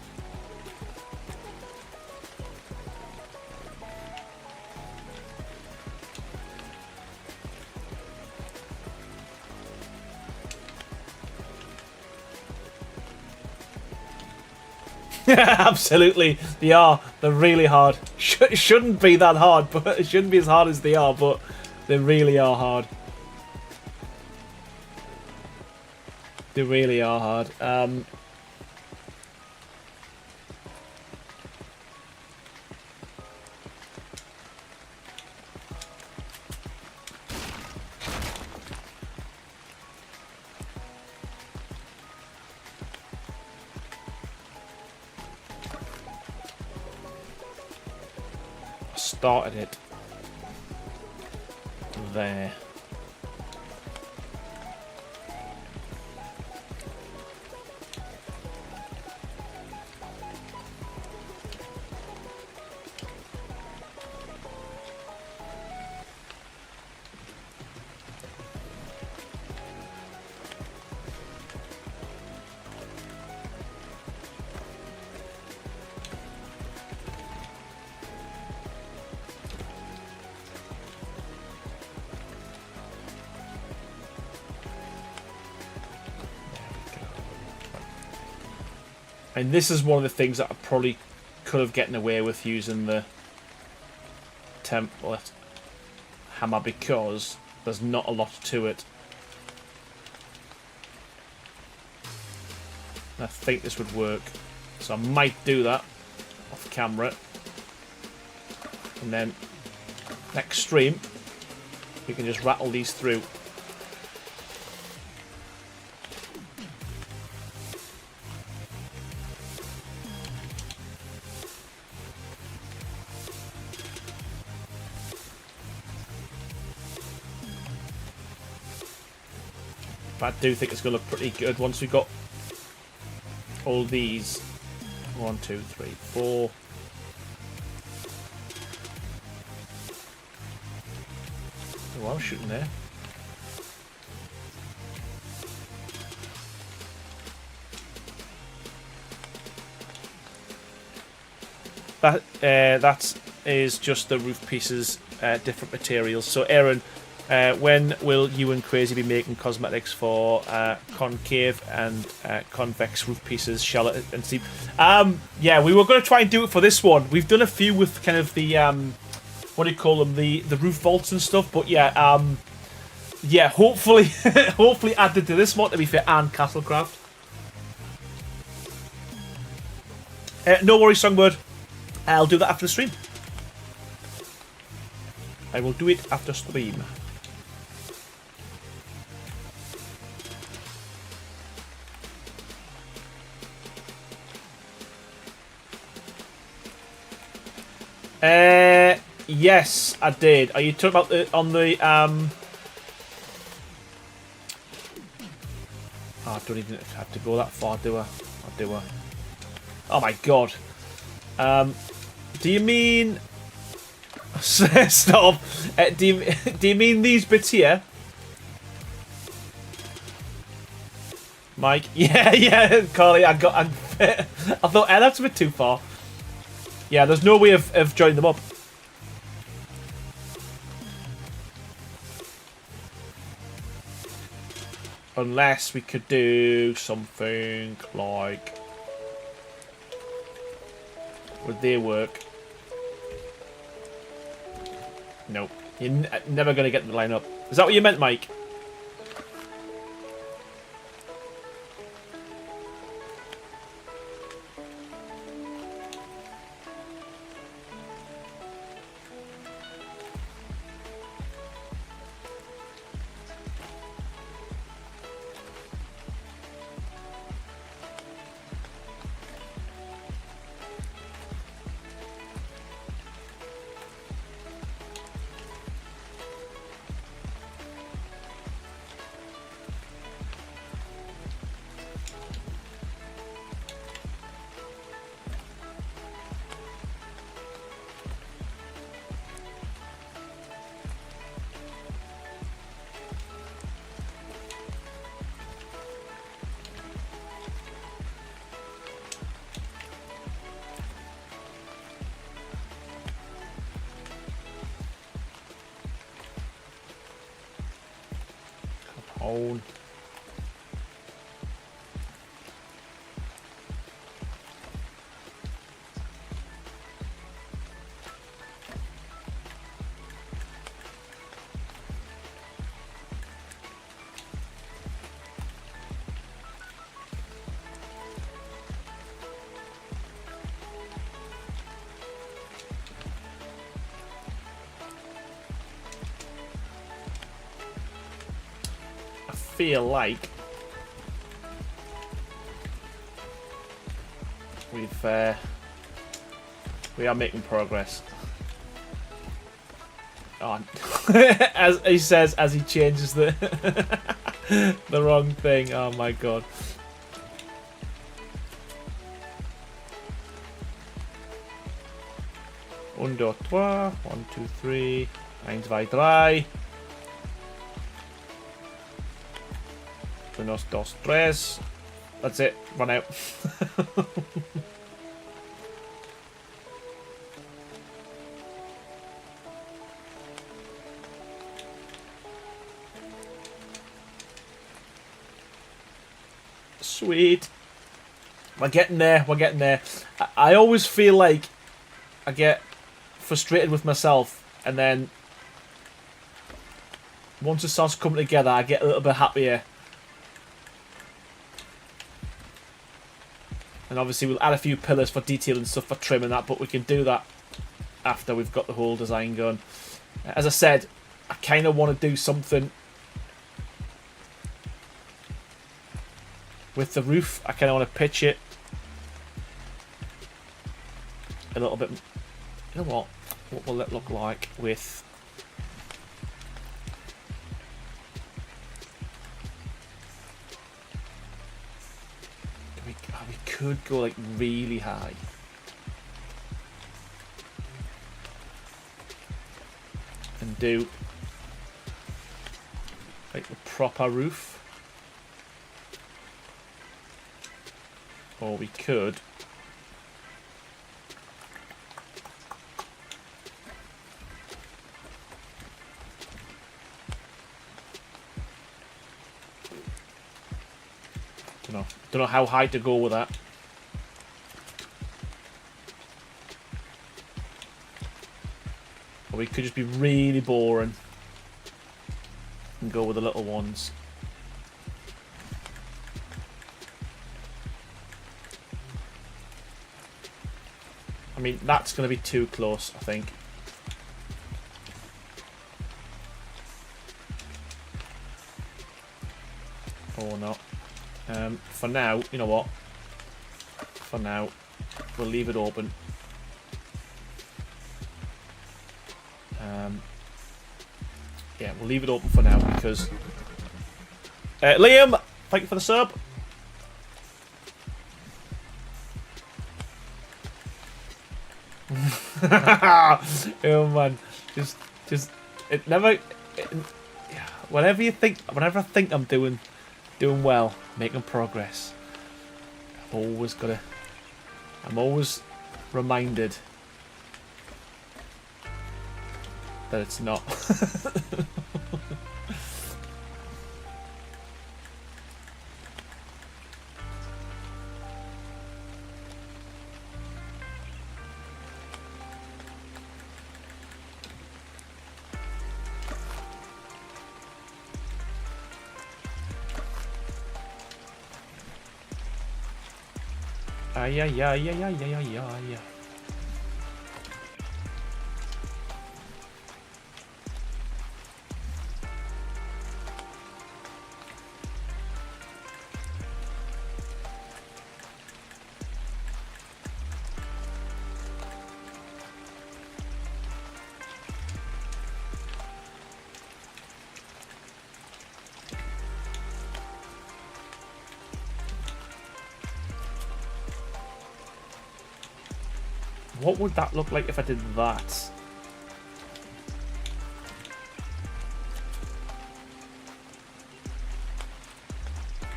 Absolutely, they are. They're really hard. It shouldn't be that hard, but it shouldn't be as hard as they are, but they really are hard. They really are hard. Started it there. And this is one of the things that I probably could have gotten away with using the template hammer, because there's not a lot to it. I think this would work, so I might do that off camera, and then next stream we can just rattle these through. But I do think it's going to look pretty good once we've got all these. 1, 2, 3, 4. Oh, I was shooting there. That is just the roof pieces, different materials. So, Aaron, when will you and Crazy be making cosmetics for concave and convex roof pieces, shallot and steep? Yeah, we were going to try and do it for this one. We've done a few with kind of the what do you call them, the roof vaults and stuff. But yeah, yeah, hopefully, hopefully added to this mod, to be fair, and Castlecraft. No worries, Songbird. I'll do that after the stream. I will do it after stream. Yes, I did. Are you talking about the on the Oh, I don't even have to go that far, do I? Or do I? Oh my god. Do you mean... Stop. Do you mean these bits here? Mike? Yeah, Carly, I thought, that's a bit too far. Yeah, there's no way of joining them up. Unless we could do something like... Would they work? Nope. You're never going to get them to line up. Is that what you meant, Mike? On. Feel like we are making progress. Oh, as he says, as he changes the the wrong thing. Oh my god. Un, deux, trois. 1, 2, 3. 1, 2, 3. 1, 2, 3. That's it. Run out. Sweet. We're getting there. We're getting there. I always feel like I get frustrated with myself, and then once it starts coming together, I get a little bit happier. And obviously we'll add a few pillars for detail and stuff for trim and that, but we can do that after we've got the whole design going. As I said, I kind of want to do something with the roof. I kind of want to pitch it a little bit. You know what? What will it look like with... We could go like really high. And do like the proper roof. Or we could don't know how high to go with that. Or we could just be really boring. and go with the little ones. I mean, that's going to be too close, I think. Or not. For now, you know what? For now, we'll leave it open. Yeah, we'll leave it open for now because... Liam, thank you for the sub. Oh man, just it never. Whenever I think I'm doing well, making progress, I'm always reminded that it's not. Yeah. What would that look like if I did that?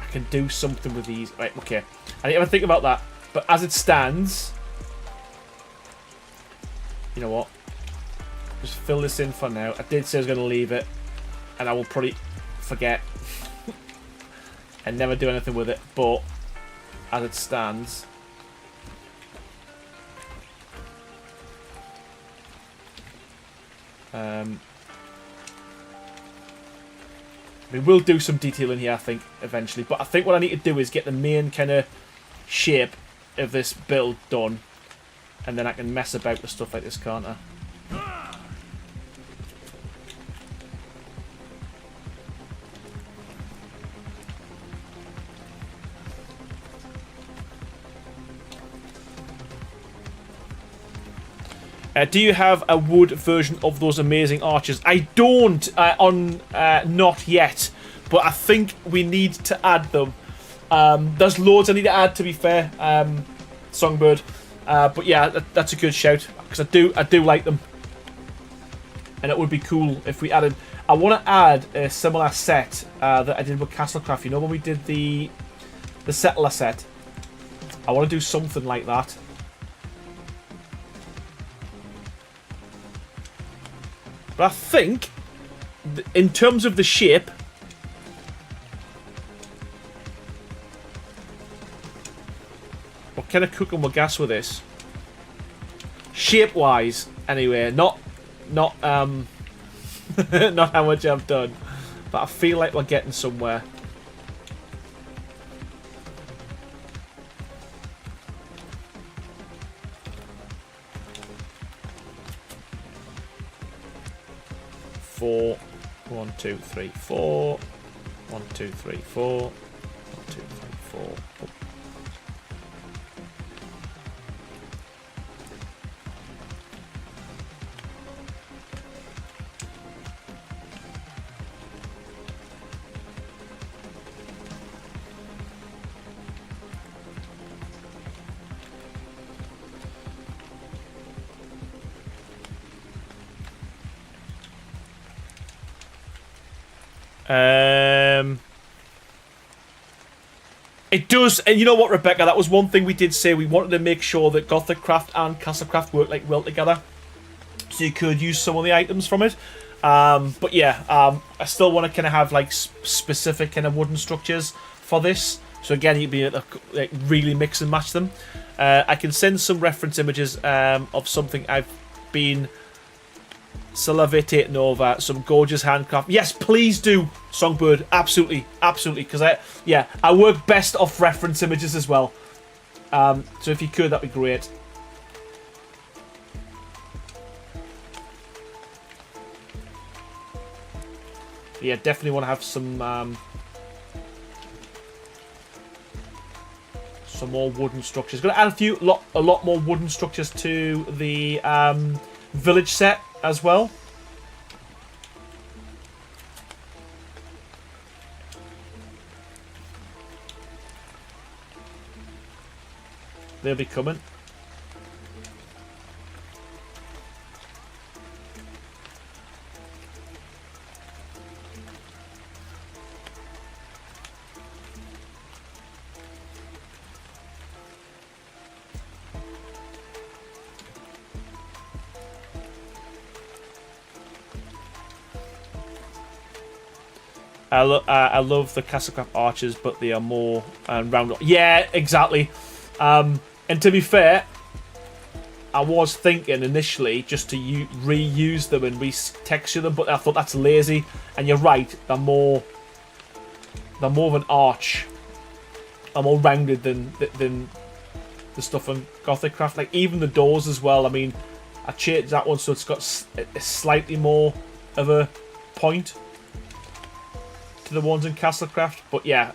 I can do something with these. Right, okay. I need to think about that. But as it stands, you know what? Just fill this in for now. I did say I was going to leave it, and I will probably forget and never do anything with it. But as it stands, we will do some detailing here, I think, eventually. But I think what I need to do is get the main kind of shape of this build done, and then I can mess about with stuff like this, can't I? Do you have a wood version of those amazing arches? I don't, not yet, but I think we need to add them. There's loads I need to add, to be fair, Songbird. But yeah, that's a good shout, because I do like them. And it would be cool if we added... I want to add a similar set that I did with Castlecraft. You know when we did the Settler set? I want to do something like that. But I think, in terms of the shape, we're kind of cooking with gas with this. Shape-wise, anyway, not not how much I've done, but I feel like we're getting somewhere. Four, 1, 2, 3, 4. 1, 2, 3, 4. 1, 2, 3, 4. Oh. It does, and you know what, Rebecca, that was one thing we did say. We wanted to make sure that Gothic Craft and Castlecraft worked like well together, so you could use some of the items from it. But yeah, I still want to kind of have like specific kind of wooden structures for this. So again, you'd be able to like really mix and match them. I can send some reference images of something I've been Still love it taking over. Some gorgeous handcraft. Yes, please do, Songbird. Absolutely, absolutely. Because I work best off reference images as well. So if you could, that'd be great. Yeah, definitely want to have some more wooden structures. Going to add a lot more wooden structures to the village set as well. They'll be coming. I love the Castlecraft archers, but they are more round. Yeah, exactly. And to be fair, I was thinking initially just to reuse them and retexture them, but I thought that's lazy. And you're right, they're more of an arch. They're more rounded than the stuff on Gothic Craft. Like even the doors as well. I mean, I changed that one so it's got a slightly more of a point to the ones in Castlecraft, but yeah,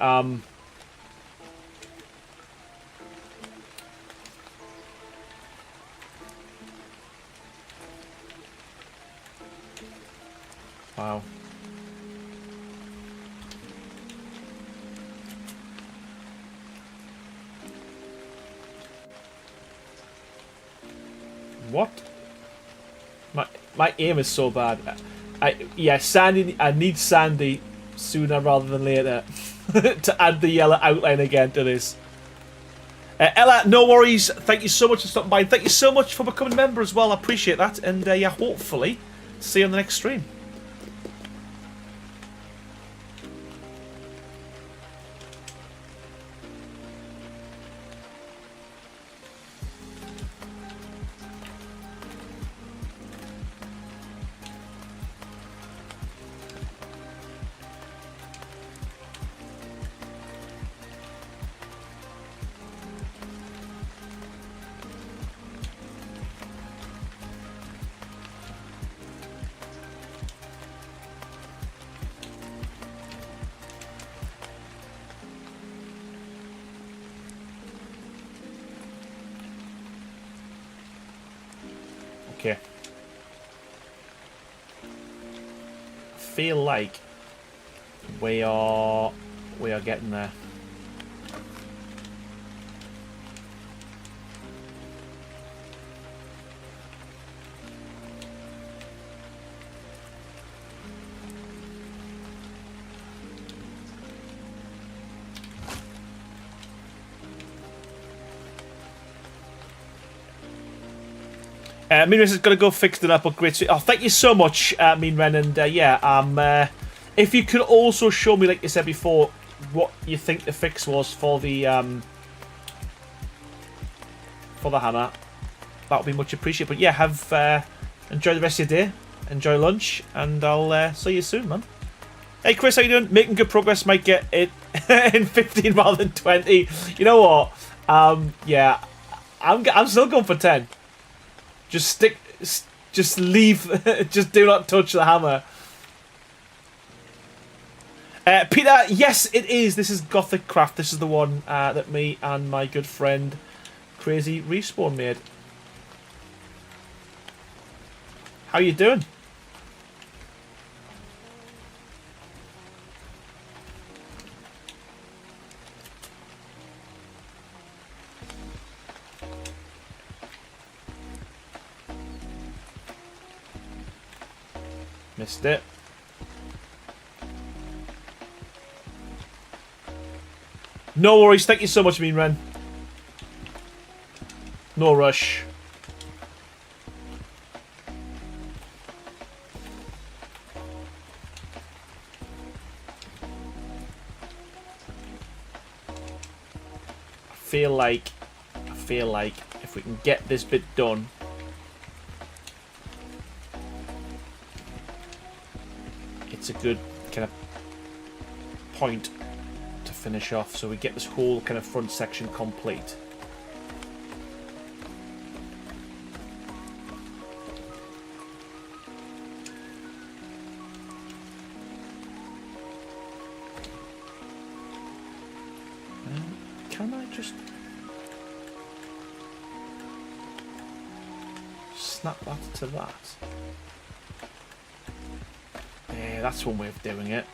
wow. What? My aim is so bad. Sandy. I need Sandy sooner rather than later to add the yellow outline again to this. Ella, no worries. Thank you so much for stopping by. Thank you so much for becoming a member as well. I appreciate that. And yeah, hopefully see you on the next stream. Okay. I feel like we are getting there. Mean Ren is going to go fix it up, but great. Oh, thank you so much, Mean Ren. And yeah, if you could also show me, like you said before, what you think the fix was for the hammer, that would be much appreciated. But yeah, enjoy the rest of your day, enjoy lunch, and I'll see you soon, man. Hey Chris, how you doing? Making good progress. Might get it in 15 rather than 20. You know what? Yeah, I'm still going for 10. Just leave, just do not touch the hammer. Peter, yes it is. This is Gothic Craft. This is the one that me and my good friend Crazy Respawn made. How you doing? Missed it. No worries. Thank you so much, Mean Ren. No rush. I feel like if we can get this bit done, it's a good kind of point to finish off, so we get this whole kind of front section complete. Can I just snap that to that? Yeah, that's one way of doing it.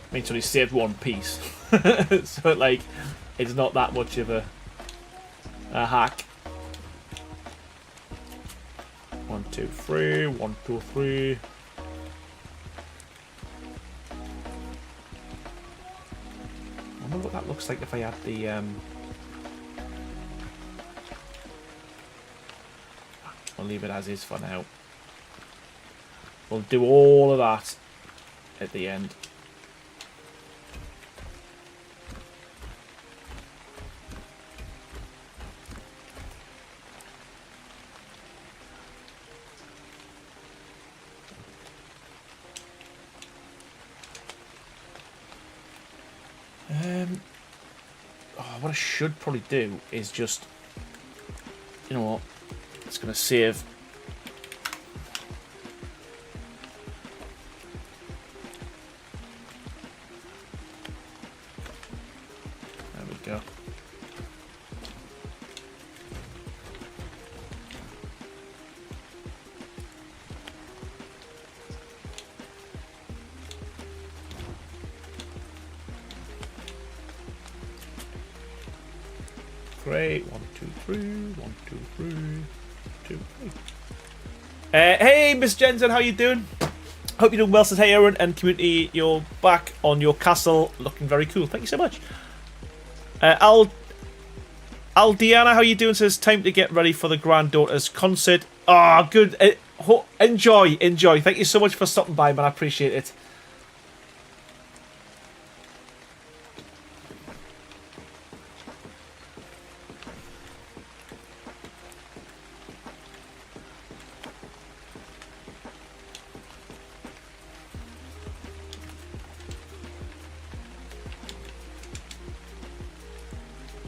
I mean, so he saved one piece. So, like, it's not that much of a hack. 1, 2, 3. 1, 2, 3. I wonder what that looks like if I add the I'll leave it as is for now. We'll do all of that at the end. What I should probably do is just, you know what, it's going to save. There we go. Great. 1, 2, 3. 1, 2, 3. 2, 3. Hey, Miss Jensen, how you doing? Hope you're doing well. Says hey, Aaron and community. You're back on your castle, looking very cool. Thank you so much. Aldiana, how you doing? Says time to get ready for the granddaughter's concert. Ah, good. Enjoy. Thank you so much for stopping by, man. I appreciate it.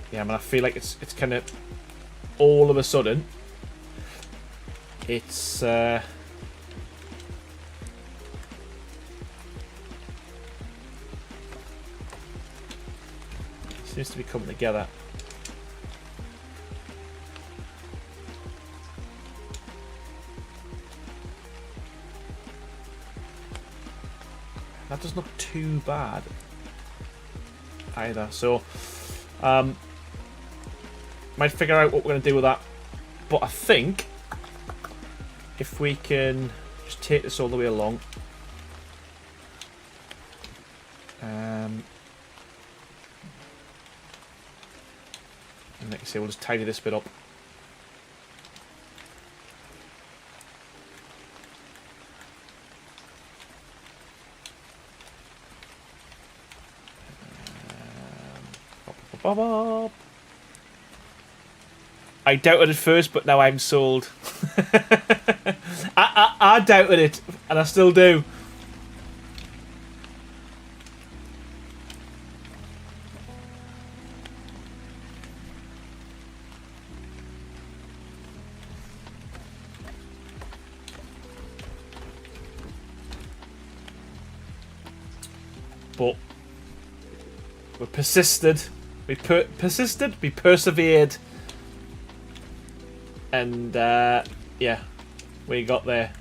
Yeah, I mean, I feel like it's kind of all of a sudden it's seems to be coming together. That doesn't look too bad either. So might figure out what we're going to do with that. But I think if we can just take this all the way along. And like I say, we'll just tidy this bit up. I doubted it first, but now I'm sold. I doubted it, and I still do. But we persisted. We persisted. We persevered. And, yeah, we got there.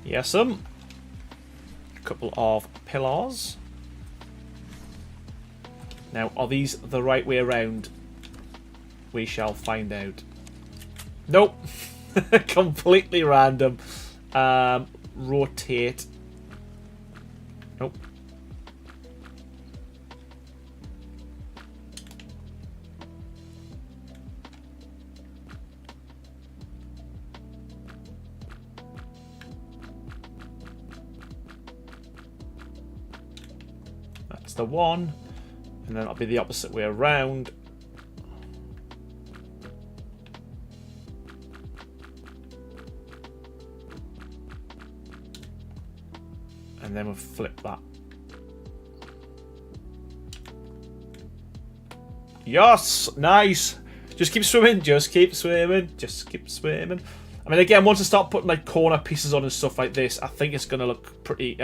Yes, a couple of pillars. Now, are these the right way around? We shall find out. Nope. Completely random. Rotate. Nope. the one. And then it'll be the opposite way around. And then we'll flip that. Yes! Nice! Just keep swimming, just keep swimming, just keep swimming. I mean, again, once I start putting like corner pieces on and stuff like this, I think it's going to look pretty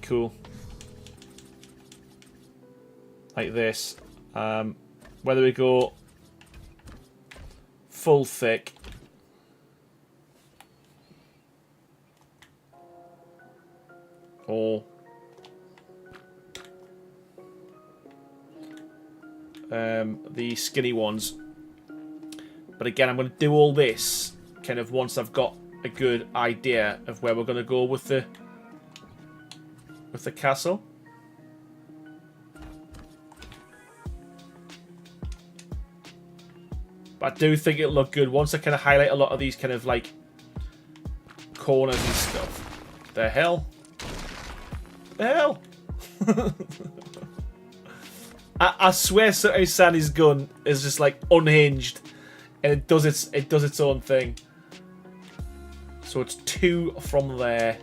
cool. Like this. Whether we go full thick. Or the skinny ones. But again, I'm going to do all this kind of once I've got a good idea of where we're going to go with the castle. But I do think it'll look good once I kind of highlight a lot of these kind of like corners and stuff. The hell? The hell? I swear Sunny's gun is just like unhinged and it does its own thing. So it's 2 from there.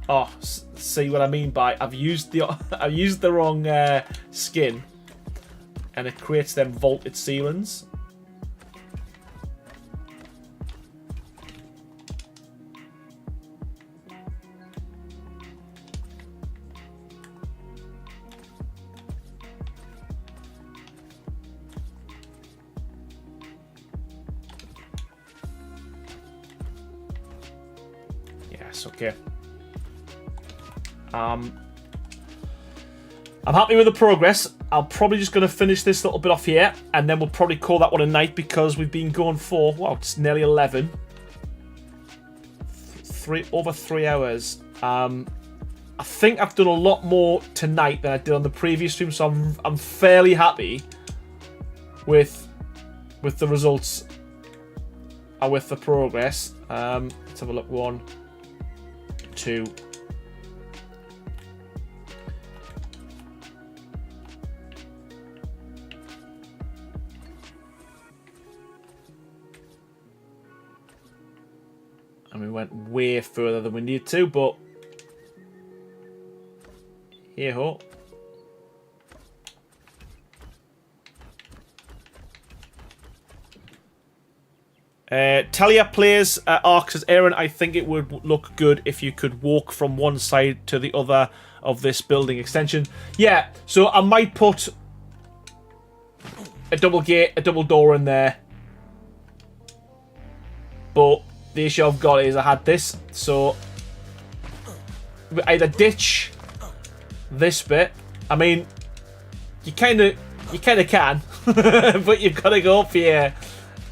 Oh, see what I mean by I've used the wrong skin, and it creates them vaulted ceilings. Yes, okay. I'm happy with the progress. I'm probably just going to finish this little bit off here, and then we'll probably call that one a night because we've been going for, wow, it's nearly 11. Over 3 hours. I think I've done a lot more tonight than I did on the previous stream, so I'm fairly happy with the results and with the progress. Let's have a look. 1, 2. And we went way further than we needed to, but here ho. Talia plays Ark says, Aaron, I think it would look good if you could walk from one side to the other of this building extension. Yeah, so I might put a double gate, a double door in there. But the issue I've got is I had this, so we either ditch this bit. I mean, you kind of can, but you've got to go up here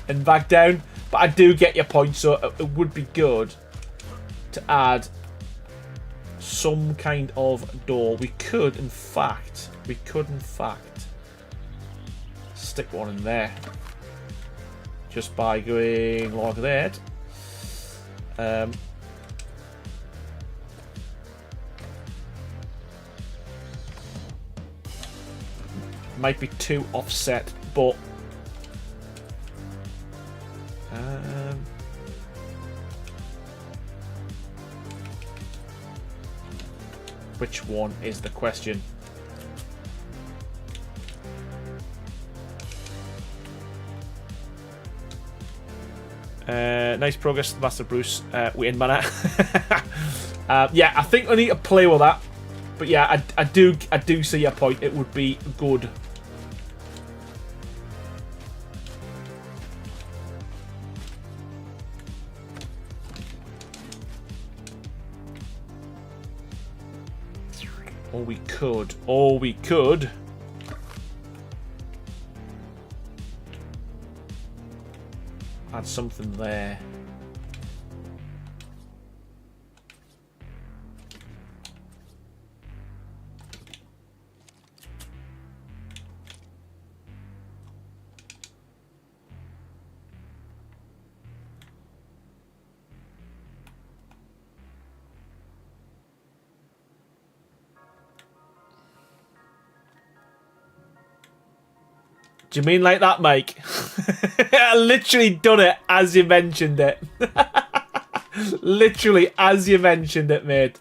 and back down. But I do get your point, so it would be good to add some kind of door. We could, in fact, stick one in there just by going like that. Might be too offset, but which one is the question? Nice progress, Master Bruce. We in mana. Yeah, I think I need to play with that. But yeah, I do see your point. It would be good. Or we could. Add something there. Do you mean like that, Mike? I literally done it as you mentioned it. Literally as you mentioned it, mate.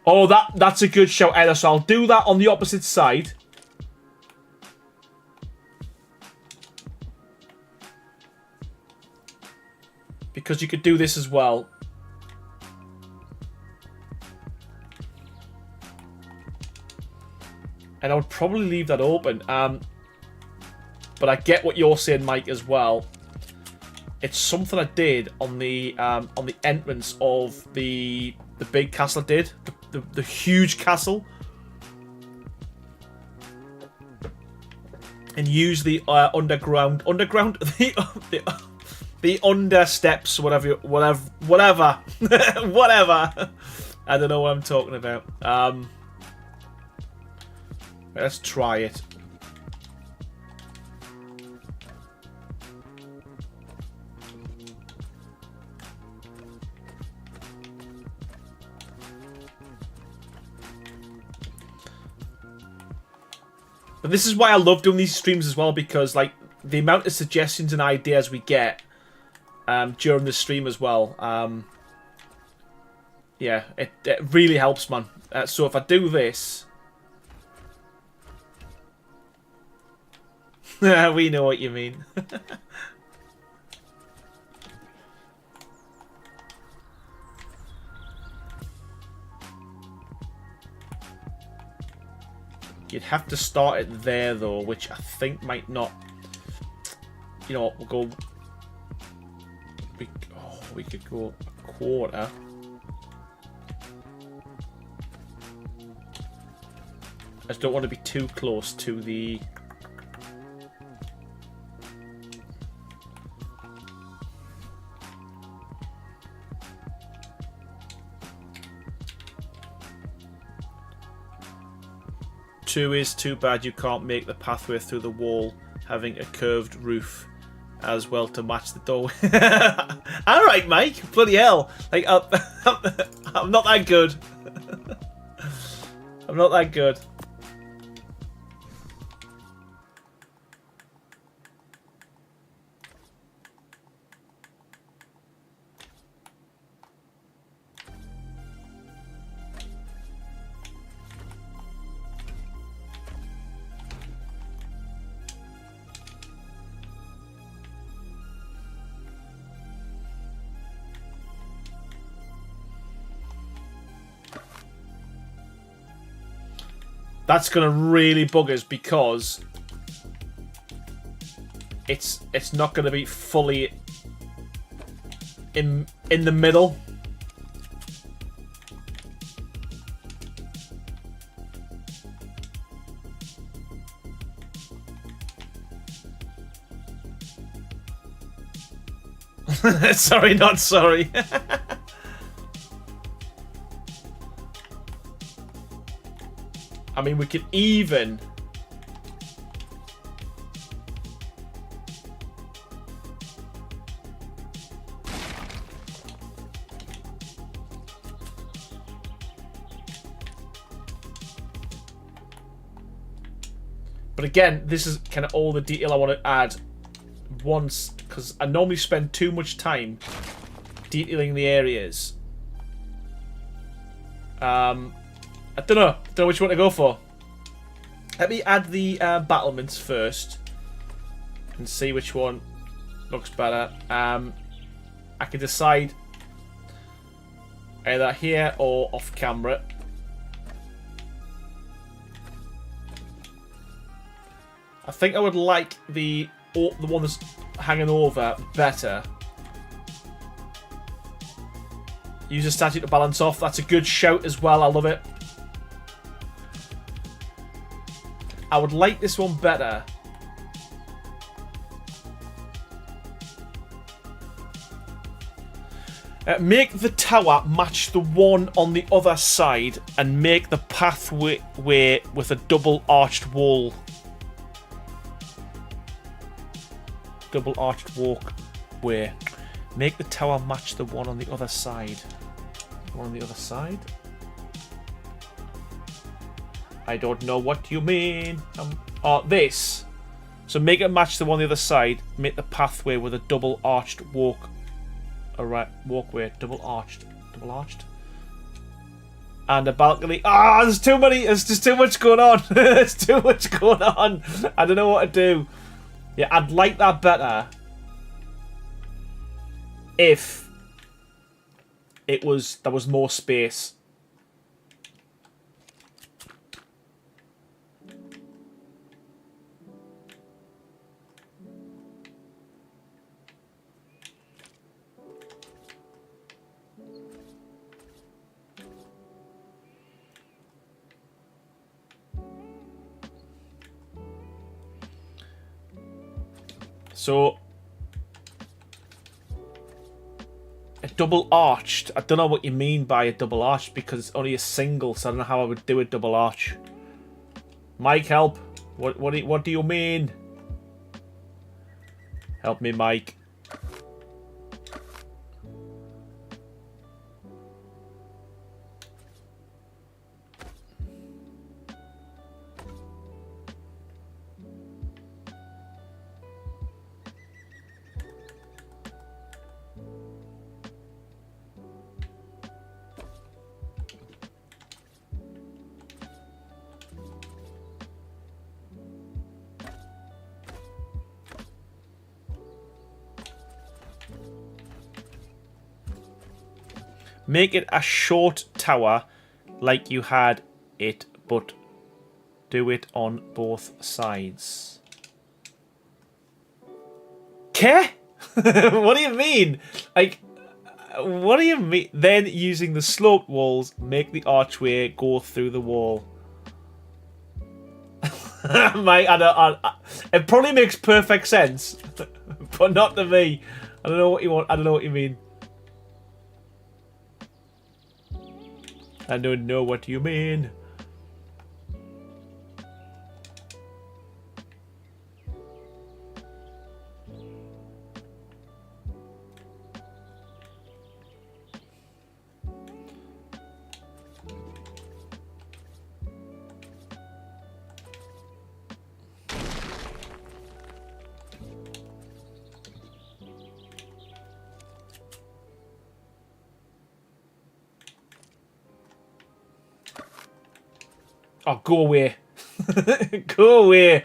Oh, that's a good shout, Ella. So I'll do that on the opposite side. Because you could do this as well. And I would probably leave that open. But I get what you're saying, Mike, as well. It's something I did on the entrance of the big castle I did. The huge castle. And use the underground the under steps, whatever. Whatever. I don't know what I'm talking about. Let's try it. But this is why I love doing these streams as well, because like the amount of suggestions and ideas we get during the stream as well. Yeah, it really helps, man. So if I do this, we know what you mean. You'd have to start it there, though, which I think might not... You know what, we'll go... We could go a quarter. I just don't want to be too close to the... Two is too bad you can't make the pathway through the wall, having a curved roof as well to match the doorway. All right, Mike. Bloody hell! Like I'm not that good. I'm not that good. That's gonna really bug us because it's not gonna be fully in the middle. Sorry, not sorry. I mean, we could even... But again, this is kind of all the detail I want to add once, because I normally spend too much time detailing the areas. I don't know which one to go for. Let me add the battlements first and see which one looks better. I can decide either here or off camera. I think I would like the one that's hanging over better. Use a statue to balance off. That's a good shout as well. I love it. I would like this one better. Make the tower match the one on the other side and make the pathway with a double arched wall. Double arched walkway. Make the tower match the one on the other side. One on the other side? I don't know what you mean. Oh, this. So make it match the one on the other side. Make the pathway with a double arched walkway. Double arched. And a balcony. Ah, there's too many. There's just too much going on. There's too much going on. I don't know what to do. Yeah, I'd like that better if there was more space. So, a double arched. I don't know what you mean by a double arch because it's only a single, so I don't know how I would do a double arch. Mike, help. What do you mean? Help me, Mike. Make it a short tower like you had it, but do it on both sides. Okay? What do you mean? Like, what do you mean? Then using the sloped walls, make the archway go through the wall. It probably makes perfect sense, but not to me. I don't know what you want. I don't know what you mean. I don't know what you mean. Oh, go away. Go away.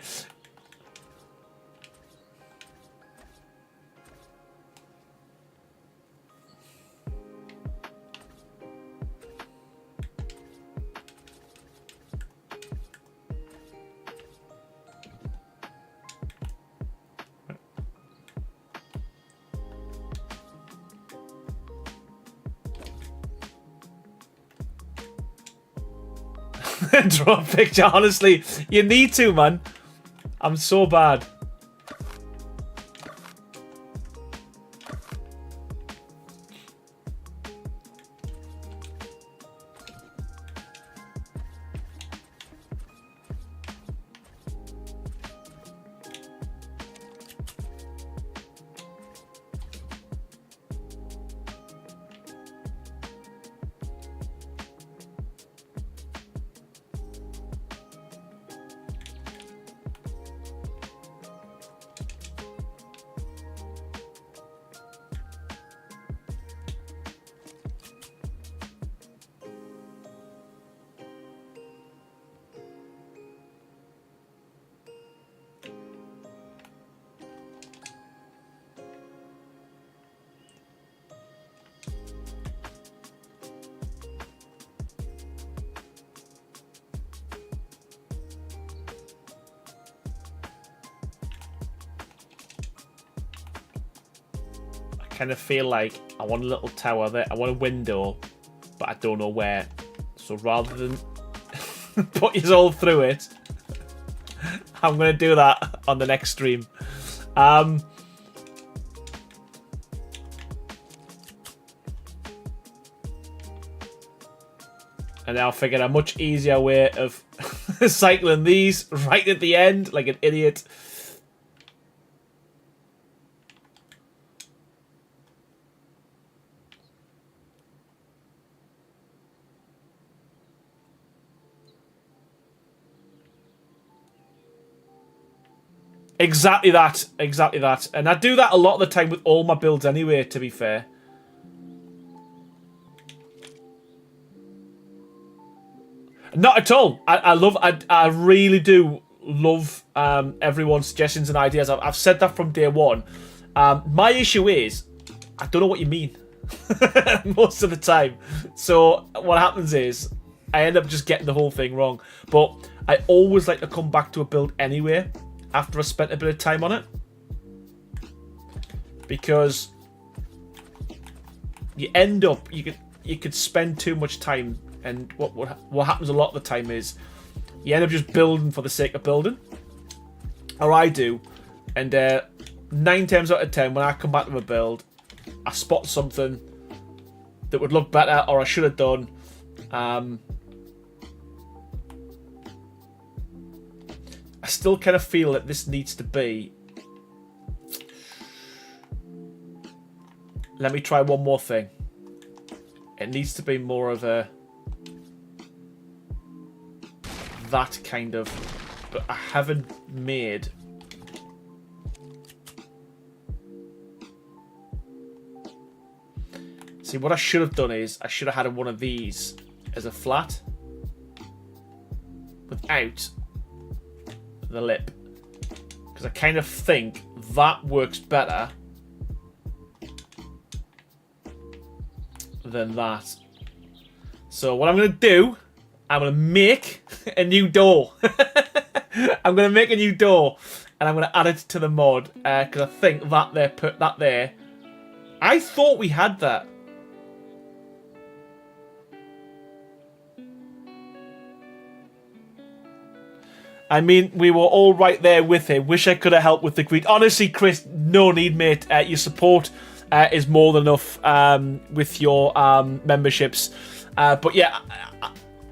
Draw a picture, honestly. You need to, man. I'm so bad. Kind of feel like I want a little tower there. I want a window, but I don't know where. So rather than put you all through it, I'm going to do that on the next stream. And now I figured a much easier way of cycling these right at the end, like an idiot. Exactly that. Exactly that. And I do that a lot of the time with all my builds anyway, to be fair. Not at all. I really do love everyone's suggestions and ideas. I've said that from day one. My issue is, I don't know what you mean most of the time. So what happens is, I end up just getting the whole thing wrong. But I always like to come back to a build anyway, after I spent a bit of time on it. Because you end up, you could spend too much time, and what happens a lot of the time is you end up just building for the sake of building. Or I do. And 9 times out of 10, when I come back to a build, I spot something that would look better, or I should have done. I still kind of feel that this needs to be... Let me try one more thing. It needs to be more of a... that kind of... But I haven't made... See, what I should have done is, I should have had one of these as a flat. Without the lip. Because I kind of think that works better than that. So what I'm going to do, I'm going to make a new door. I'm going to make a new door, and I'm going to add it to the mod, because I think that there, put that there. I thought we had that. I mean, we were all right there with him. Wish I could have helped with the greed. Honestly, Chris, no need, mate. Your support is more than enough with your memberships. But yeah,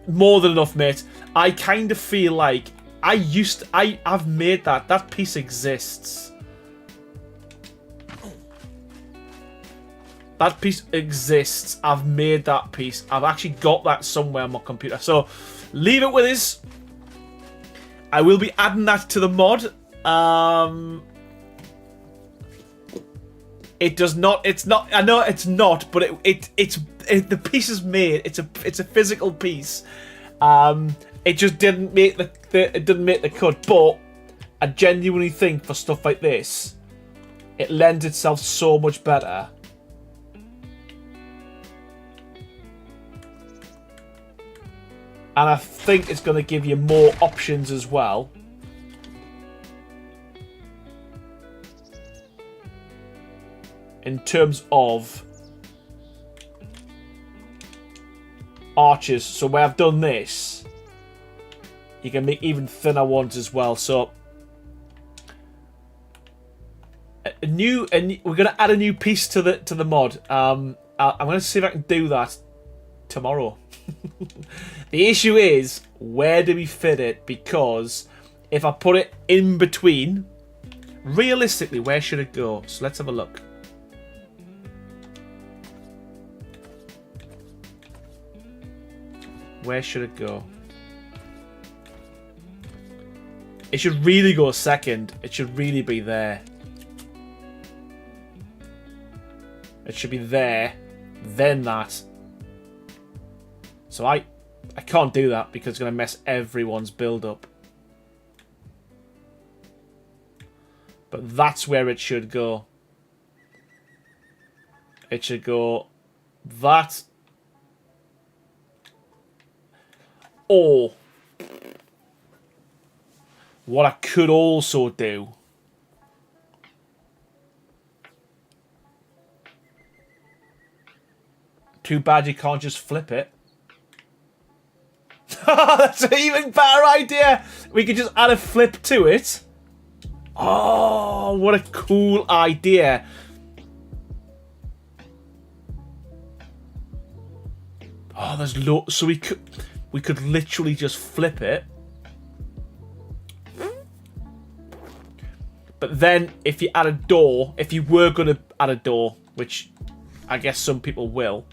more than enough, mate. I kind of feel like I've made that. That piece exists. That piece exists. I've made that piece. I've actually got that somewhere on my computer. So leave it with us. I will be adding that to the mod. It does not. It's not. I know it's not, but the piece is made. It's a physical piece. It just didn't make it didn't make the cut. But I genuinely think for stuff like this, it lends itself so much better. And I think it's going to give you more options as well. In terms of arches. So where I've done this, you can make even thinner ones as well. So we're going to add a new piece to the mod. I'm going to see if I can do that tomorrow. The issue is, where do we fit it? Because if I put it in between, realistically, where should it go? So let's have a look. Where should it go? It should really go second. It should really be there. It should be there, then that. So I can't do that because it's going to mess everyone's build up. But that's where it should go. It should go that. Or what I could also do . Too bad you can't just flip it. That's an even better idea. We could just add a flip to it. Oh, what a cool idea. Oh, there's so we could literally just flip it. But then if you add a door, if you were going to add a door, which I guess some people will,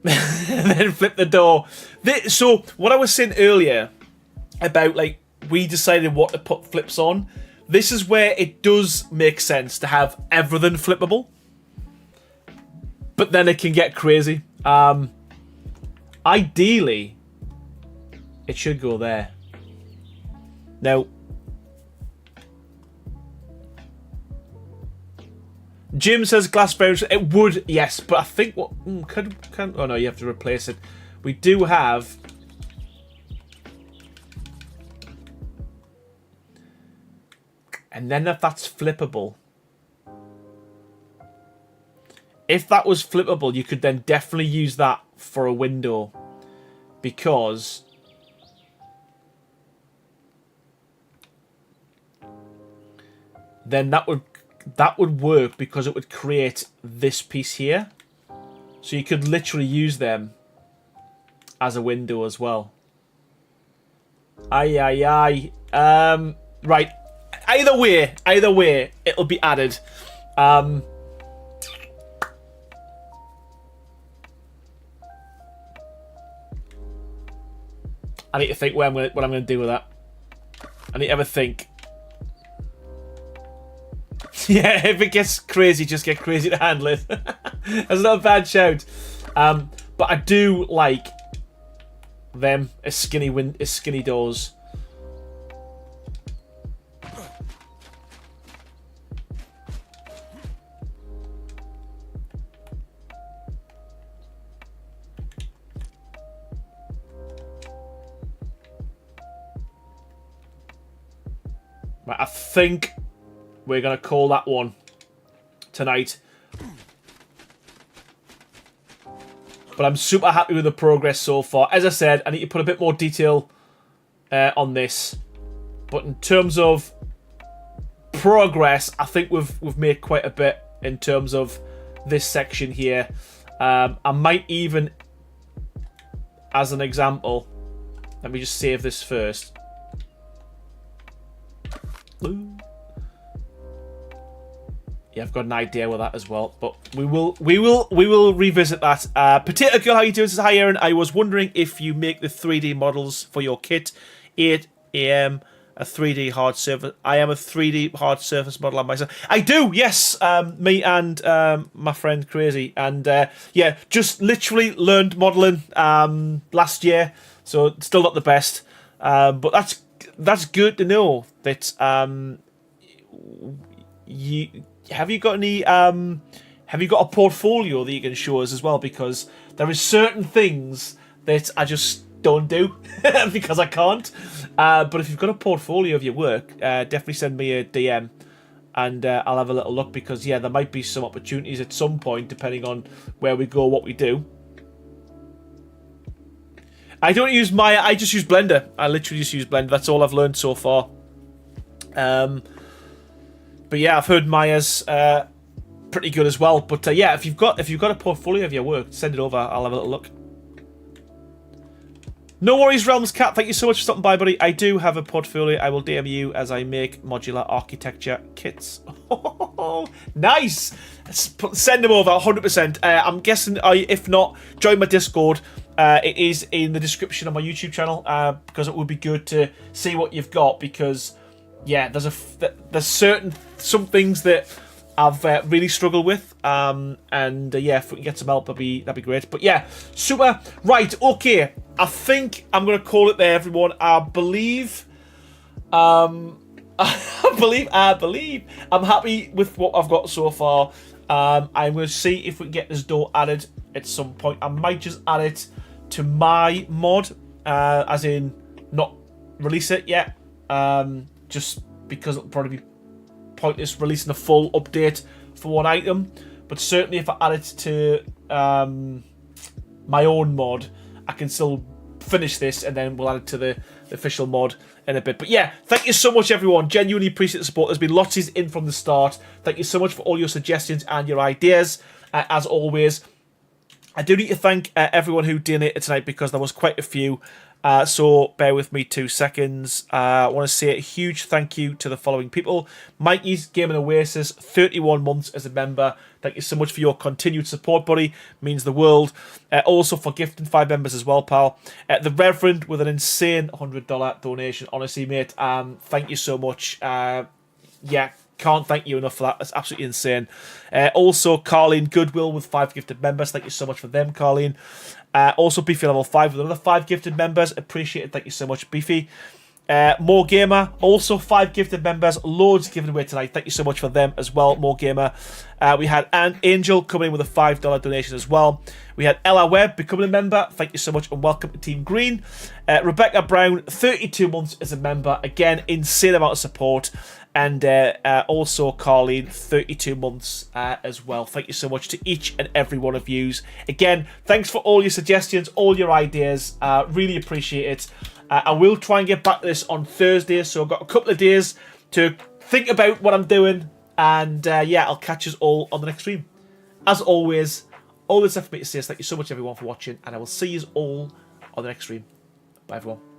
and then flip the door. So what I was saying earlier about like we decided what to put flips on, this is where it does make sense to have everything flippable. But then it can get crazy. Ideally, it should go there. Now, Jim says glass bearings. It would, yes, but I think what can oh no, you have to replace it. We do have. And then if that's flippable. If that was flippable, you could then definitely use that for a window. Because then that would work because it would create this piece here. So you could literally use them as a window as well. Right. Either way, it'll be added. I need to think what I'm going to do with that. I need to have a think. Yeah, if it gets crazy, just get crazy to handle it. That's not a bad shout. But I do like them as skinny doors. Right, I think we're going to call that one tonight. But I'm super happy with the progress so far. As I said, I need to put a bit more detail on this. But in terms of progress, I think we've made quite a bit in terms of this section here. I might even, as an example, let me just save this first. Yeah, I've got an idea with that as well, but we will revisit that. Potato Girl, how you doing? Says, hi Aaron. I was wondering if you make the 3D models for your kit. 8 AM a 3D hard surface. I am a 3D hard surface modeler myself. I do, yes. Me and my friend Crazy, and yeah, just literally learned modeling last year, so still not the best, but that's good to know that have you got a portfolio that you can show us as well, because there is certain things that I just don't do because I can't, but if you've got a portfolio of your work, definitely send me a DM and I'll have a little look, because yeah, there might be some opportunities at some point depending on where we go, what we do. I don't use Maya, I just use Blender. I literally just use Blender. That's all I've learned so far. But yeah, I've heard Maya's pretty good as well. But yeah, if you've got a portfolio of your work, send it over. I'll have a little look. No worries, Realms Cat. Thank you so much for stopping by, buddy. I do have a portfolio. I will DM you as I make modular architecture kits. Nice. Send them over, 100%. I'm guessing, if not, join my Discord. It is in the description of my YouTube channel, because it would be good to see what you've got, because yeah, there's some things that I've really struggled with, and yeah, if we can get some help, that'd be great. But yeah, super. Right, okay. I think I'm gonna call it there, everyone. I believe I'm happy with what I've got so far. I'm gonna see if we can get this door added at some point. I might just add it to my mod, as in not release it yet, just because it'll probably be pointless releasing a full update for one item. But certainly if I add it to my own mod, I can still finish this, and then we'll add it to the official mod in a bit. But yeah, thank you so much, everyone. Genuinely appreciate the support. There's been lots in from the start. Thank you so much for all your suggestions and your ideas, as always. I do need to thank everyone who donated tonight, because there was quite a few. So bear with me 2 seconds. I want to say a huge thank you to the following people. Mikey's Gaming Oasis, 31 months as a member. Thank you so much for your continued support, buddy. Means the world. Also for gifting 5 members as well, pal. The Reverend with an insane $100 donation. Honestly, mate, thank you so much. Yeah, can't thank you enough for that. That's absolutely insane. Also, Carleen Goodwill with 5 gifted members. Thank you so much for them, Carleen. Also, Beefy Level 5 with another 5 gifted members. Appreciate it. Thank you so much, Beefy. More Gamer, also 5 gifted members. Loads given away tonight. Thank you so much for them as well, More Gamer. We had Angel coming in with a $5 donation as well. We had Ella Webb becoming a member. Thank you so much and welcome to Team Green. Rebecca Brown, 32 months as a member. Again, insane amount of support. And also Carleen, 32 months as well. Thank you so much to each and every one of you. Again, thanks for all your suggestions, all your ideas. Really appreciate it. I will try and get back to this on Thursday, so I've got a couple of days to think about what I'm doing. And yeah, I'll catch us all on the next stream. As always, all that's left for me to say is thank you so much, everyone, for watching. And I will see you all on the next stream. Bye, everyone.